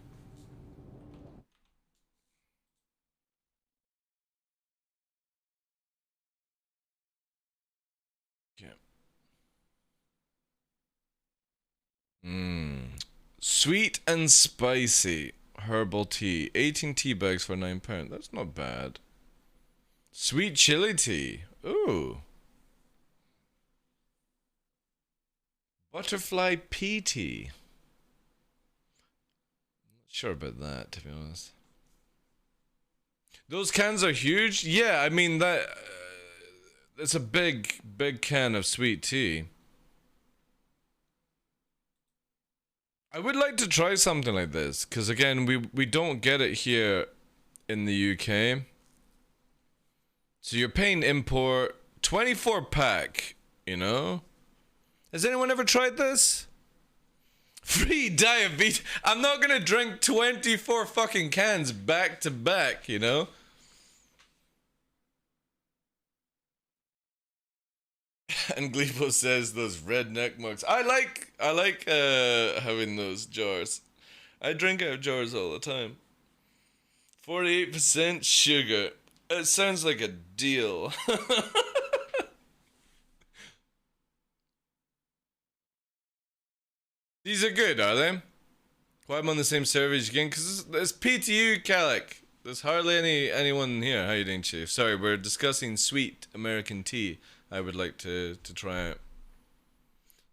Yeah. Sweet and spicy herbal tea. 18 tea bags for £9. That's not bad. Sweet chili tea. Ooh. Butterfly pea tea. Not sure about that, to be honest. Those cans are huge. Yeah, I mean that. It's a big can of sweet tea. I would like to try something like this, because again, we don't get it here in the UK. So you're paying import, 24 pack, you know? Has anyone ever tried this? Free diabetes. I'm not gonna drink 24 fucking cans back to back, you know? And Gleepo says those redneck mugs. I like having those jars. I drink out of jars all the time. 48% sugar. It sounds like a deal. These are good, are they? Why I'm on the same server as you again? Because it's PTU, Calic. There's hardly anyone here. How you doing, Chief? Sorry, we're discussing sweet American tea. I would like to try out.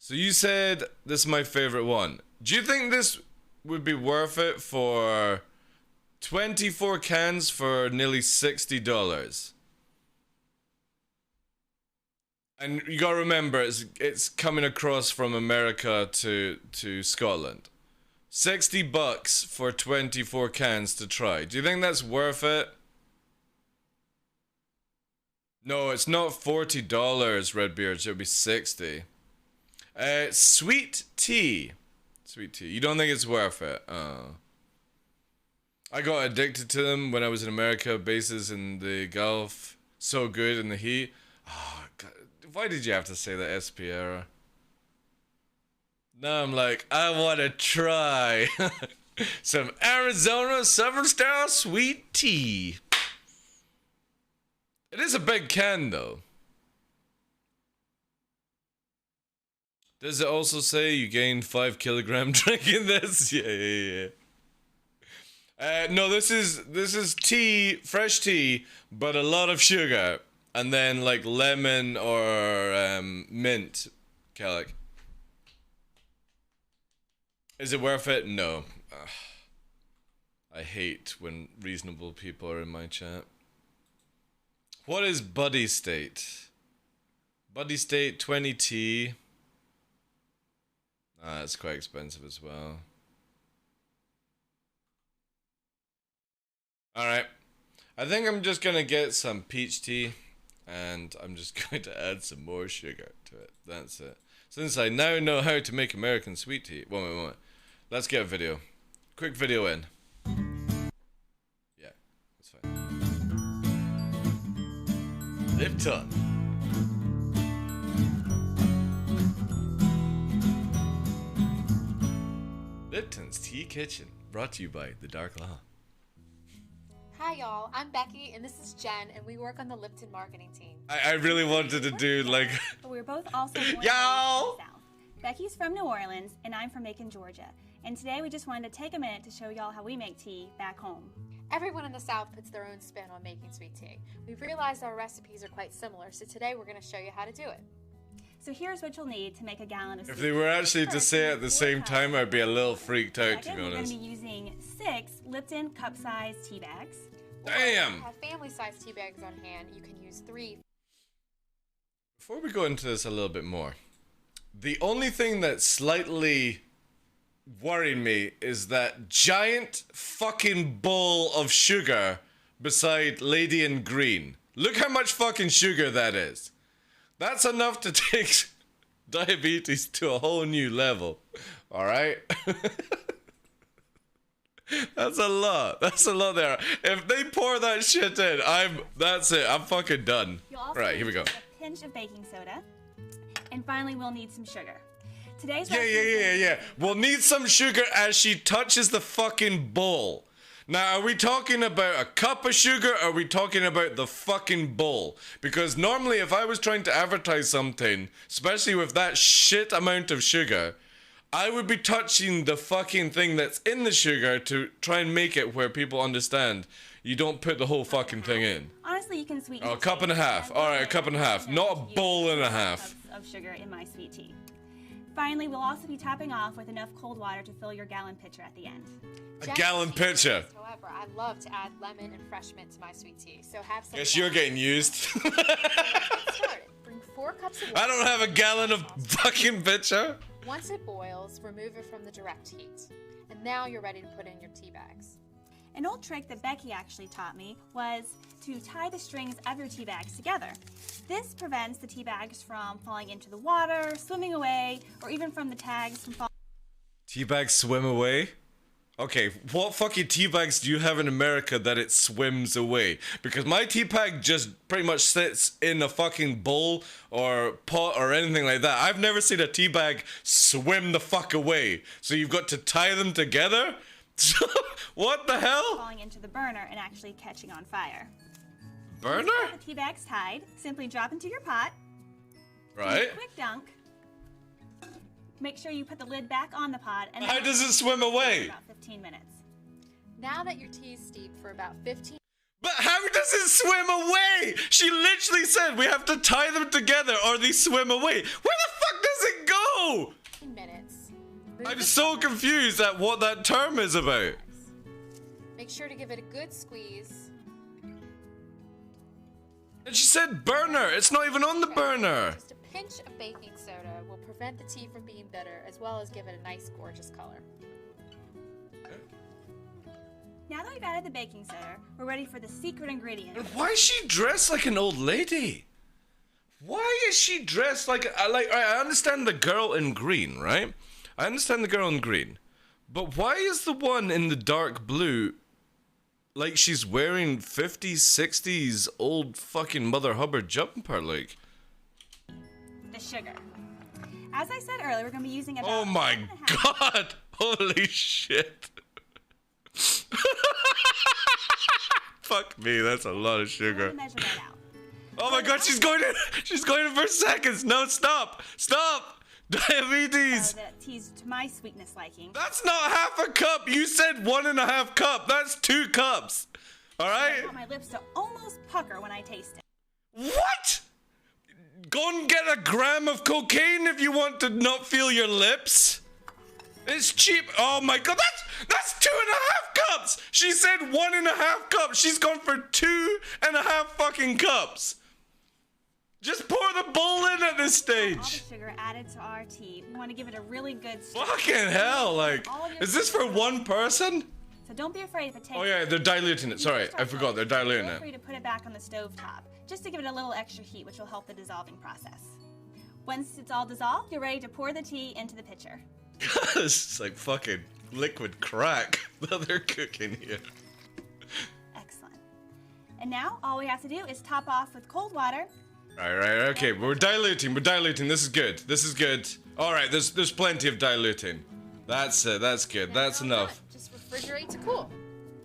So you said this is my favorite one. Do you think this would be worth it for 24 cans for nearly $60? And you gotta remember, it's coming across from America to Scotland. $60 for 24 cans to try. Do you think that's worth it? No, it's not $40, Redbeard. It would be 60. Sweet tea. Sweet tea. You don't think it's worth it? I got addicted to them when I was in America. Bases in the Gulf. So good in the heat. Oh, God. Why did you have to say that, Espiera? Now I'm like, I want to try some Arizona Southern Style sweet tea. It is a big can, though. Does it also say you gained 5 kilograms drinking this? Yeah. No, this is tea, fresh tea, but a lot of sugar, and then like lemon or mint, Calic. Is it worth it? No. Ugh. I hate when reasonable people are in my chat. What is Buddy State? Buddy State 20T. Ah, it's quite expensive as well. Alright. I think I'm just gonna get some peach tea. And I'm just going to add some more sugar to it. That's it. Since I now know how to make American sweet tea. One moment. Let's get a video. Quick video in. Yeah, that's fine. Lipton. Lipton's Tea Kitchen. Brought to you by The Dark Law. Hi y'all, I'm Becky and this is Jen and we work on the Lipton marketing team. I really wanted to do like... But we're both also born in the Yo! South. Becky's from New Orleans and I'm from Macon, Georgia. And today we just wanted to take a minute to show y'all how we make tea back home. Everyone in the South puts their own spin on making sweet tea. We've realized our recipes are quite similar, so today we're going to show you how to do it. So here's what you'll need to make a gallon of If sweet they were tea. actually to First, say it you at the need same 4 time, cups I'd be a of little water. freaked out, to Second, be we're going honest. to be using 6 Lipton cup-sized tea bags. Or Damn! if you have family-sized tea bags on hand, you can use 3. Before we go into this a little bit more, the only thing that's slightly worrying me is that giant fucking bowl of sugar beside Lady in Green. Look how much fucking sugar that is. That's enough to take diabetes to a whole new level. Alright? That's a lot. That's a lot there. If they pour that shit in, that's it. I'm fucking done. You'll also Right, here we need go. a pinch of baking soda. And finally, we'll need some sugar. Today's Yeah. We'll need some sugar as she touches the fucking bowl. Now, are we talking about a cup of sugar or are we talking about the fucking bowl? Because normally if I was trying to advertise something, especially with that shit amount of sugar, I would be touching the fucking thing that's in the sugar to try and make it where people understand you don't put the whole fucking thing in. Honestly, you can sweeten Oh, a your cup tea. and a half. And Alright, a cup and a half. Not a to use bowl and a 4 half. cups of sugar in my sweet tea. Finally, we'll also be topping off with enough cold water to fill your gallon pitcher at the end. A gallon pitcher. However, I love to add lemon and fresh mint to my sweet tea, so have some. Guess you're getting used. Started. Bring 4 cups of water. I don't have a gallon of fucking pitcher. Once it boils, remove it from the direct heat. And now you're ready to put in your tea bags. An old trick that Becky actually taught me was to tie the strings of your tea bags together. This prevents the tea bags from falling into the water, swimming away, or even from the tags from falling. Tea bags swim away? Okay, what fucking tea bags do you have in America that it swims away? Because my tea bag just pretty much sits in a fucking bowl or pot or anything like that. I've never seen a tea bag swim the fuck away. So you've got to tie them together? What the hell? Falling into the burner and actually catching on fire. Burner? With the tea bags tied, simply drop into your pot. Right. Quick dunk. make sure you put the lid back on the pot and How does it swim away? About 15 minutes. Now that your tea is steeped for about 15 But how does it swim away? She literally said we have to tie them together or they swim away. Where the fuck does it go? minutes, move I'm the so timer. confused at what that term is about. Make sure to give it a good squeeze. And she said burner. It's not even on the burner. Just a pinch of baking soda will prevent the tea from being bitter, as well as give it a nice, gorgeous color. Now that we've added the baking soda, we're ready for the secret ingredient. And why is she dressed like an old lady? Why is she dressed like I understand the girl in green, right? I understand the girl in green. But why is the one in the dark blue like she's wearing 50s, 60s old fucking Mother Hubbard jumper like? The sugar. As I said earlier, we're going to be using about Oh my 1.5 god! Holy shit. Fuck me, that's a lot of We'll sugar. measure that out. Oh my god, she's going in for seconds. No, stop. Stop. Diabetes. So the tea's to my sweetness liking. That's not half a cup. You said 1.5 cup. That's 2 cups. All I right. want my lips to almost pucker when I taste it. What? Go and get a gram of cocaine if you want to not feel your lips. It's cheap. Oh my god, that's 2.5 cups. She said 1.5 cups. She's gone for 2.5 fucking cups. Just pour the bowl in at this All the stage. sugar added to our tea. We want to give it a really good stir. Fucking hell, like, is this for one person? So don't be afraid if it takes. Oh yeah, they're diluting it. Sorry, I forgot, they're diluting Feel it. free to put it back on the stove top, just to give it a little extra heat, which will help the dissolving process. Once it's all dissolved, you're ready to pour the tea into the pitcher. It's like fucking liquid crack that they're cooking here. Excellent. And now all we have to do is top off with cold water. Right, okay, we're diluting, this is good, Alright, there's plenty of diluting. That's it, that's good, that's All enough. done. Just refrigerate to cool.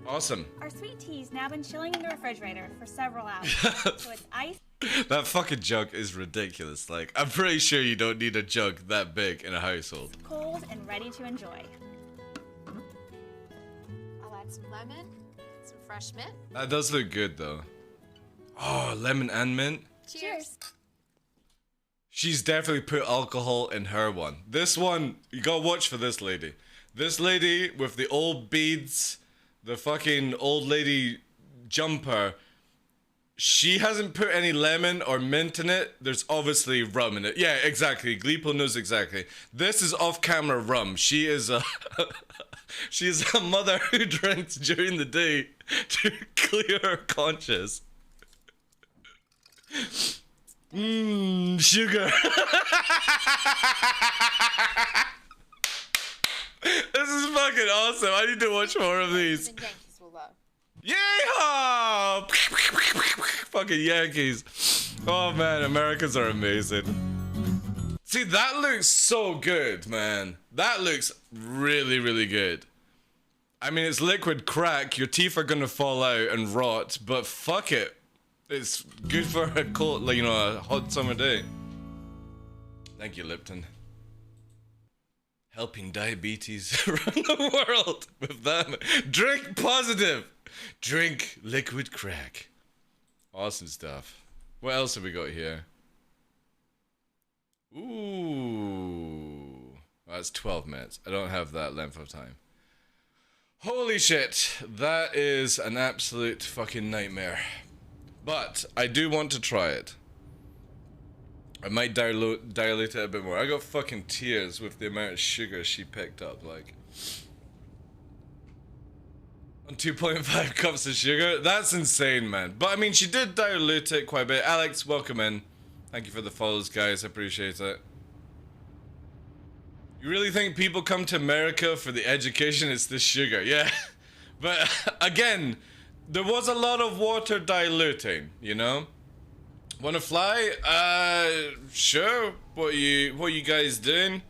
Awesome. Our sweet tea's now been chilling in the refrigerator for several hours, so it's iced. That fucking jug is ridiculous, like, I'm pretty sure you don't need a jug that big in a household. Cold and ready to enjoy. I'll add some lemon, some fresh mint. That does look good though. Oh, lemon and mint. Cheers. She's definitely put alcohol in her one. This one, you gotta watch for this lady. This lady with the old beads, the fucking old lady jumper, she hasn't put any lemon or mint in it. There's obviously rum in it. Yeah, exactly. Gleeple knows exactly. This is off-camera rum. She is a... she is a mother who drinks during the day to clear her conscience. Mmm, sugar. This is fucking awesome. I need to watch more of these. Even Yankees will love. Yeehaw! Fucking Yankees. Oh man, Americans are amazing. See, that looks so good, man. That looks really, really good. I mean, it's liquid crack. Your teeth are gonna fall out and rot, but fuck it. It's good for a cold, like, you know, a hot summer day. Thank you, Lipton. Helping diabetes around the world with them. Drink positive. Drink liquid crack. Awesome stuff. What else have we got here? Ooh. That's 12 minutes. I don't have that length of time. Holy shit. That is an absolute fucking nightmare. But I do want to try it. I might dilute it a bit more. I got fucking tears with the amount of sugar she picked up, like. On 2.5 cups of sugar? That's insane, man. But I mean, she did dilute it quite a bit. Alex, welcome in. Thank you for the follows, guys. I appreciate it. You really think people come to America for the education? It's the sugar. Yeah. But again, there was a lot of water diluting, you know? Wanna fly? Sure. What you guys doing?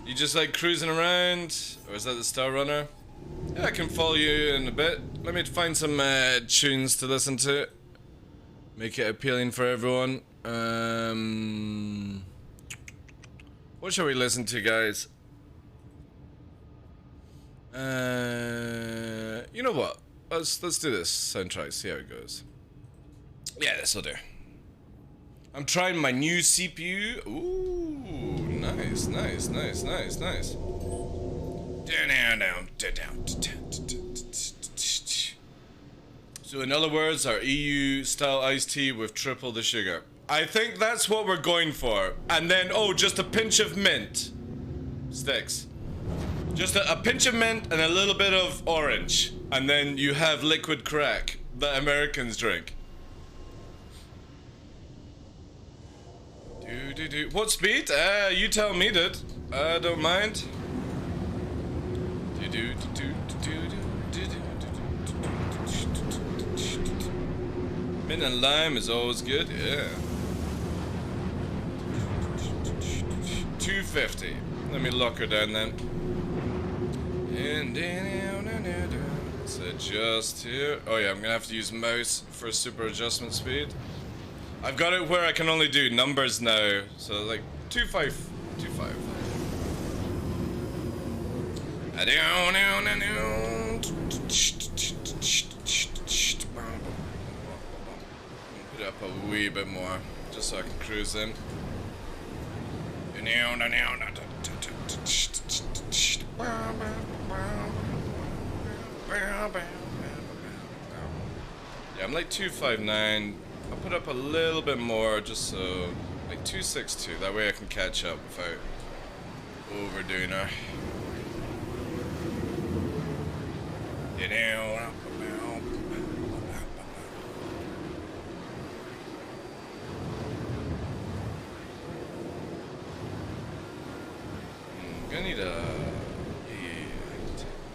You just like cruising around? Or is that the Star Runner? Yeah, I can follow you in a bit. Let me find some tunes to listen to. Make it appealing for everyone. What shall we listen to, guys? You know what? Let's do this and try, see how it goes. Yeah, this'll do. I'm trying my new CPU. Ooh, nice, nice, nice, nice, nice. So in other words, our EU style iced tea with triple the sugar. I think that's what we're going for. And then, oh, just a pinch of mint. Sticks. Just a pinch of mint and a little bit of orange. And then you have liquid crack that Americans drink. What speed? You tell me, dude. I don't mind. Mint and lime is always good, yeah. 250. Let me lock her down then. Let's adjust here. Oh yeah, I'm gonna have to use mouse for super adjustment speed. I've got it where I can only do numbers now, so like 2525. Put it up a wee bit more, just so I can cruise in. Yeah, I'm like 259. I'll put up a little bit more, just so like 262. That way I can catch up without overdoing her. I'm gonna need a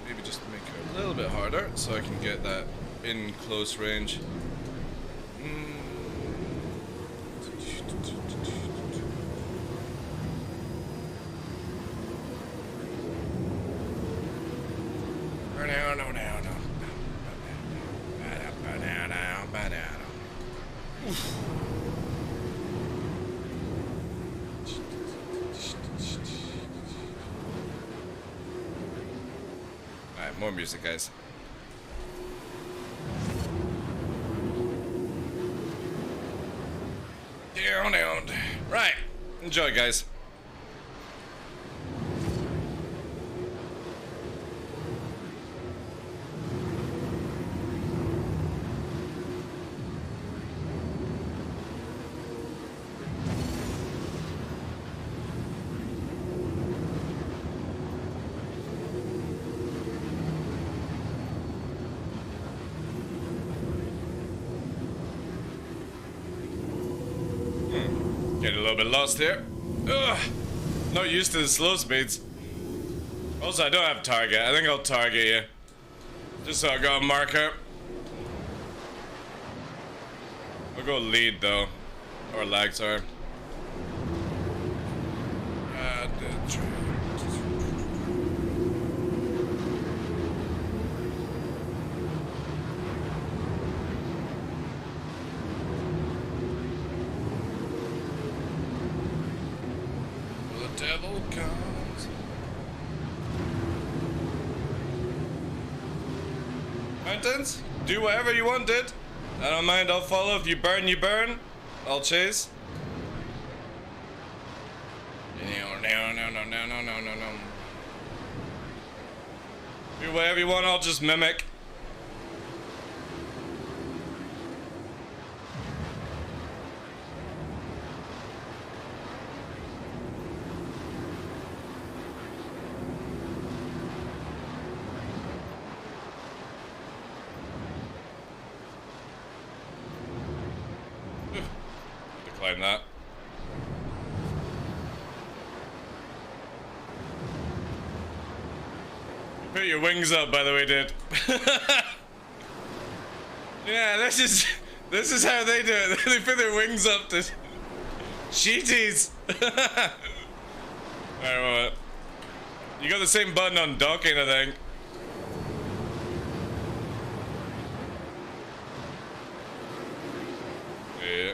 maybe just make it a little bit harder so I can get that in close range. Alright, more music, guys. Right, enjoy, guys. Getting a little bit lost here. Ugh, not used to the slow speeds. Also, I don't have target. I think I'll target you. Just so I got a marker. I'll go lead though. Or lag, sorry. Devil comes. Mountains, do whatever you want, dude. I don't mind, I'll follow. If you burn, you burn. I'll chase. No. Do whatever you want, I'll just mimic. Decline that. You put your wings up, by the way, dude. Yeah, this is how they do it. They put their wings up, dude. Cheaties. Alright, what? You got the same button on docking, I think. Yeah.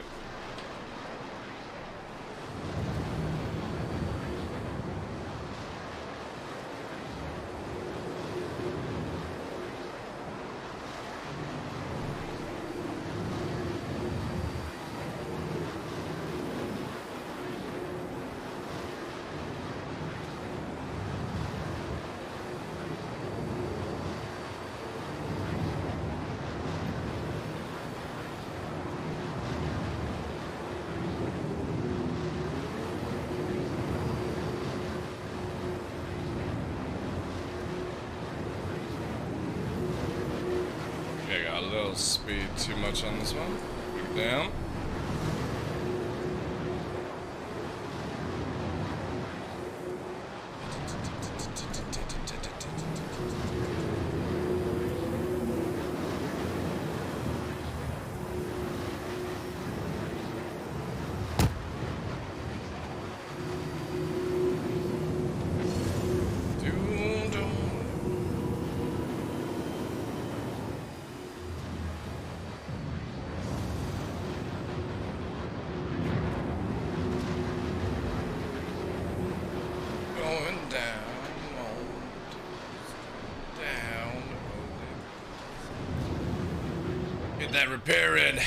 little speed too much on this one. Put it down. Get that repair in.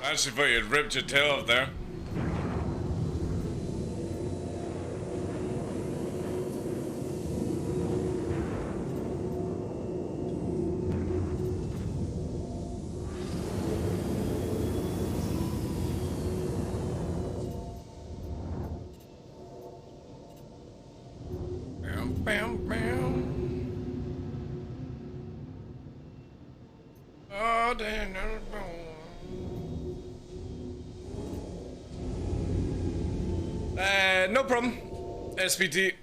I actually thought you'd ripped your tail off there. Bam, bam. Oh, damn, no problem. SPT.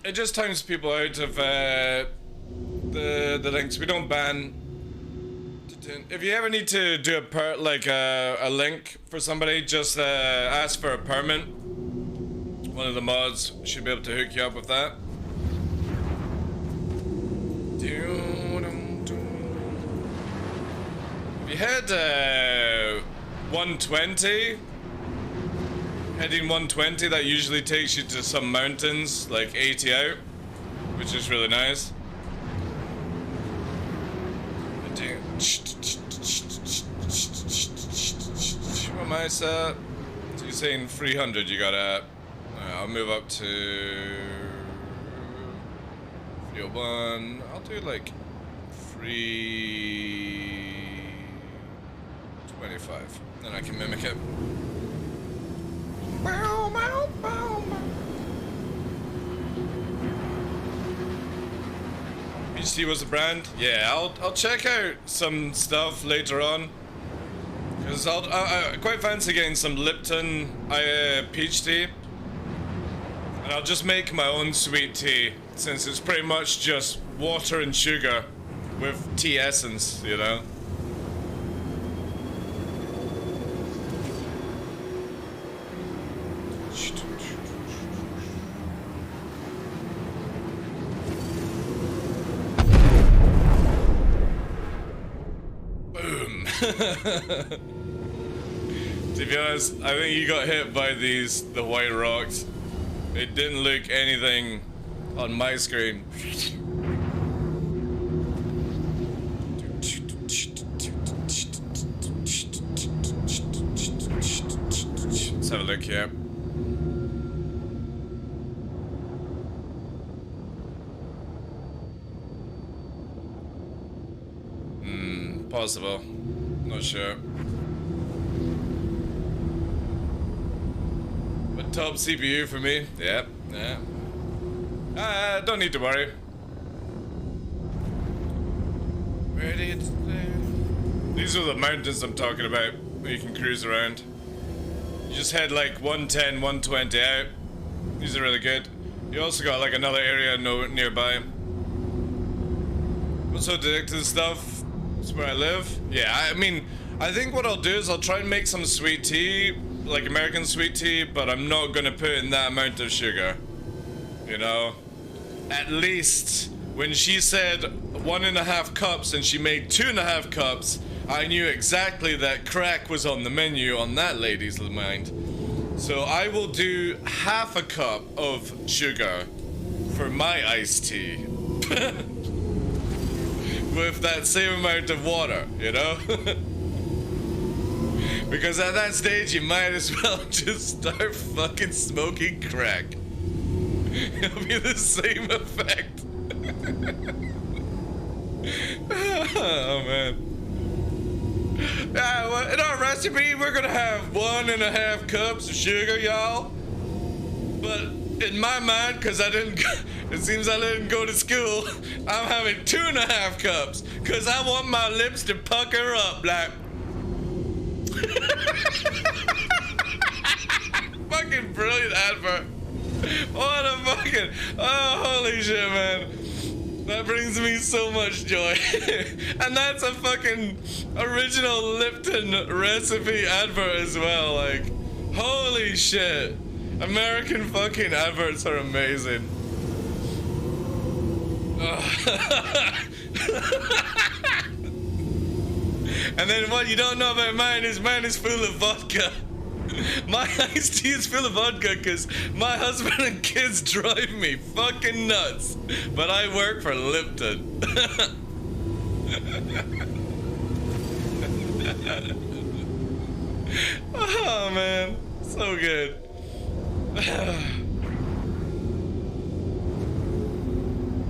It just times people out of the links. We don't ban. If you ever need to do a link for somebody, just ask for a permit. One of the mods should be able to hook you up with that. If you head 120, heading 120, that usually takes you to some mountains, like 80 out, which is really nice. What am I set? So you're saying 300 you got at? I'll move up to 301. I'll do like 325. Then I can mimic it. Bow, bow, bow, bow. HT was the brand? Yeah, I'll check out some stuff later on. Because I quite fancy getting some Lipton peach tea. And I'll just make my own sweet tea, since it's pretty much just water and sugar with tea essence, you know? Boom. To be honest, I think you got hit by the white rocks. It didn't look anything on my screen. Let's have a look here. Possible. Not sure. But top CPU for me. Yep, yeah. Don't need to worry. Ready to play. These are the mountains I'm talking about, where you can cruise around. You just head like 110, 120 out. These are really good. You also got like another area nearby. Also addicted to stuff. That's where I live. Yeah, I mean, I think what I'll do is I'll try and make some sweet tea, like American sweet tea, but I'm not gonna put in that amount of sugar. You know? At least when she said 1.5 cups and she made 2.5 cups, I knew exactly that crack was on the menu on that lady's mind. So I will do 1/2 cup of sugar for my iced tea. With that same amount of water, you know? Because at that stage you might as well just start fucking smoking crack. It'll be the same effect. Oh man. Well, in our recipe we're gonna have 1.5 cups of sugar, y'all. But in my mind, cause it seems I didn't go to school, I'm having 2.5 cups, cause I want my lips to pucker up like. Fucking brilliant advert. What a fucking, oh holy shit, man. That brings me so much joy. And that's a fucking original Lipton recipe advert as well, like, holy shit. American fucking adverts are amazing. And then what you don't know about mine is full of vodka. My iced tea is full of vodka because my husband and kids drive me fucking nuts. But I work for Lipton. Oh man, so good.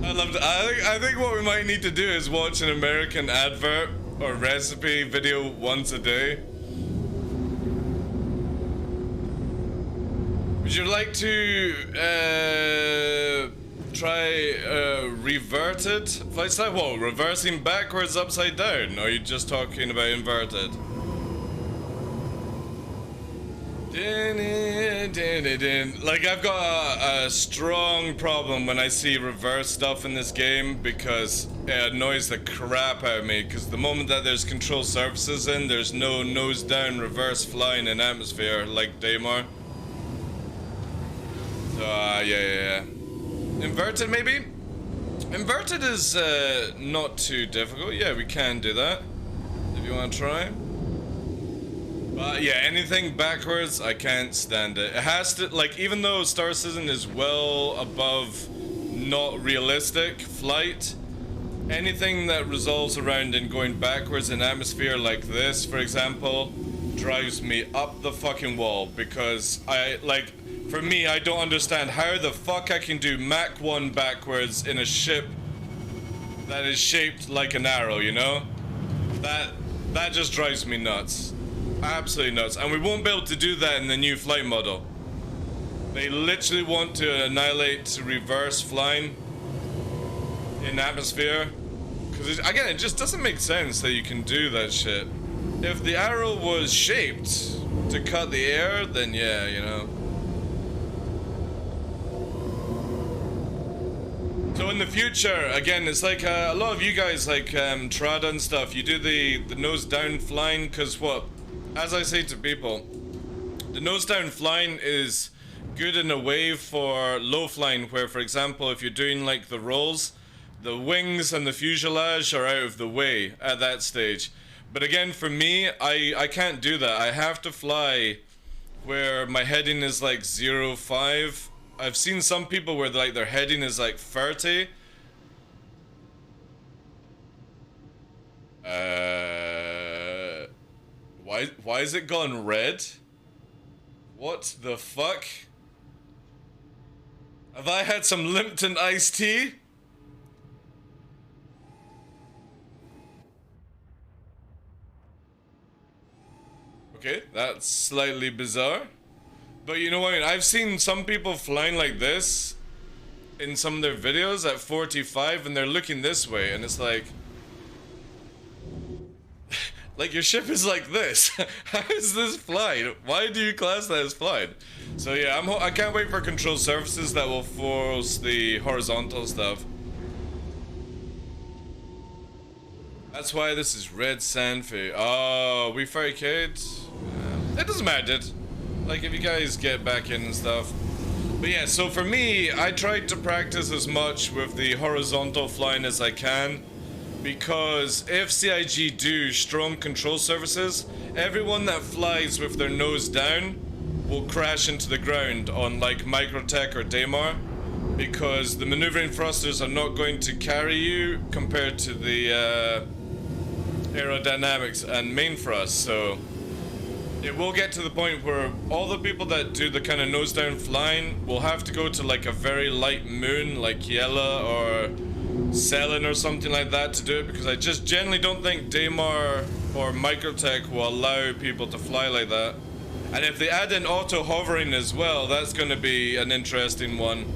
I loved it. I think what we might need to do is watch an American advert or recipe video once a day. Would you like to try reverted flight style? Whoa, reversing backwards upside down? Or are you just talking about inverted? Like, I've got a strong problem when I see reverse stuff in this game because it annoys the crap out of me, because the moment that there's control surfaces in, there's no nose down reverse flying in atmosphere like Daymar. So, yeah. Inverted, maybe? Inverted is not too difficult. Yeah, we can do that if you want to try. But yeah, anything backwards, I can't stand it. It has to, like, even though Star Citizen is well above not realistic flight, anything that resolves around in going backwards in atmosphere like this, for example, drives me up the fucking wall, because for me, I don't understand how the fuck I can do Mach 1 backwards in a ship that is shaped like an arrow, you know? That just drives me nuts. Absolutely nuts. And we won't be able to do that in the new flight model. They literally want to annihilate reverse flying in atmosphere. Because, again, it just doesn't make sense that you can do that shit. If the arrow was shaped to cut the air, then yeah, you know. So in the future, again, it's like a lot of you guys, like Trada and stuff, you do the nose down flying, because what? As I say to people, the nose down flying is good in a way for low flying, where, for example, if you're doing like the rolls, the wings and the fuselage are out of the way at that stage. But again, for me, I can't do that. I have to fly where my heading is like 0.5 I've seen some people where like their heading is like 30. Why is it gone red? What the fuck? Have I had some Lipton iced tea? Okay, that's slightly bizarre. But you know what I mean? I've seen some people flying like this in some of their videos at 45 and they're looking this way and it's like... like your ship is like this. How is this flying? Why do you class that as flying? So yeah, I can't wait for control surfaces that will force the horizontal stuff. That's why this is red sand for you. Oh, we barricade? It doesn't matter, dude. Like, if you guys get back in and stuff. But yeah, so for me, I tried to practice as much with the horizontal flying as I can. Because if CIG do strong control surfaces, everyone that flies with their nose down will crash into the ground on like Microtech or Daymar. Because the maneuvering thrusters are not going to carry you compared to the aerodynamics and main thrust, so it will get to the point where all the people that do the kind of nose down flying will have to go to like a very light moon like Yella or Selin or something like that to do it, because I just generally don't think Daymar or Microtech will allow people to fly like that. And if they add in auto hovering as well, that's going to be an interesting one,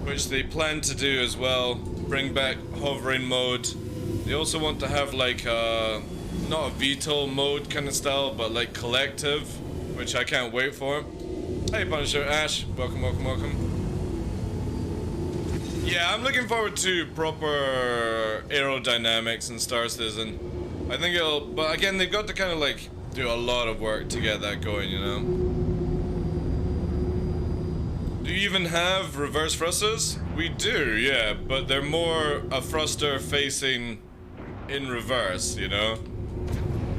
which they plan to do as well. Bring back hovering mode. They also want to have like not a VTOL mode kind of style, but like collective, which I can't wait for. Hey Punisher, Ash, welcome, welcome, welcome. Yeah, I'm looking forward to proper aerodynamics and Star Citizen. I think it'll, but again, they've got to kind of like do a lot of work to get that going, you know? Do you even have reverse thrusters? We do, yeah, but they're more a thruster facing in reverse, you know?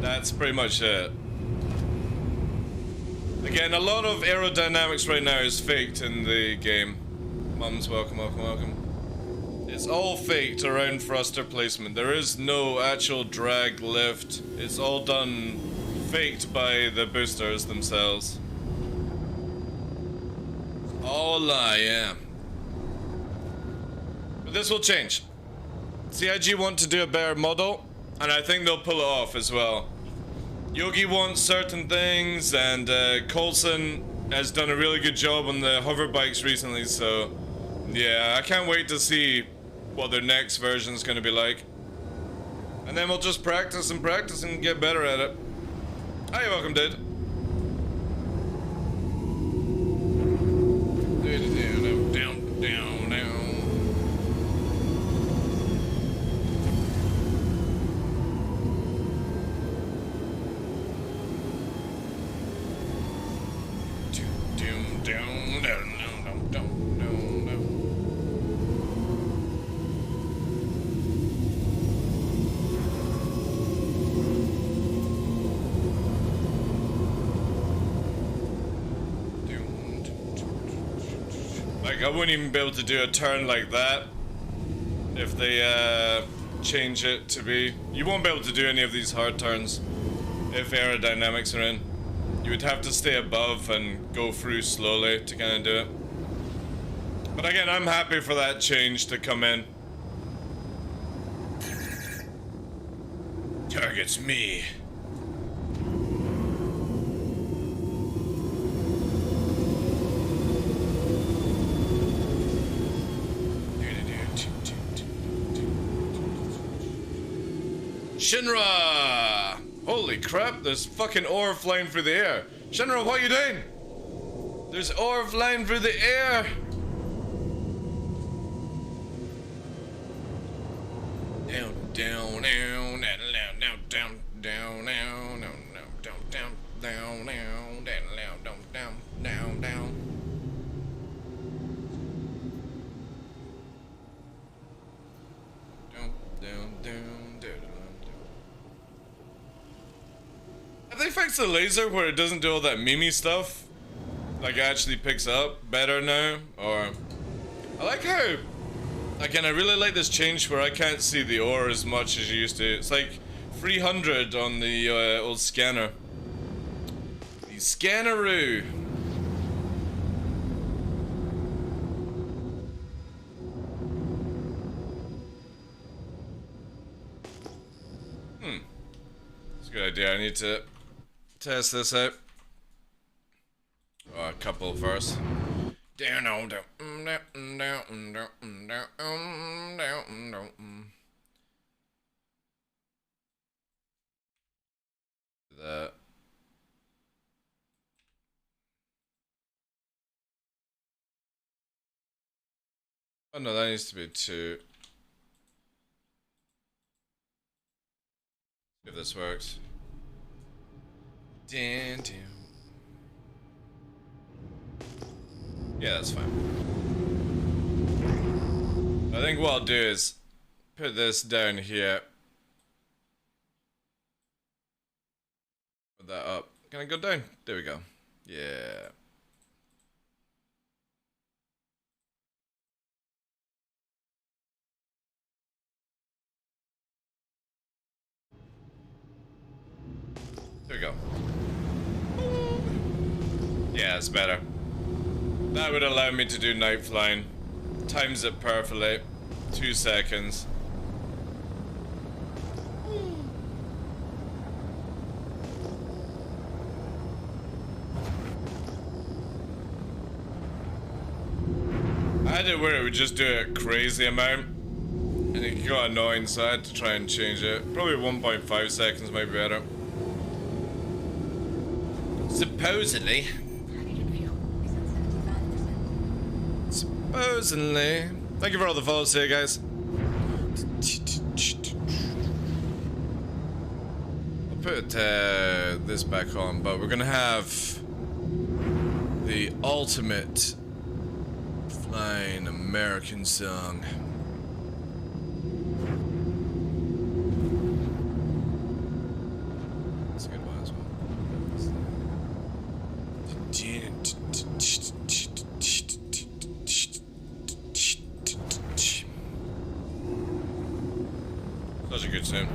That's pretty much it. Again, a lot of aerodynamics right now is faked in the game. Mums, welcome, welcome, welcome. It's all faked around thruster placement. There is no actual drag lift. It's all done faked by the boosters themselves. All a lie, yeah. But this will change. CIG want to do a better model, and I think they'll pull it off as well. Yogi wants certain things, and Coulson has done a really good job on the hover bikes recently, so yeah, I can't wait to see what their next version is going to be like. And then we'll just practice and practice and get better at it. Hi, welcome, dude. Down, down, down. Like, I wouldn't even be able to do a turn like that if they change it to be... You won't be able to do any of these hard turns if aerodynamics are in. You would have to stay above and go through slowly to kind of do it. But again, I'm happy for that change to come in. Targets me. Shinra! Holy crap, there's fucking ore flying through the air. Shinra, what are you doing? There's ore flying through the air. Down, down, down, down, down, down, down, down, down, down, down, down, down, down, down, down, down, down. Have they fixed the laser where it doesn't do all that Mimi stuff? Like, it actually picks up better now, or... I like how... Again, I really like this change where I can't see the ore as much as you used to. It's like 300 on the old scanner. The scanneroo. It's a good idea. I need to test this out. Oh, a couple first. That. Oh no, that needs to be 2. If this works. Yeah, that's fine. I think what I'll do is put this down here. Put that up. Can I go down? There we go. Yeah. There we go. Yeah, it's better. That would allow me to do night flying. Times it perfectly. 2 seconds. I had it where it would just do a crazy amount. And it got annoying, so I had to try and change it. Probably 1.5 seconds might be better. Supposedly. Hydrogen fuel is at 75%. Supposedly. Thank you for all the follows here, guys. I'll put this back on, but we're gonna have the ultimate flying American song. That's a good one as well. Such a good tune.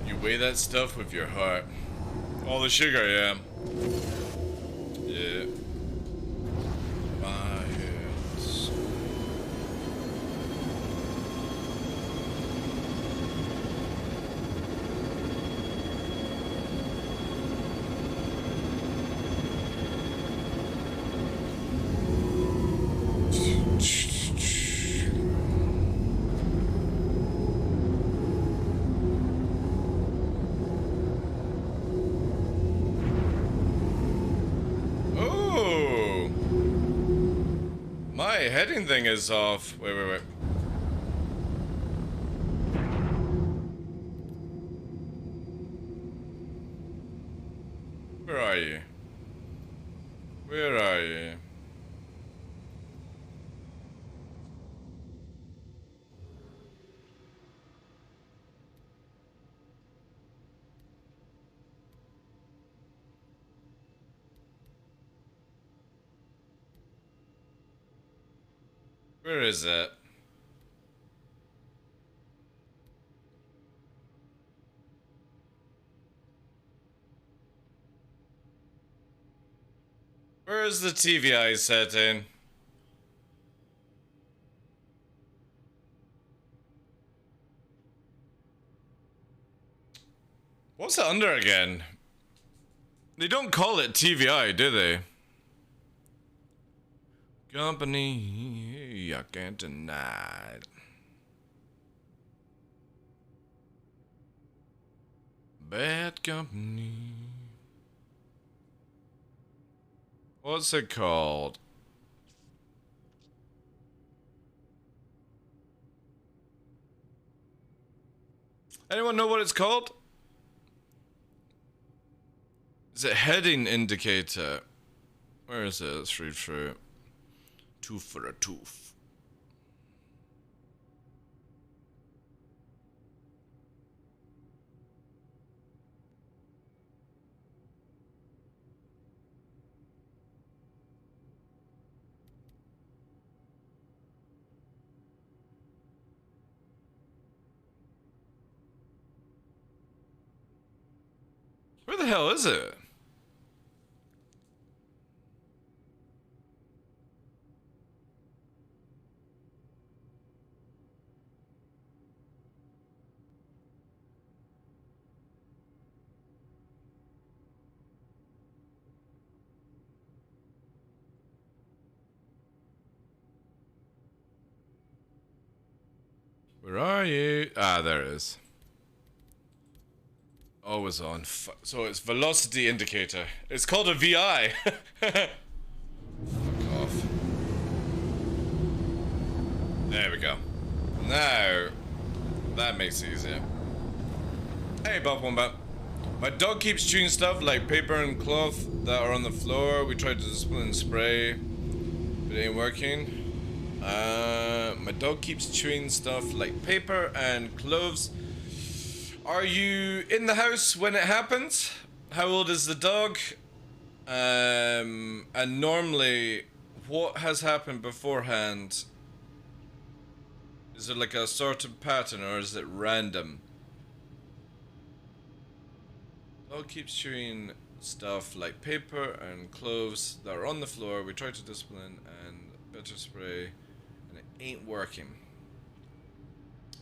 You weigh that stuff with your heart. All the sugar, yeah. Yeah. My hands. Oh, my heading thing is off. Wait. Where are you? Where are you? Where is it? Where is the TVI setting? What's it under again? They don't call it TVI, do they? Company, I can't deny it. Bad company. What's it called? Anyone know what it's called? Is it heading indicator? Where is it? Let's read through. Tooth for a tooth. Where the hell is it? Where are you? Ah, there it is. Always on. So it's velocity indicator. It's called a VI. Fuck off. There we go. Now, that makes it easier. Hey, Bob Wombat. My dog keeps chewing stuff like paper and cloth that are on the floor. We tried to discipline spray, but it ain't working. My dog keeps chewing stuff like paper and cloves. Are you in the house when it happens? How old is the dog? And normally, what has happened beforehand? Is there like a sort of pattern or is it random? Dog keeps chewing stuff like paper and cloves that are on the floor. We tried to discipline and bitter spray and it ain't working.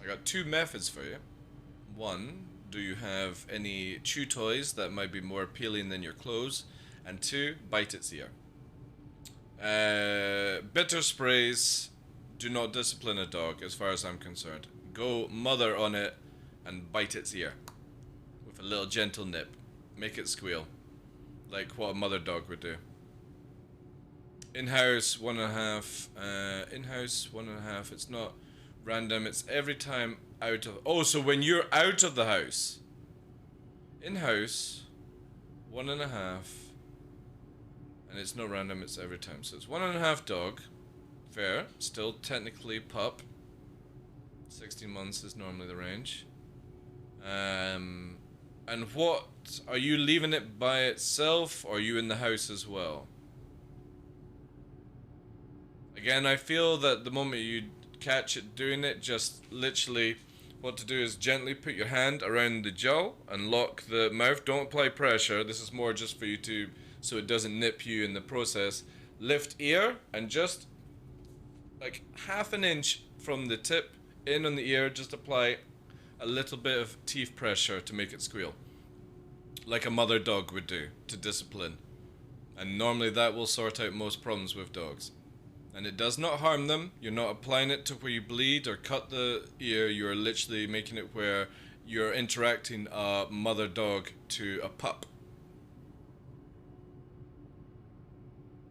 I got two methods for you. One, do you have any chew toys that might be more appealing than your clothes? And two, bite its ear. Bitter sprays do not discipline a dog as far as I'm concerned. Go mother on it and bite its ear with a little gentle nip. Make it squeal like what a mother dog would do. In-house 1.5. In-house 1.5. It's not random. It's every time out of... Oh, so when you're out of the house. In-house 1.5. And it's not random. It's every time. So it's 1.5 dog. Fair. Still technically pup. 16 months is normally the range. And what... Are you leaving it by itself? Or are you in the house as well? Again, I feel that the moment you catch it doing it, just literally what to do is gently put your hand around the jaw and lock the mouth. Don't apply pressure. This is more just for you to, so it doesn't nip you in the process. Lift ear and just like 1/2 inch from the tip in on the ear, just apply a little bit of teeth pressure to make it squeal. Like a mother dog would do to discipline. And normally that will sort out most problems with dogs. And it does not harm them. You're not applying it to where you bleed or cut the ear. You're literally making it where you're interacting a mother dog to a pup.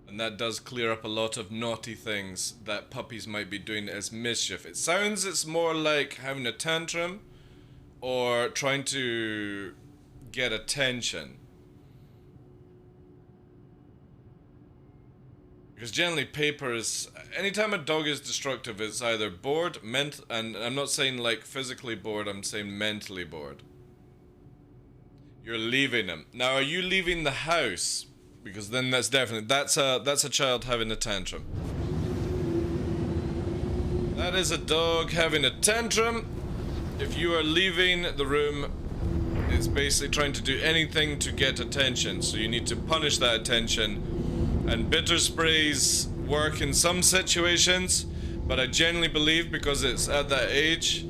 And that does clear up a lot of naughty things that puppies might be doing as mischief. It sounds it's more like having a tantrum or trying to get attention. Because generally paper is... Anytime a dog is destructive, it's either bored, and I'm not saying like physically bored, I'm saying mentally bored. You're leaving him. Now, are you leaving the house? Because then that's definitely... That's a child having a tantrum. That is a dog having a tantrum. If you are leaving the room, it's basically trying to do anything to get attention. So you need to punish that attention. And bitter sprays work in some situations, but I genuinely believe because it's at that age,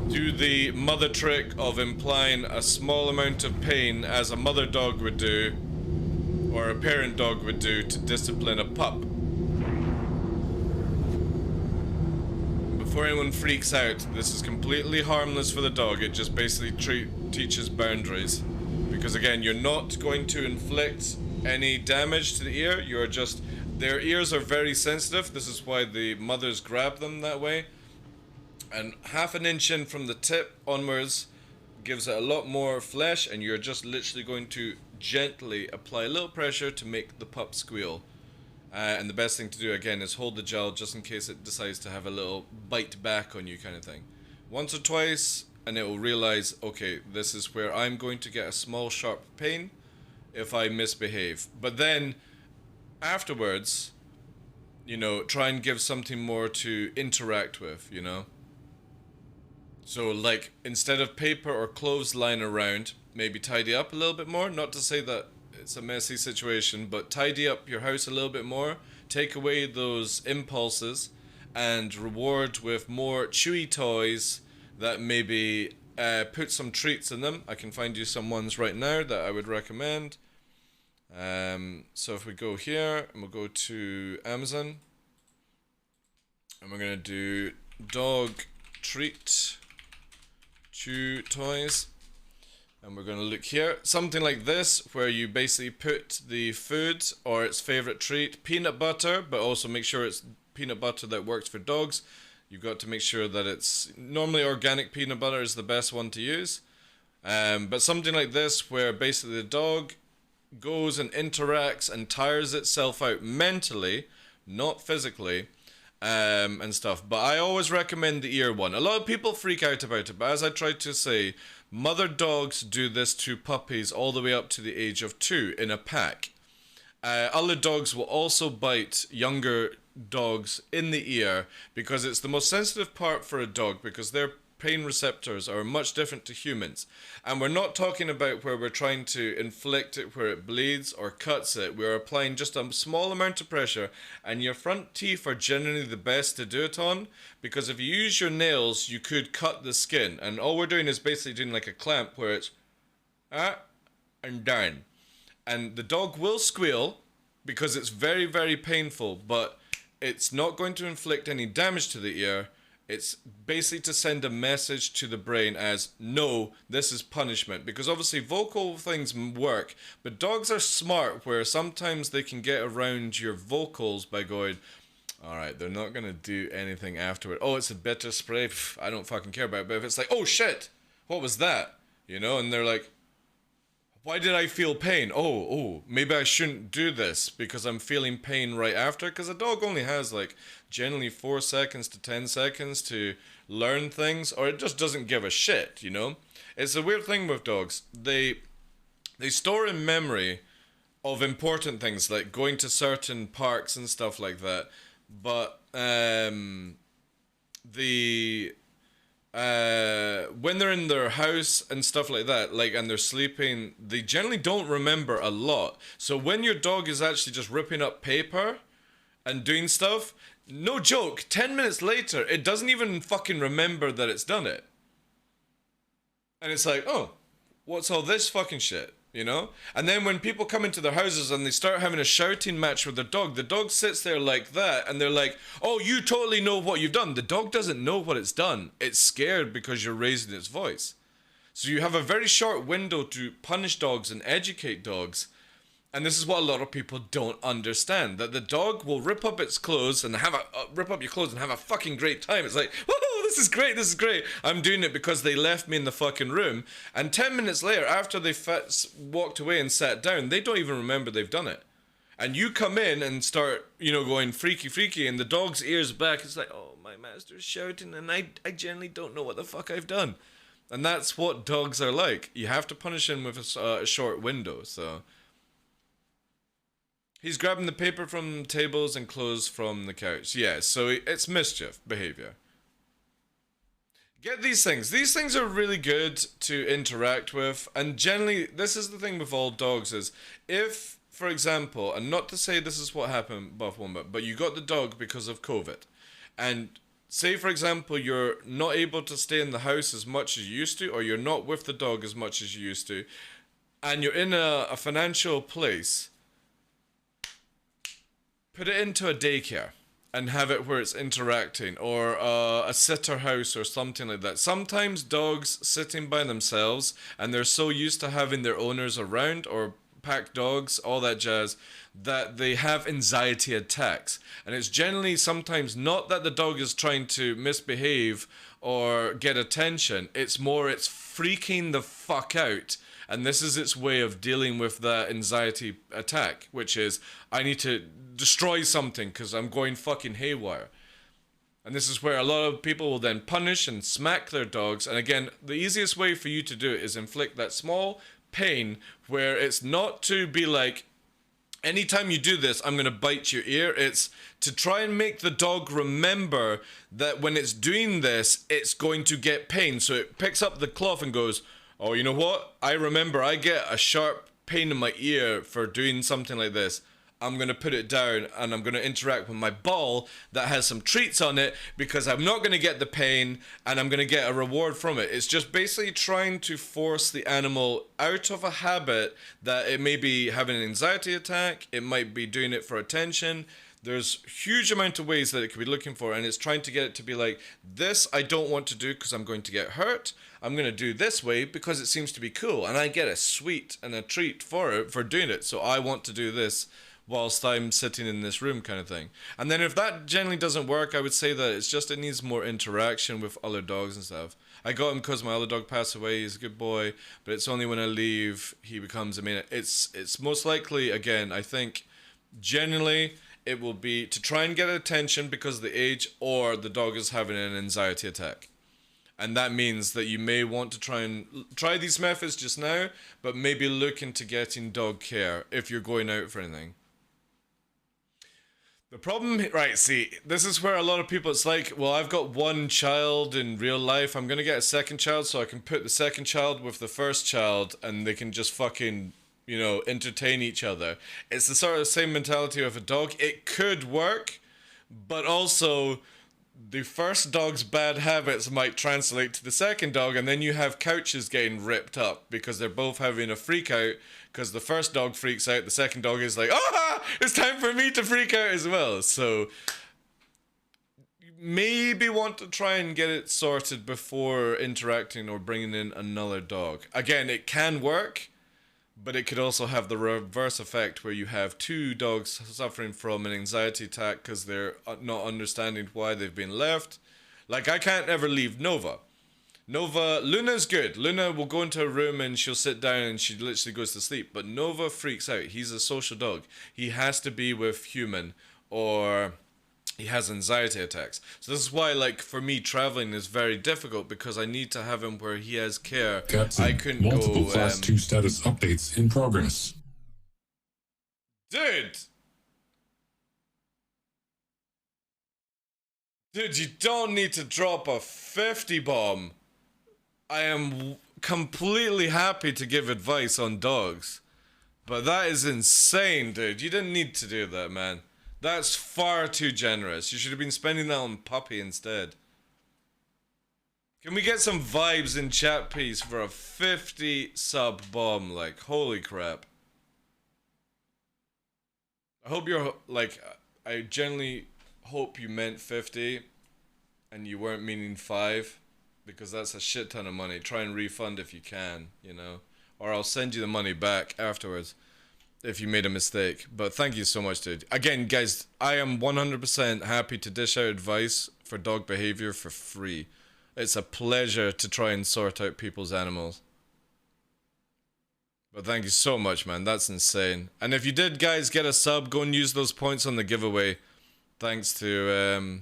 do the mother trick of implying a small amount of pain as a mother dog would do, or a parent dog would do to discipline a pup. Before anyone freaks out, this is completely harmless for the dog. It just basically teaches boundaries. Because again, you're not going to inflict any damage to the ear. You're just... Their ears are very sensitive. This is why the mothers grab them that way. And 1/2 inch in from the tip onwards gives it a lot more flesh, and you're just literally going to gently apply a little pressure to make the pup squeal. And the best thing to do, again, is hold the gel just in case it decides to have a little bite back on you kind of thing. Once or twice, and it will realize, okay, this is where I'm going to get a small sharp pain if I misbehave. But then, afterwards, you know, try and give something more to interact with, you know? So, like, instead of paper or clothes lying around, maybe tidy up a little bit more. Not to say that it's a messy situation, but tidy up your house a little bit more. Take away those impulses and reward with more chewy toys that maybe put some treats in them. I can find you some ones right now that I would recommend. So if we go here and we'll go to Amazon and we're going to do dog treat chew toys. And we're going to look here, something like this, where you basically put the food or its favorite treat, peanut butter, but also make sure it's peanut butter that works for dogs. You've got to make sure that it's, normally organic peanut butter is the best one to use. But something like this, where basically the dog goes and interacts and tires itself out mentally, not physically, and stuff. But I always recommend the ear one. A lot of people freak out about it, but as I tried to say, mother dogs do this to puppies all the way up to the age of 2 in a pack. Other dogs will also bite younger dogs in the ear because it's the most sensitive part for a dog, because their pain receptors are much different to humans. And we're not talking about where we're trying to inflict it where it bleeds or cuts it. We're applying just a small amount of pressure, and your front teeth are generally the best to do it on, because if you use your nails you could cut the skin, and all we're doing is basically doing like a clamp where it's and down. And the dog will squeal because it's very, very painful, but it's not going to inflict any damage to the ear. It's basically to send a message to the brain as, no, this is punishment. Because obviously vocal things work, but dogs are smart where sometimes they can get around your vocals by going, alright, they're not going to do anything afterward. Oh, it's a bitter spray. Pff, I don't fucking care about it. But if it's like, oh shit, what was that? You know, and they're like, why did I feel pain? Oh, maybe I shouldn't do this because I'm feeling pain right after. Because a dog only has like generally 4 seconds to 10 seconds to learn things, or it just doesn't give a shit, you know? It's a weird thing with dogs. They store in memory of important things like going to certain parks and stuff like that. But when they're in their house and stuff like that, like, and they're sleeping, they generally don't remember a lot. So when your dog is actually just ripping up paper and doing stuff, no joke, 10 minutes later, it doesn't even fucking remember that it's done it. And it's like, oh, what's all this fucking shit? You know? And then when people come into their houses and they start having a shouting match with their dog, the dog sits there like that and they're like, oh, you totally know what you've done. The dog doesn't know what it's done. It's scared because you're raising its voice. So you have a very short window to punish dogs and educate dogs. And this is what a lot of people don't understand, that the dog will rip up its clothes and have rip up your clothes and have a fucking great time. It's like, whoa, this is great. I'm doing it because they left me in the fucking room. And 10 minutes later, after they walked away and sat down, they don't even remember they've done it. And you come in and start, you know, going freaky, and the dog's ears back. It's like, oh, my master's shouting, and I generally don't know what the fuck I've done. And that's what dogs are like. You have to punish him with a short window, so... He's grabbing the paper from tables and clothes from the couch. Yeah, so it's mischief behavior. Get these things. These things are really good to interact with. And generally, this is the thing with all dogs is, if, for example, and not to say this is what happened, Buff Wombat, but you got the dog because of COVID. And say, for example, you're not able to stay in the house as much as you used to, or you're not with the dog as much as you used to, and you're in a financial place... Put it into a daycare and have it where it's interacting, or a sitter house or something like that. Sometimes dogs sitting by themselves and they're so used to having their owners around, or pack dogs, all that jazz, that they have anxiety attacks. And it's generally sometimes not that the dog is trying to misbehave or get attention. It's more it's freaking the fuck out. And this is its way of dealing with that anxiety attack, which is, I need to destroy something because I'm going fucking haywire. And this is where a lot of people will then punish and smack their dogs. And again, the easiest way for you to do it is inflict that small pain where it's not to be like, anytime you do this, I'm going to bite your ear. It's to try and make the dog remember that when it's doing this, it's going to get pain. So it picks up the cloth and goes, oh, you know what? I remember I get a sharp pain in my ear for doing something like this. I'm going to put it down and I'm going to interact with my ball that has some treats on it because I'm not going to get the pain and I'm going to get a reward from it. It's just basically trying to force the animal out of a habit that it may be having an anxiety attack, it might be doing it for attention. There's huge amount of ways that it could be looking for, and it's trying to get it to be like, this I don't want to do because I'm going to get hurt. I'm going to do this way because it seems to be cool and I get a sweet and a treat for it for doing it. So I want to do this whilst I'm sitting in this room kind of thing. And then if that generally doesn't work, I would say that it's just it needs more interaction with other dogs and stuff. I got him because my other dog passed away. He's a good boy, but it's only when I leave he becomes, I mean, it's most likely, again, I think generally it will be to try and get attention because of the age, or the dog is having an anxiety attack. And that means that you may want to try these methods just now, but maybe look into getting dog care if you're going out for anything. The problem, right, see, this is where a lot of people, it's like, well, I've got one child in real life, I'm going to get a second child so I can put the second child with the first child and they can just fucking, you know, entertain each other. It's the sort of same mentality of a dog. It could work, but also the first dog's bad habits might translate to the second dog, and then you have couches getting ripped up because they're both having a freak out because the first dog freaks out, the second dog is like, ah, it's time for me to freak out as well. So you maybe want to try and get it sorted before interacting or bringing in another dog. Again, it can work, but it could also have the reverse effect where you have two dogs suffering from an anxiety attack because they're not understanding why they've been left. Like, I can't ever leave Nova. Luna's good. Luna will go into a room and she'll sit down and she literally goes to sleep. But Nova freaks out. He's a social dog. He has to be with human or he has anxiety attacks. So this is why, like, for me, traveling is very difficult because I need to have him where he has care. Captain, I couldn't multiple go... Class 2 status updates in progress. Dude, you don't need to drop a 50 bomb. I am completely happy to give advice on dogs. But that is insane, dude. You didn't need to do that, man. That's far too generous. You should have been spending that on puppy instead. Can we get some vibes in chat, please, for a 50 sub bomb? Like, holy crap. I hope you're, like, I generally hope you meant 50 and you weren't meaning 5, because that's a shit ton of money. Try and refund if you can, you know, or I'll send you the money back afterwards if you made a mistake. But thank you so much, dude. Again, guys, I am 100% happy to dish out advice for dog behavior for free. It's a pleasure to try and sort out people's animals. But thank you so much, man. That's insane. And if you did, guys, get a sub, go and use those points on the giveaway. Thanks to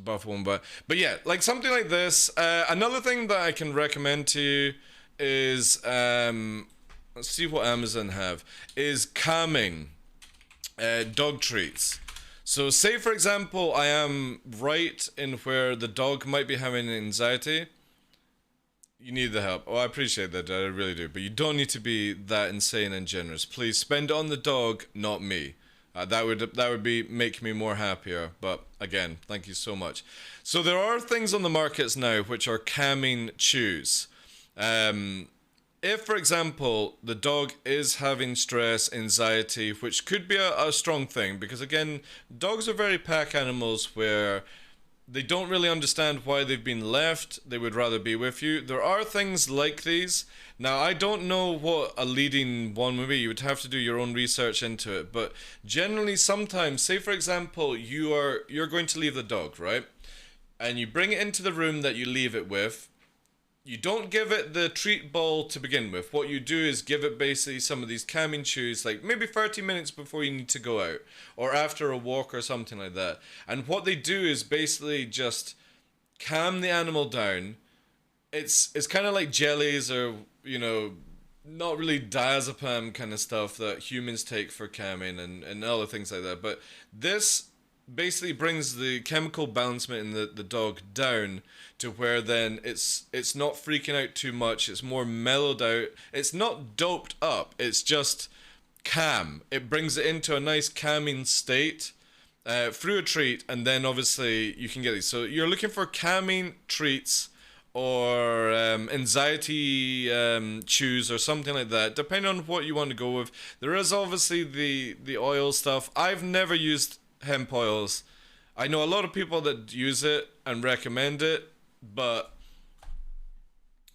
Buff1. But yeah, like something like this. Another thing that I can recommend to you is, let's see what Amazon have, is calming dog treats. So say, for example, I am right in where the dog might be having anxiety. You need the help. Oh, I appreciate that, I really do. But you don't need to be that insane and generous. Please spend it on the dog, not me. That would make me more happier. But again, thank you so much. So there are things on the markets now which are calming chews. If, for example, the dog is having stress, anxiety, which could be a strong thing, because again, dogs are very pack animals where they don't really understand why they've been left. They would rather be with you. There are things like these. Now, I don't know what a leading one would be. You would have to do your own research into it. But generally, sometimes, say for example, you're going to leave the dog, right? And you bring it into the room that you leave it with. you don't give it the treat ball to begin with. What you do is give it basically some of these calming chews, like maybe 30 minutes before you need to go out, or after a walk or something like that. And what they do is basically just calm the animal down. It's kind of like jellies or, you know, not really diazepam kind of stuff that humans take for calming and other things like that. But this basically brings the chemical balancement in the dog down to where then it's not freaking out too much. It's more mellowed out. It's not doped up. It's just calm. It brings it into a nice calming state through a treat, and then obviously you can get these. So you're looking for calming treats or anxiety chews or something like that, depending on what you want to go with. There is obviously the oil stuff. I've never used hemp oils. I know a lot of people that use it and recommend it, but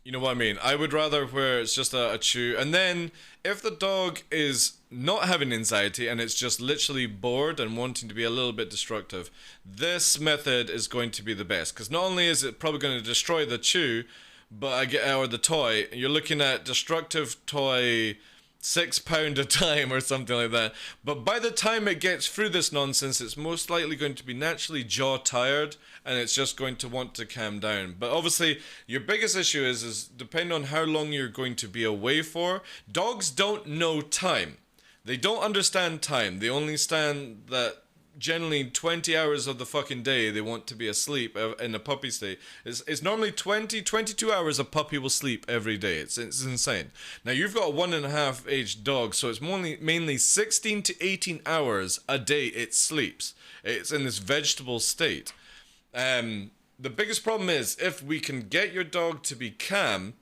you know what I mean. I would rather where it's just a chew. And then if the dog is not having anxiety and it's just literally bored and wanting to be a little bit destructive, this method is going to be the best, because not only is it probably going to destroy the chew, but or the toy, you're looking at destructive toy £6 a time or something like that. But by the time it gets through this nonsense, it's most likely going to be naturally jaw tired, and it's just going to want to calm down. But obviously your biggest issue is depending on how long you're going to be away for. Dogs don't know time. They don't understand time. They only understand that generally 20 hours of the fucking day they want to be asleep in a puppy state. It's normally 22 hours a puppy will sleep every day. It's insane. Now you've got a 1.5 age dog, so it's mainly 16 to 18 hours a day it sleeps. It's in this vegetable state. The biggest problem is if we can get your dog to be calm,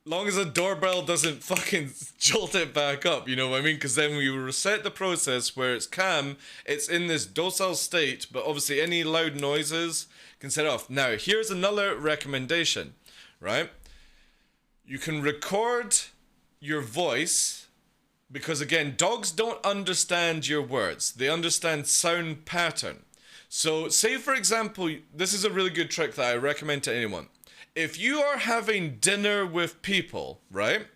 long as the doorbell doesn't fucking jolt it back up, you know what I mean? Because then we reset the process where it's calm, it's in this docile state, but obviously any loud noises can set it off. Now, here's another recommendation, right? You can record your voice, because again, dogs don't understand your words. They understand sound pattern. So say, for example, this is a really good trick that I recommend to anyone. If you are having dinner with people, right?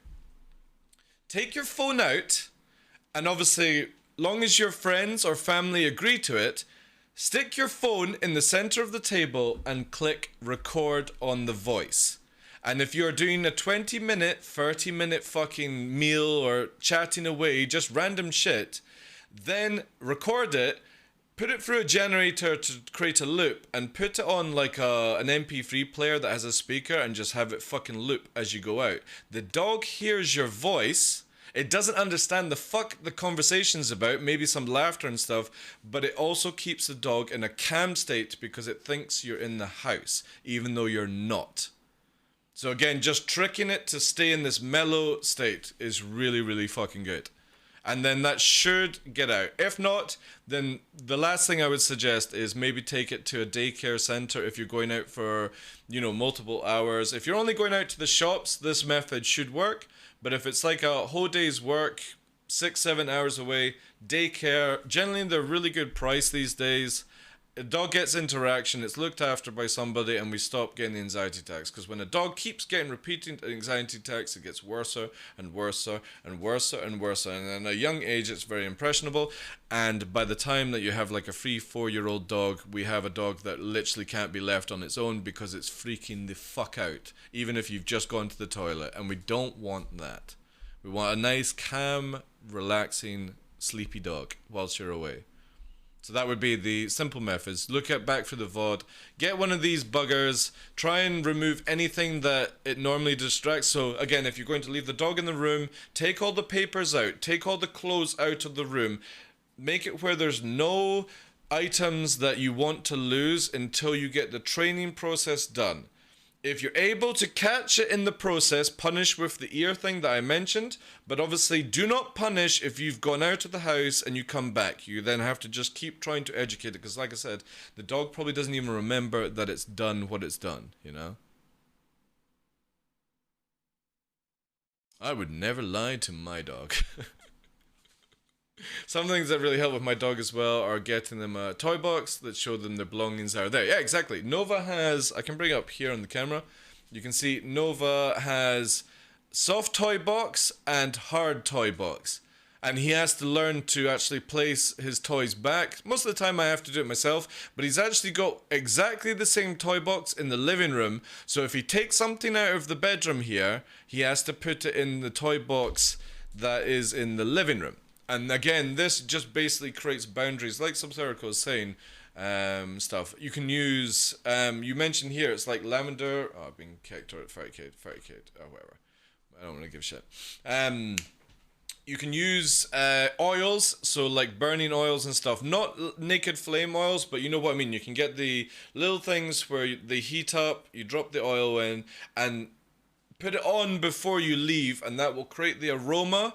Take your phone out, and obviously, long as your friends or family agree to it, stick your phone in the center of the table and click record on the voice. And if you're doing a 20-minute, 30-minute fucking meal or chatting away, just random shit, then record it. Put it through a generator to create a loop, and put it on like an MP3 player that has a speaker, and just have it fucking loop as you go out. The dog hears your voice. It doesn't understand the fuck the conversation's about, maybe some laughter and stuff, but it also keeps the dog in a calm state because it thinks you're in the house, even though you're not. So again, just tricking it to stay in this mellow state is really, really fucking good. And then that should get out. If not, then the last thing I would suggest is maybe take it to a daycare center if you're going out for, you know, multiple hours. If you're only going out to the shops, this method should work. But if it's like a whole day's work, 6-7 hours away, daycare, generally they're really good price these days. A dog gets interaction, it's looked after by somebody, and we stop getting the anxiety attacks. Because when a dog keeps getting repeating anxiety attacks, it gets worse and worse and worse and worse. And at a young age, it's very impressionable. And by the time that you have like a 3-4-year-old dog, we have a dog that literally can't be left on its own because it's freaking the fuck out, even if you've just gone to the toilet. And we don't want that. We want a nice, calm, relaxing, sleepy dog whilst you're away. So that would be the simple methods. Look at back for the VOD. Get one of these buggers. Try and remove anything that it normally distracts. So again, if you're going to leave the dog in the room, take all the papers out. Take all the clothes out of the room. Make it where there's no items that you want to lose until you get the training process done. If you're able to catch it in the process, punish with the ear thing that I mentioned. But obviously, do not punish if you've gone out of the house and you come back. You then have to just keep trying to educate it. Because like I said, the dog probably doesn't even remember that it's done what it's done, you know? I would never lie to my dog. Some things that really help with my dog as well are getting them a toy box that show them their belongings are there. Yeah, exactly. Nova has, I can bring it up here on the camera. You can see Nova has soft toy box and hard toy box. And he has to learn to actually place his toys back. Most of the time I have to do it myself, but he's actually got exactly the same toy box in the living room. So if he takes something out of the bedroom here, he has to put it in the toy box that is in the living room. And again, this just basically creates boundaries, like Subserico was saying, stuff. You can use, you mentioned here, it's like lavender. Oh, I've been kicked, or fairy kid, or whatever. I don't want to give a shit. You can use oils, so like burning oils and stuff. Not naked flame oils, but you know what I mean. You can get the little things where they heat up, you drop the oil in, and put it on before you leave, and that will create the aroma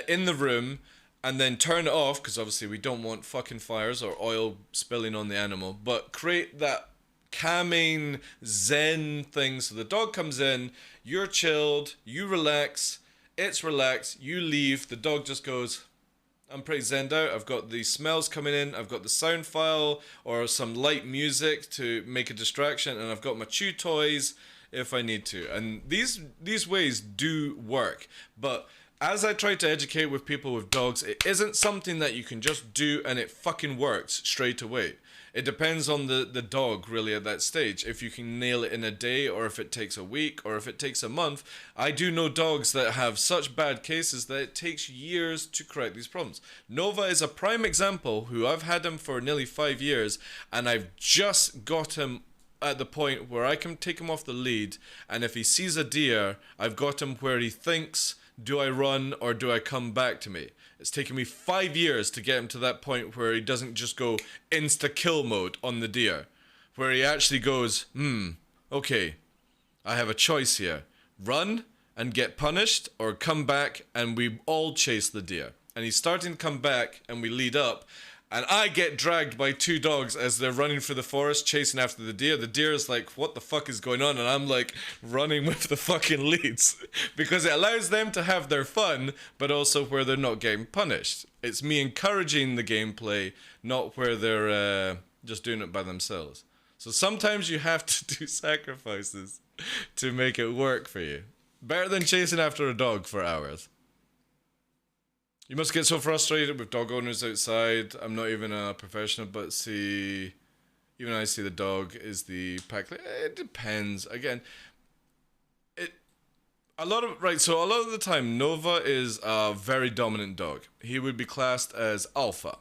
in the room, and then turn it off, because obviously we don't want fucking fires or oil spilling on the animal, but create that calming zen thing. So the dog comes in, you're chilled, you relax, it's relaxed, you leave, the dog just goes, I'm pretty zenned out, I've got the smells coming in, I've got the sound file or some light music to make a distraction, and I've got my chew toys if I need to. And these ways do work, but as I try to educate with people with dogs, it isn't something that you can just do and it fucking works straight away. It depends on the dog really at that stage, if you can nail it in a day, or if it takes a week, or if it takes a month. I do know dogs that have such bad cases that it takes years to correct these problems. Nova is a prime example, who I've had him for nearly 5 years, and I've just got him at the point where I can take him off the lead, and if he sees a deer, I've got him where he thinks, do I run or do I come back to me? It's taken me 5 years to get him to that point where he doesn't just go insta-kill mode on the deer. Where he actually goes, okay, I have a choice here. Run and get punished, or come back and we all chase the deer. And he's starting to come back and we lead up. And I get dragged by 2 dogs as they're running through the forest chasing after the deer. The deer is like, what the fuck is going on? And I'm like running with the fucking leads. Because it allows them to have their fun, but also where they're not getting punished. It's me encouraging the gameplay, not where they're just doing it by themselves. So sometimes you have to do sacrifices to make it work for you. Better than chasing after a dog for hours. You must get so frustrated with dog owners outside. I'm not even a professional, but see, even I see the dog is the pack. It depends. Again, a lot of the time, Nova is a very dominant dog. He would be classed as alpha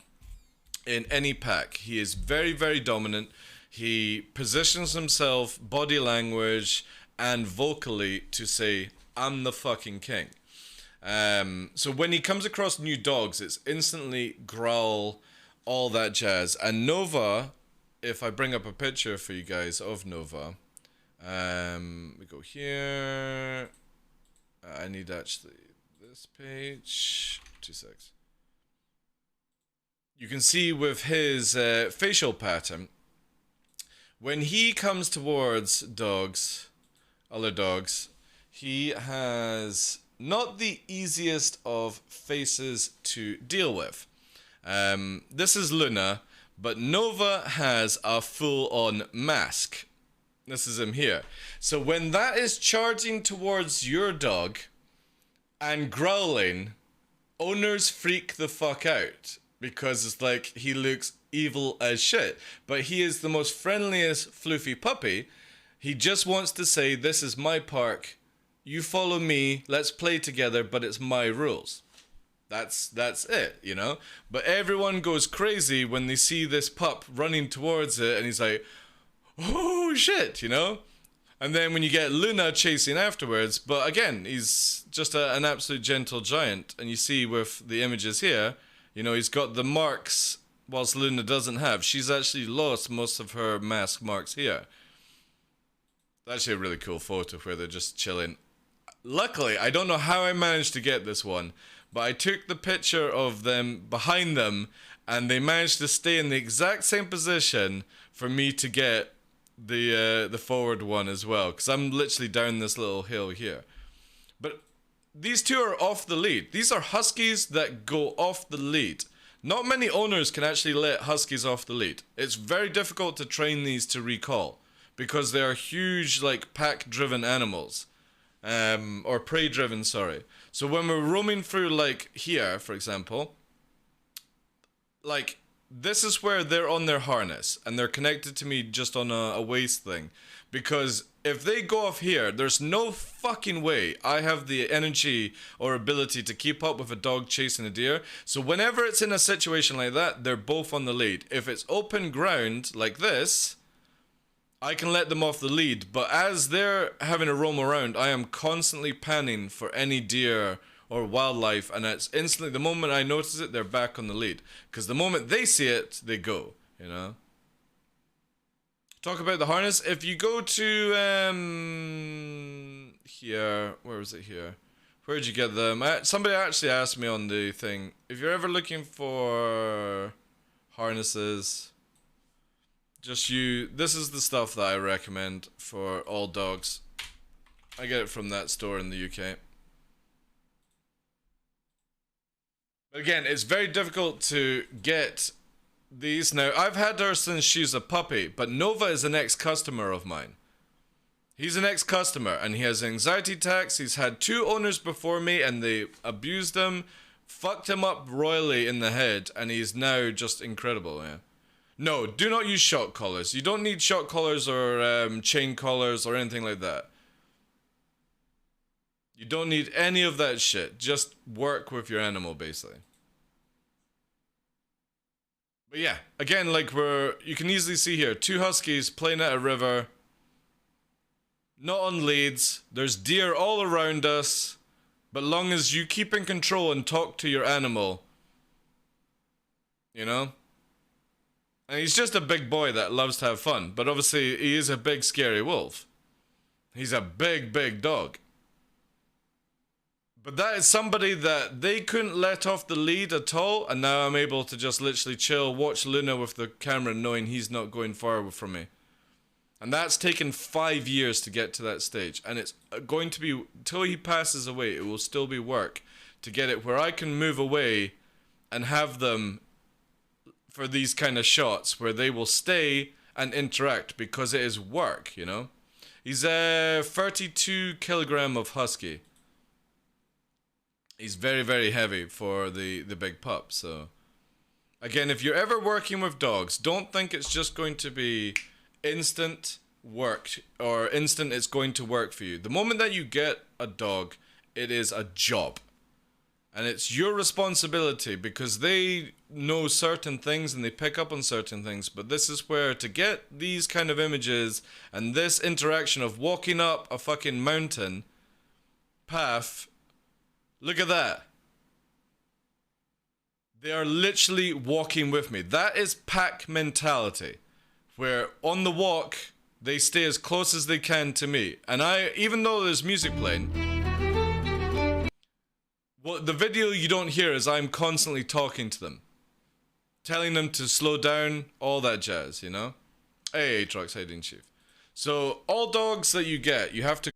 in any pack. He is very, very dominant. He positions himself, body language, and vocally to say, I'm the fucking king. So when he comes across new dogs, it's instantly growl, all that jazz. And Nova, if I bring up a picture for you guys of Nova, we go here. I need actually this page. 2 secs. You can see with his facial pattern, when he comes towards dogs, other dogs, he has not the easiest of faces to deal with. This is Luna, but Nova has a full-on mask. This is him here. So when that is charging towards your dog and growling, owners freak the fuck out, because it's like he looks evil as shit. But he is the most friendliest fluffy puppy. He just wants to say, this is my park. You follow me, let's play together, but it's my rules. That's it, you know? But everyone goes crazy when they see this pup running towards it, and he's like, oh shit, you know? And then when you get Luna chasing afterwards, but again, he's just an absolute gentle giant, and you see with the images here, you know, he's got the marks, whilst Luna doesn't have. She's actually lost most of her mask marks here. It's actually a really cool photo where they're just chilling. Luckily, I don't know how I managed to get this one, but I took the picture of them behind them, and they managed to stay in the exact same position for me to get the forward one as well, because I'm literally down this little hill here. But these two are off the lead. These are huskies that go off the lead. Not many owners can actually let huskies off the lead. It's very difficult to train these to recall, because they are huge, like, pack-driven animals. Or prey-driven, sorry. So when we're roaming through, like, here, for example, like, this is where they're on their harness, and they're connected to me just on a waist thing. Because if they go off here, there's no fucking way I have the energy or ability to keep up with a dog chasing a deer. So whenever it's in a situation like that, they're both on the lead. If it's open ground like this, I can let them off the lead. But as they're having to roam around, I am constantly panning for any deer or wildlife, and it's instantly, the moment I notice it, they're back on the lead. Because the moment they see it, they go, you know? Talk about the harness. If you go to, here, where was it here? Where'd you get them? Somebody actually asked me on the thing, if you're ever looking for harnesses, this is the stuff that I recommend for all dogs. I get it from that store in the UK. Again, it's very difficult to get these. Now, I've had her since she's a puppy, but Nova is an ex-customer of mine. He's an ex-customer, and he has anxiety attacks. He's had 2 owners before me, and they abused him, fucked him up royally in the head, and he's now just incredible, yeah. No, do not use shock collars. You don't need shock collars or chain collars or anything like that. You don't need any of that shit. Just work with your animal, basically. But yeah, again, like you can easily see here, 2 huskies playing at a river. Not on leads. There's deer all around us. But long as you keep in control and talk to your animal, you know? And he's just a big boy that loves to have fun. But obviously, he is a big, scary wolf. He's a big, big dog. But that is somebody that they couldn't let off the lead at all, and now I'm able to just literally chill, watch Luna with the camera knowing he's not going far from me. And that's taken 5 years to get to that stage, and it's going to be, till he passes away, it will still be work to get it where I can move away and have them for these kind of shots where they will stay and interact, because it is work, you know? He's a 32 kilogram of husky. He's very, very heavy for the big pup, so... Again, if you're ever working with dogs, don't think it's just going to be instant work, or instant it's going to work for you. The moment that you get a dog, it is a job. And it's your responsibility, because they know certain things and they pick up on certain things. But this is where, to get these kind of images and this interaction of walking up a fucking mountain path... Look at that. They are literally walking with me. That is pack mentality. Where on the walk, they stay as close as they can to me. And even though there's music playing, well, the video you don't hear is I'm constantly talking to them. Telling them to slow down, all that jazz, you know? Hey, Trucks, how you doing, Chief? So, all dogs that you get, you have to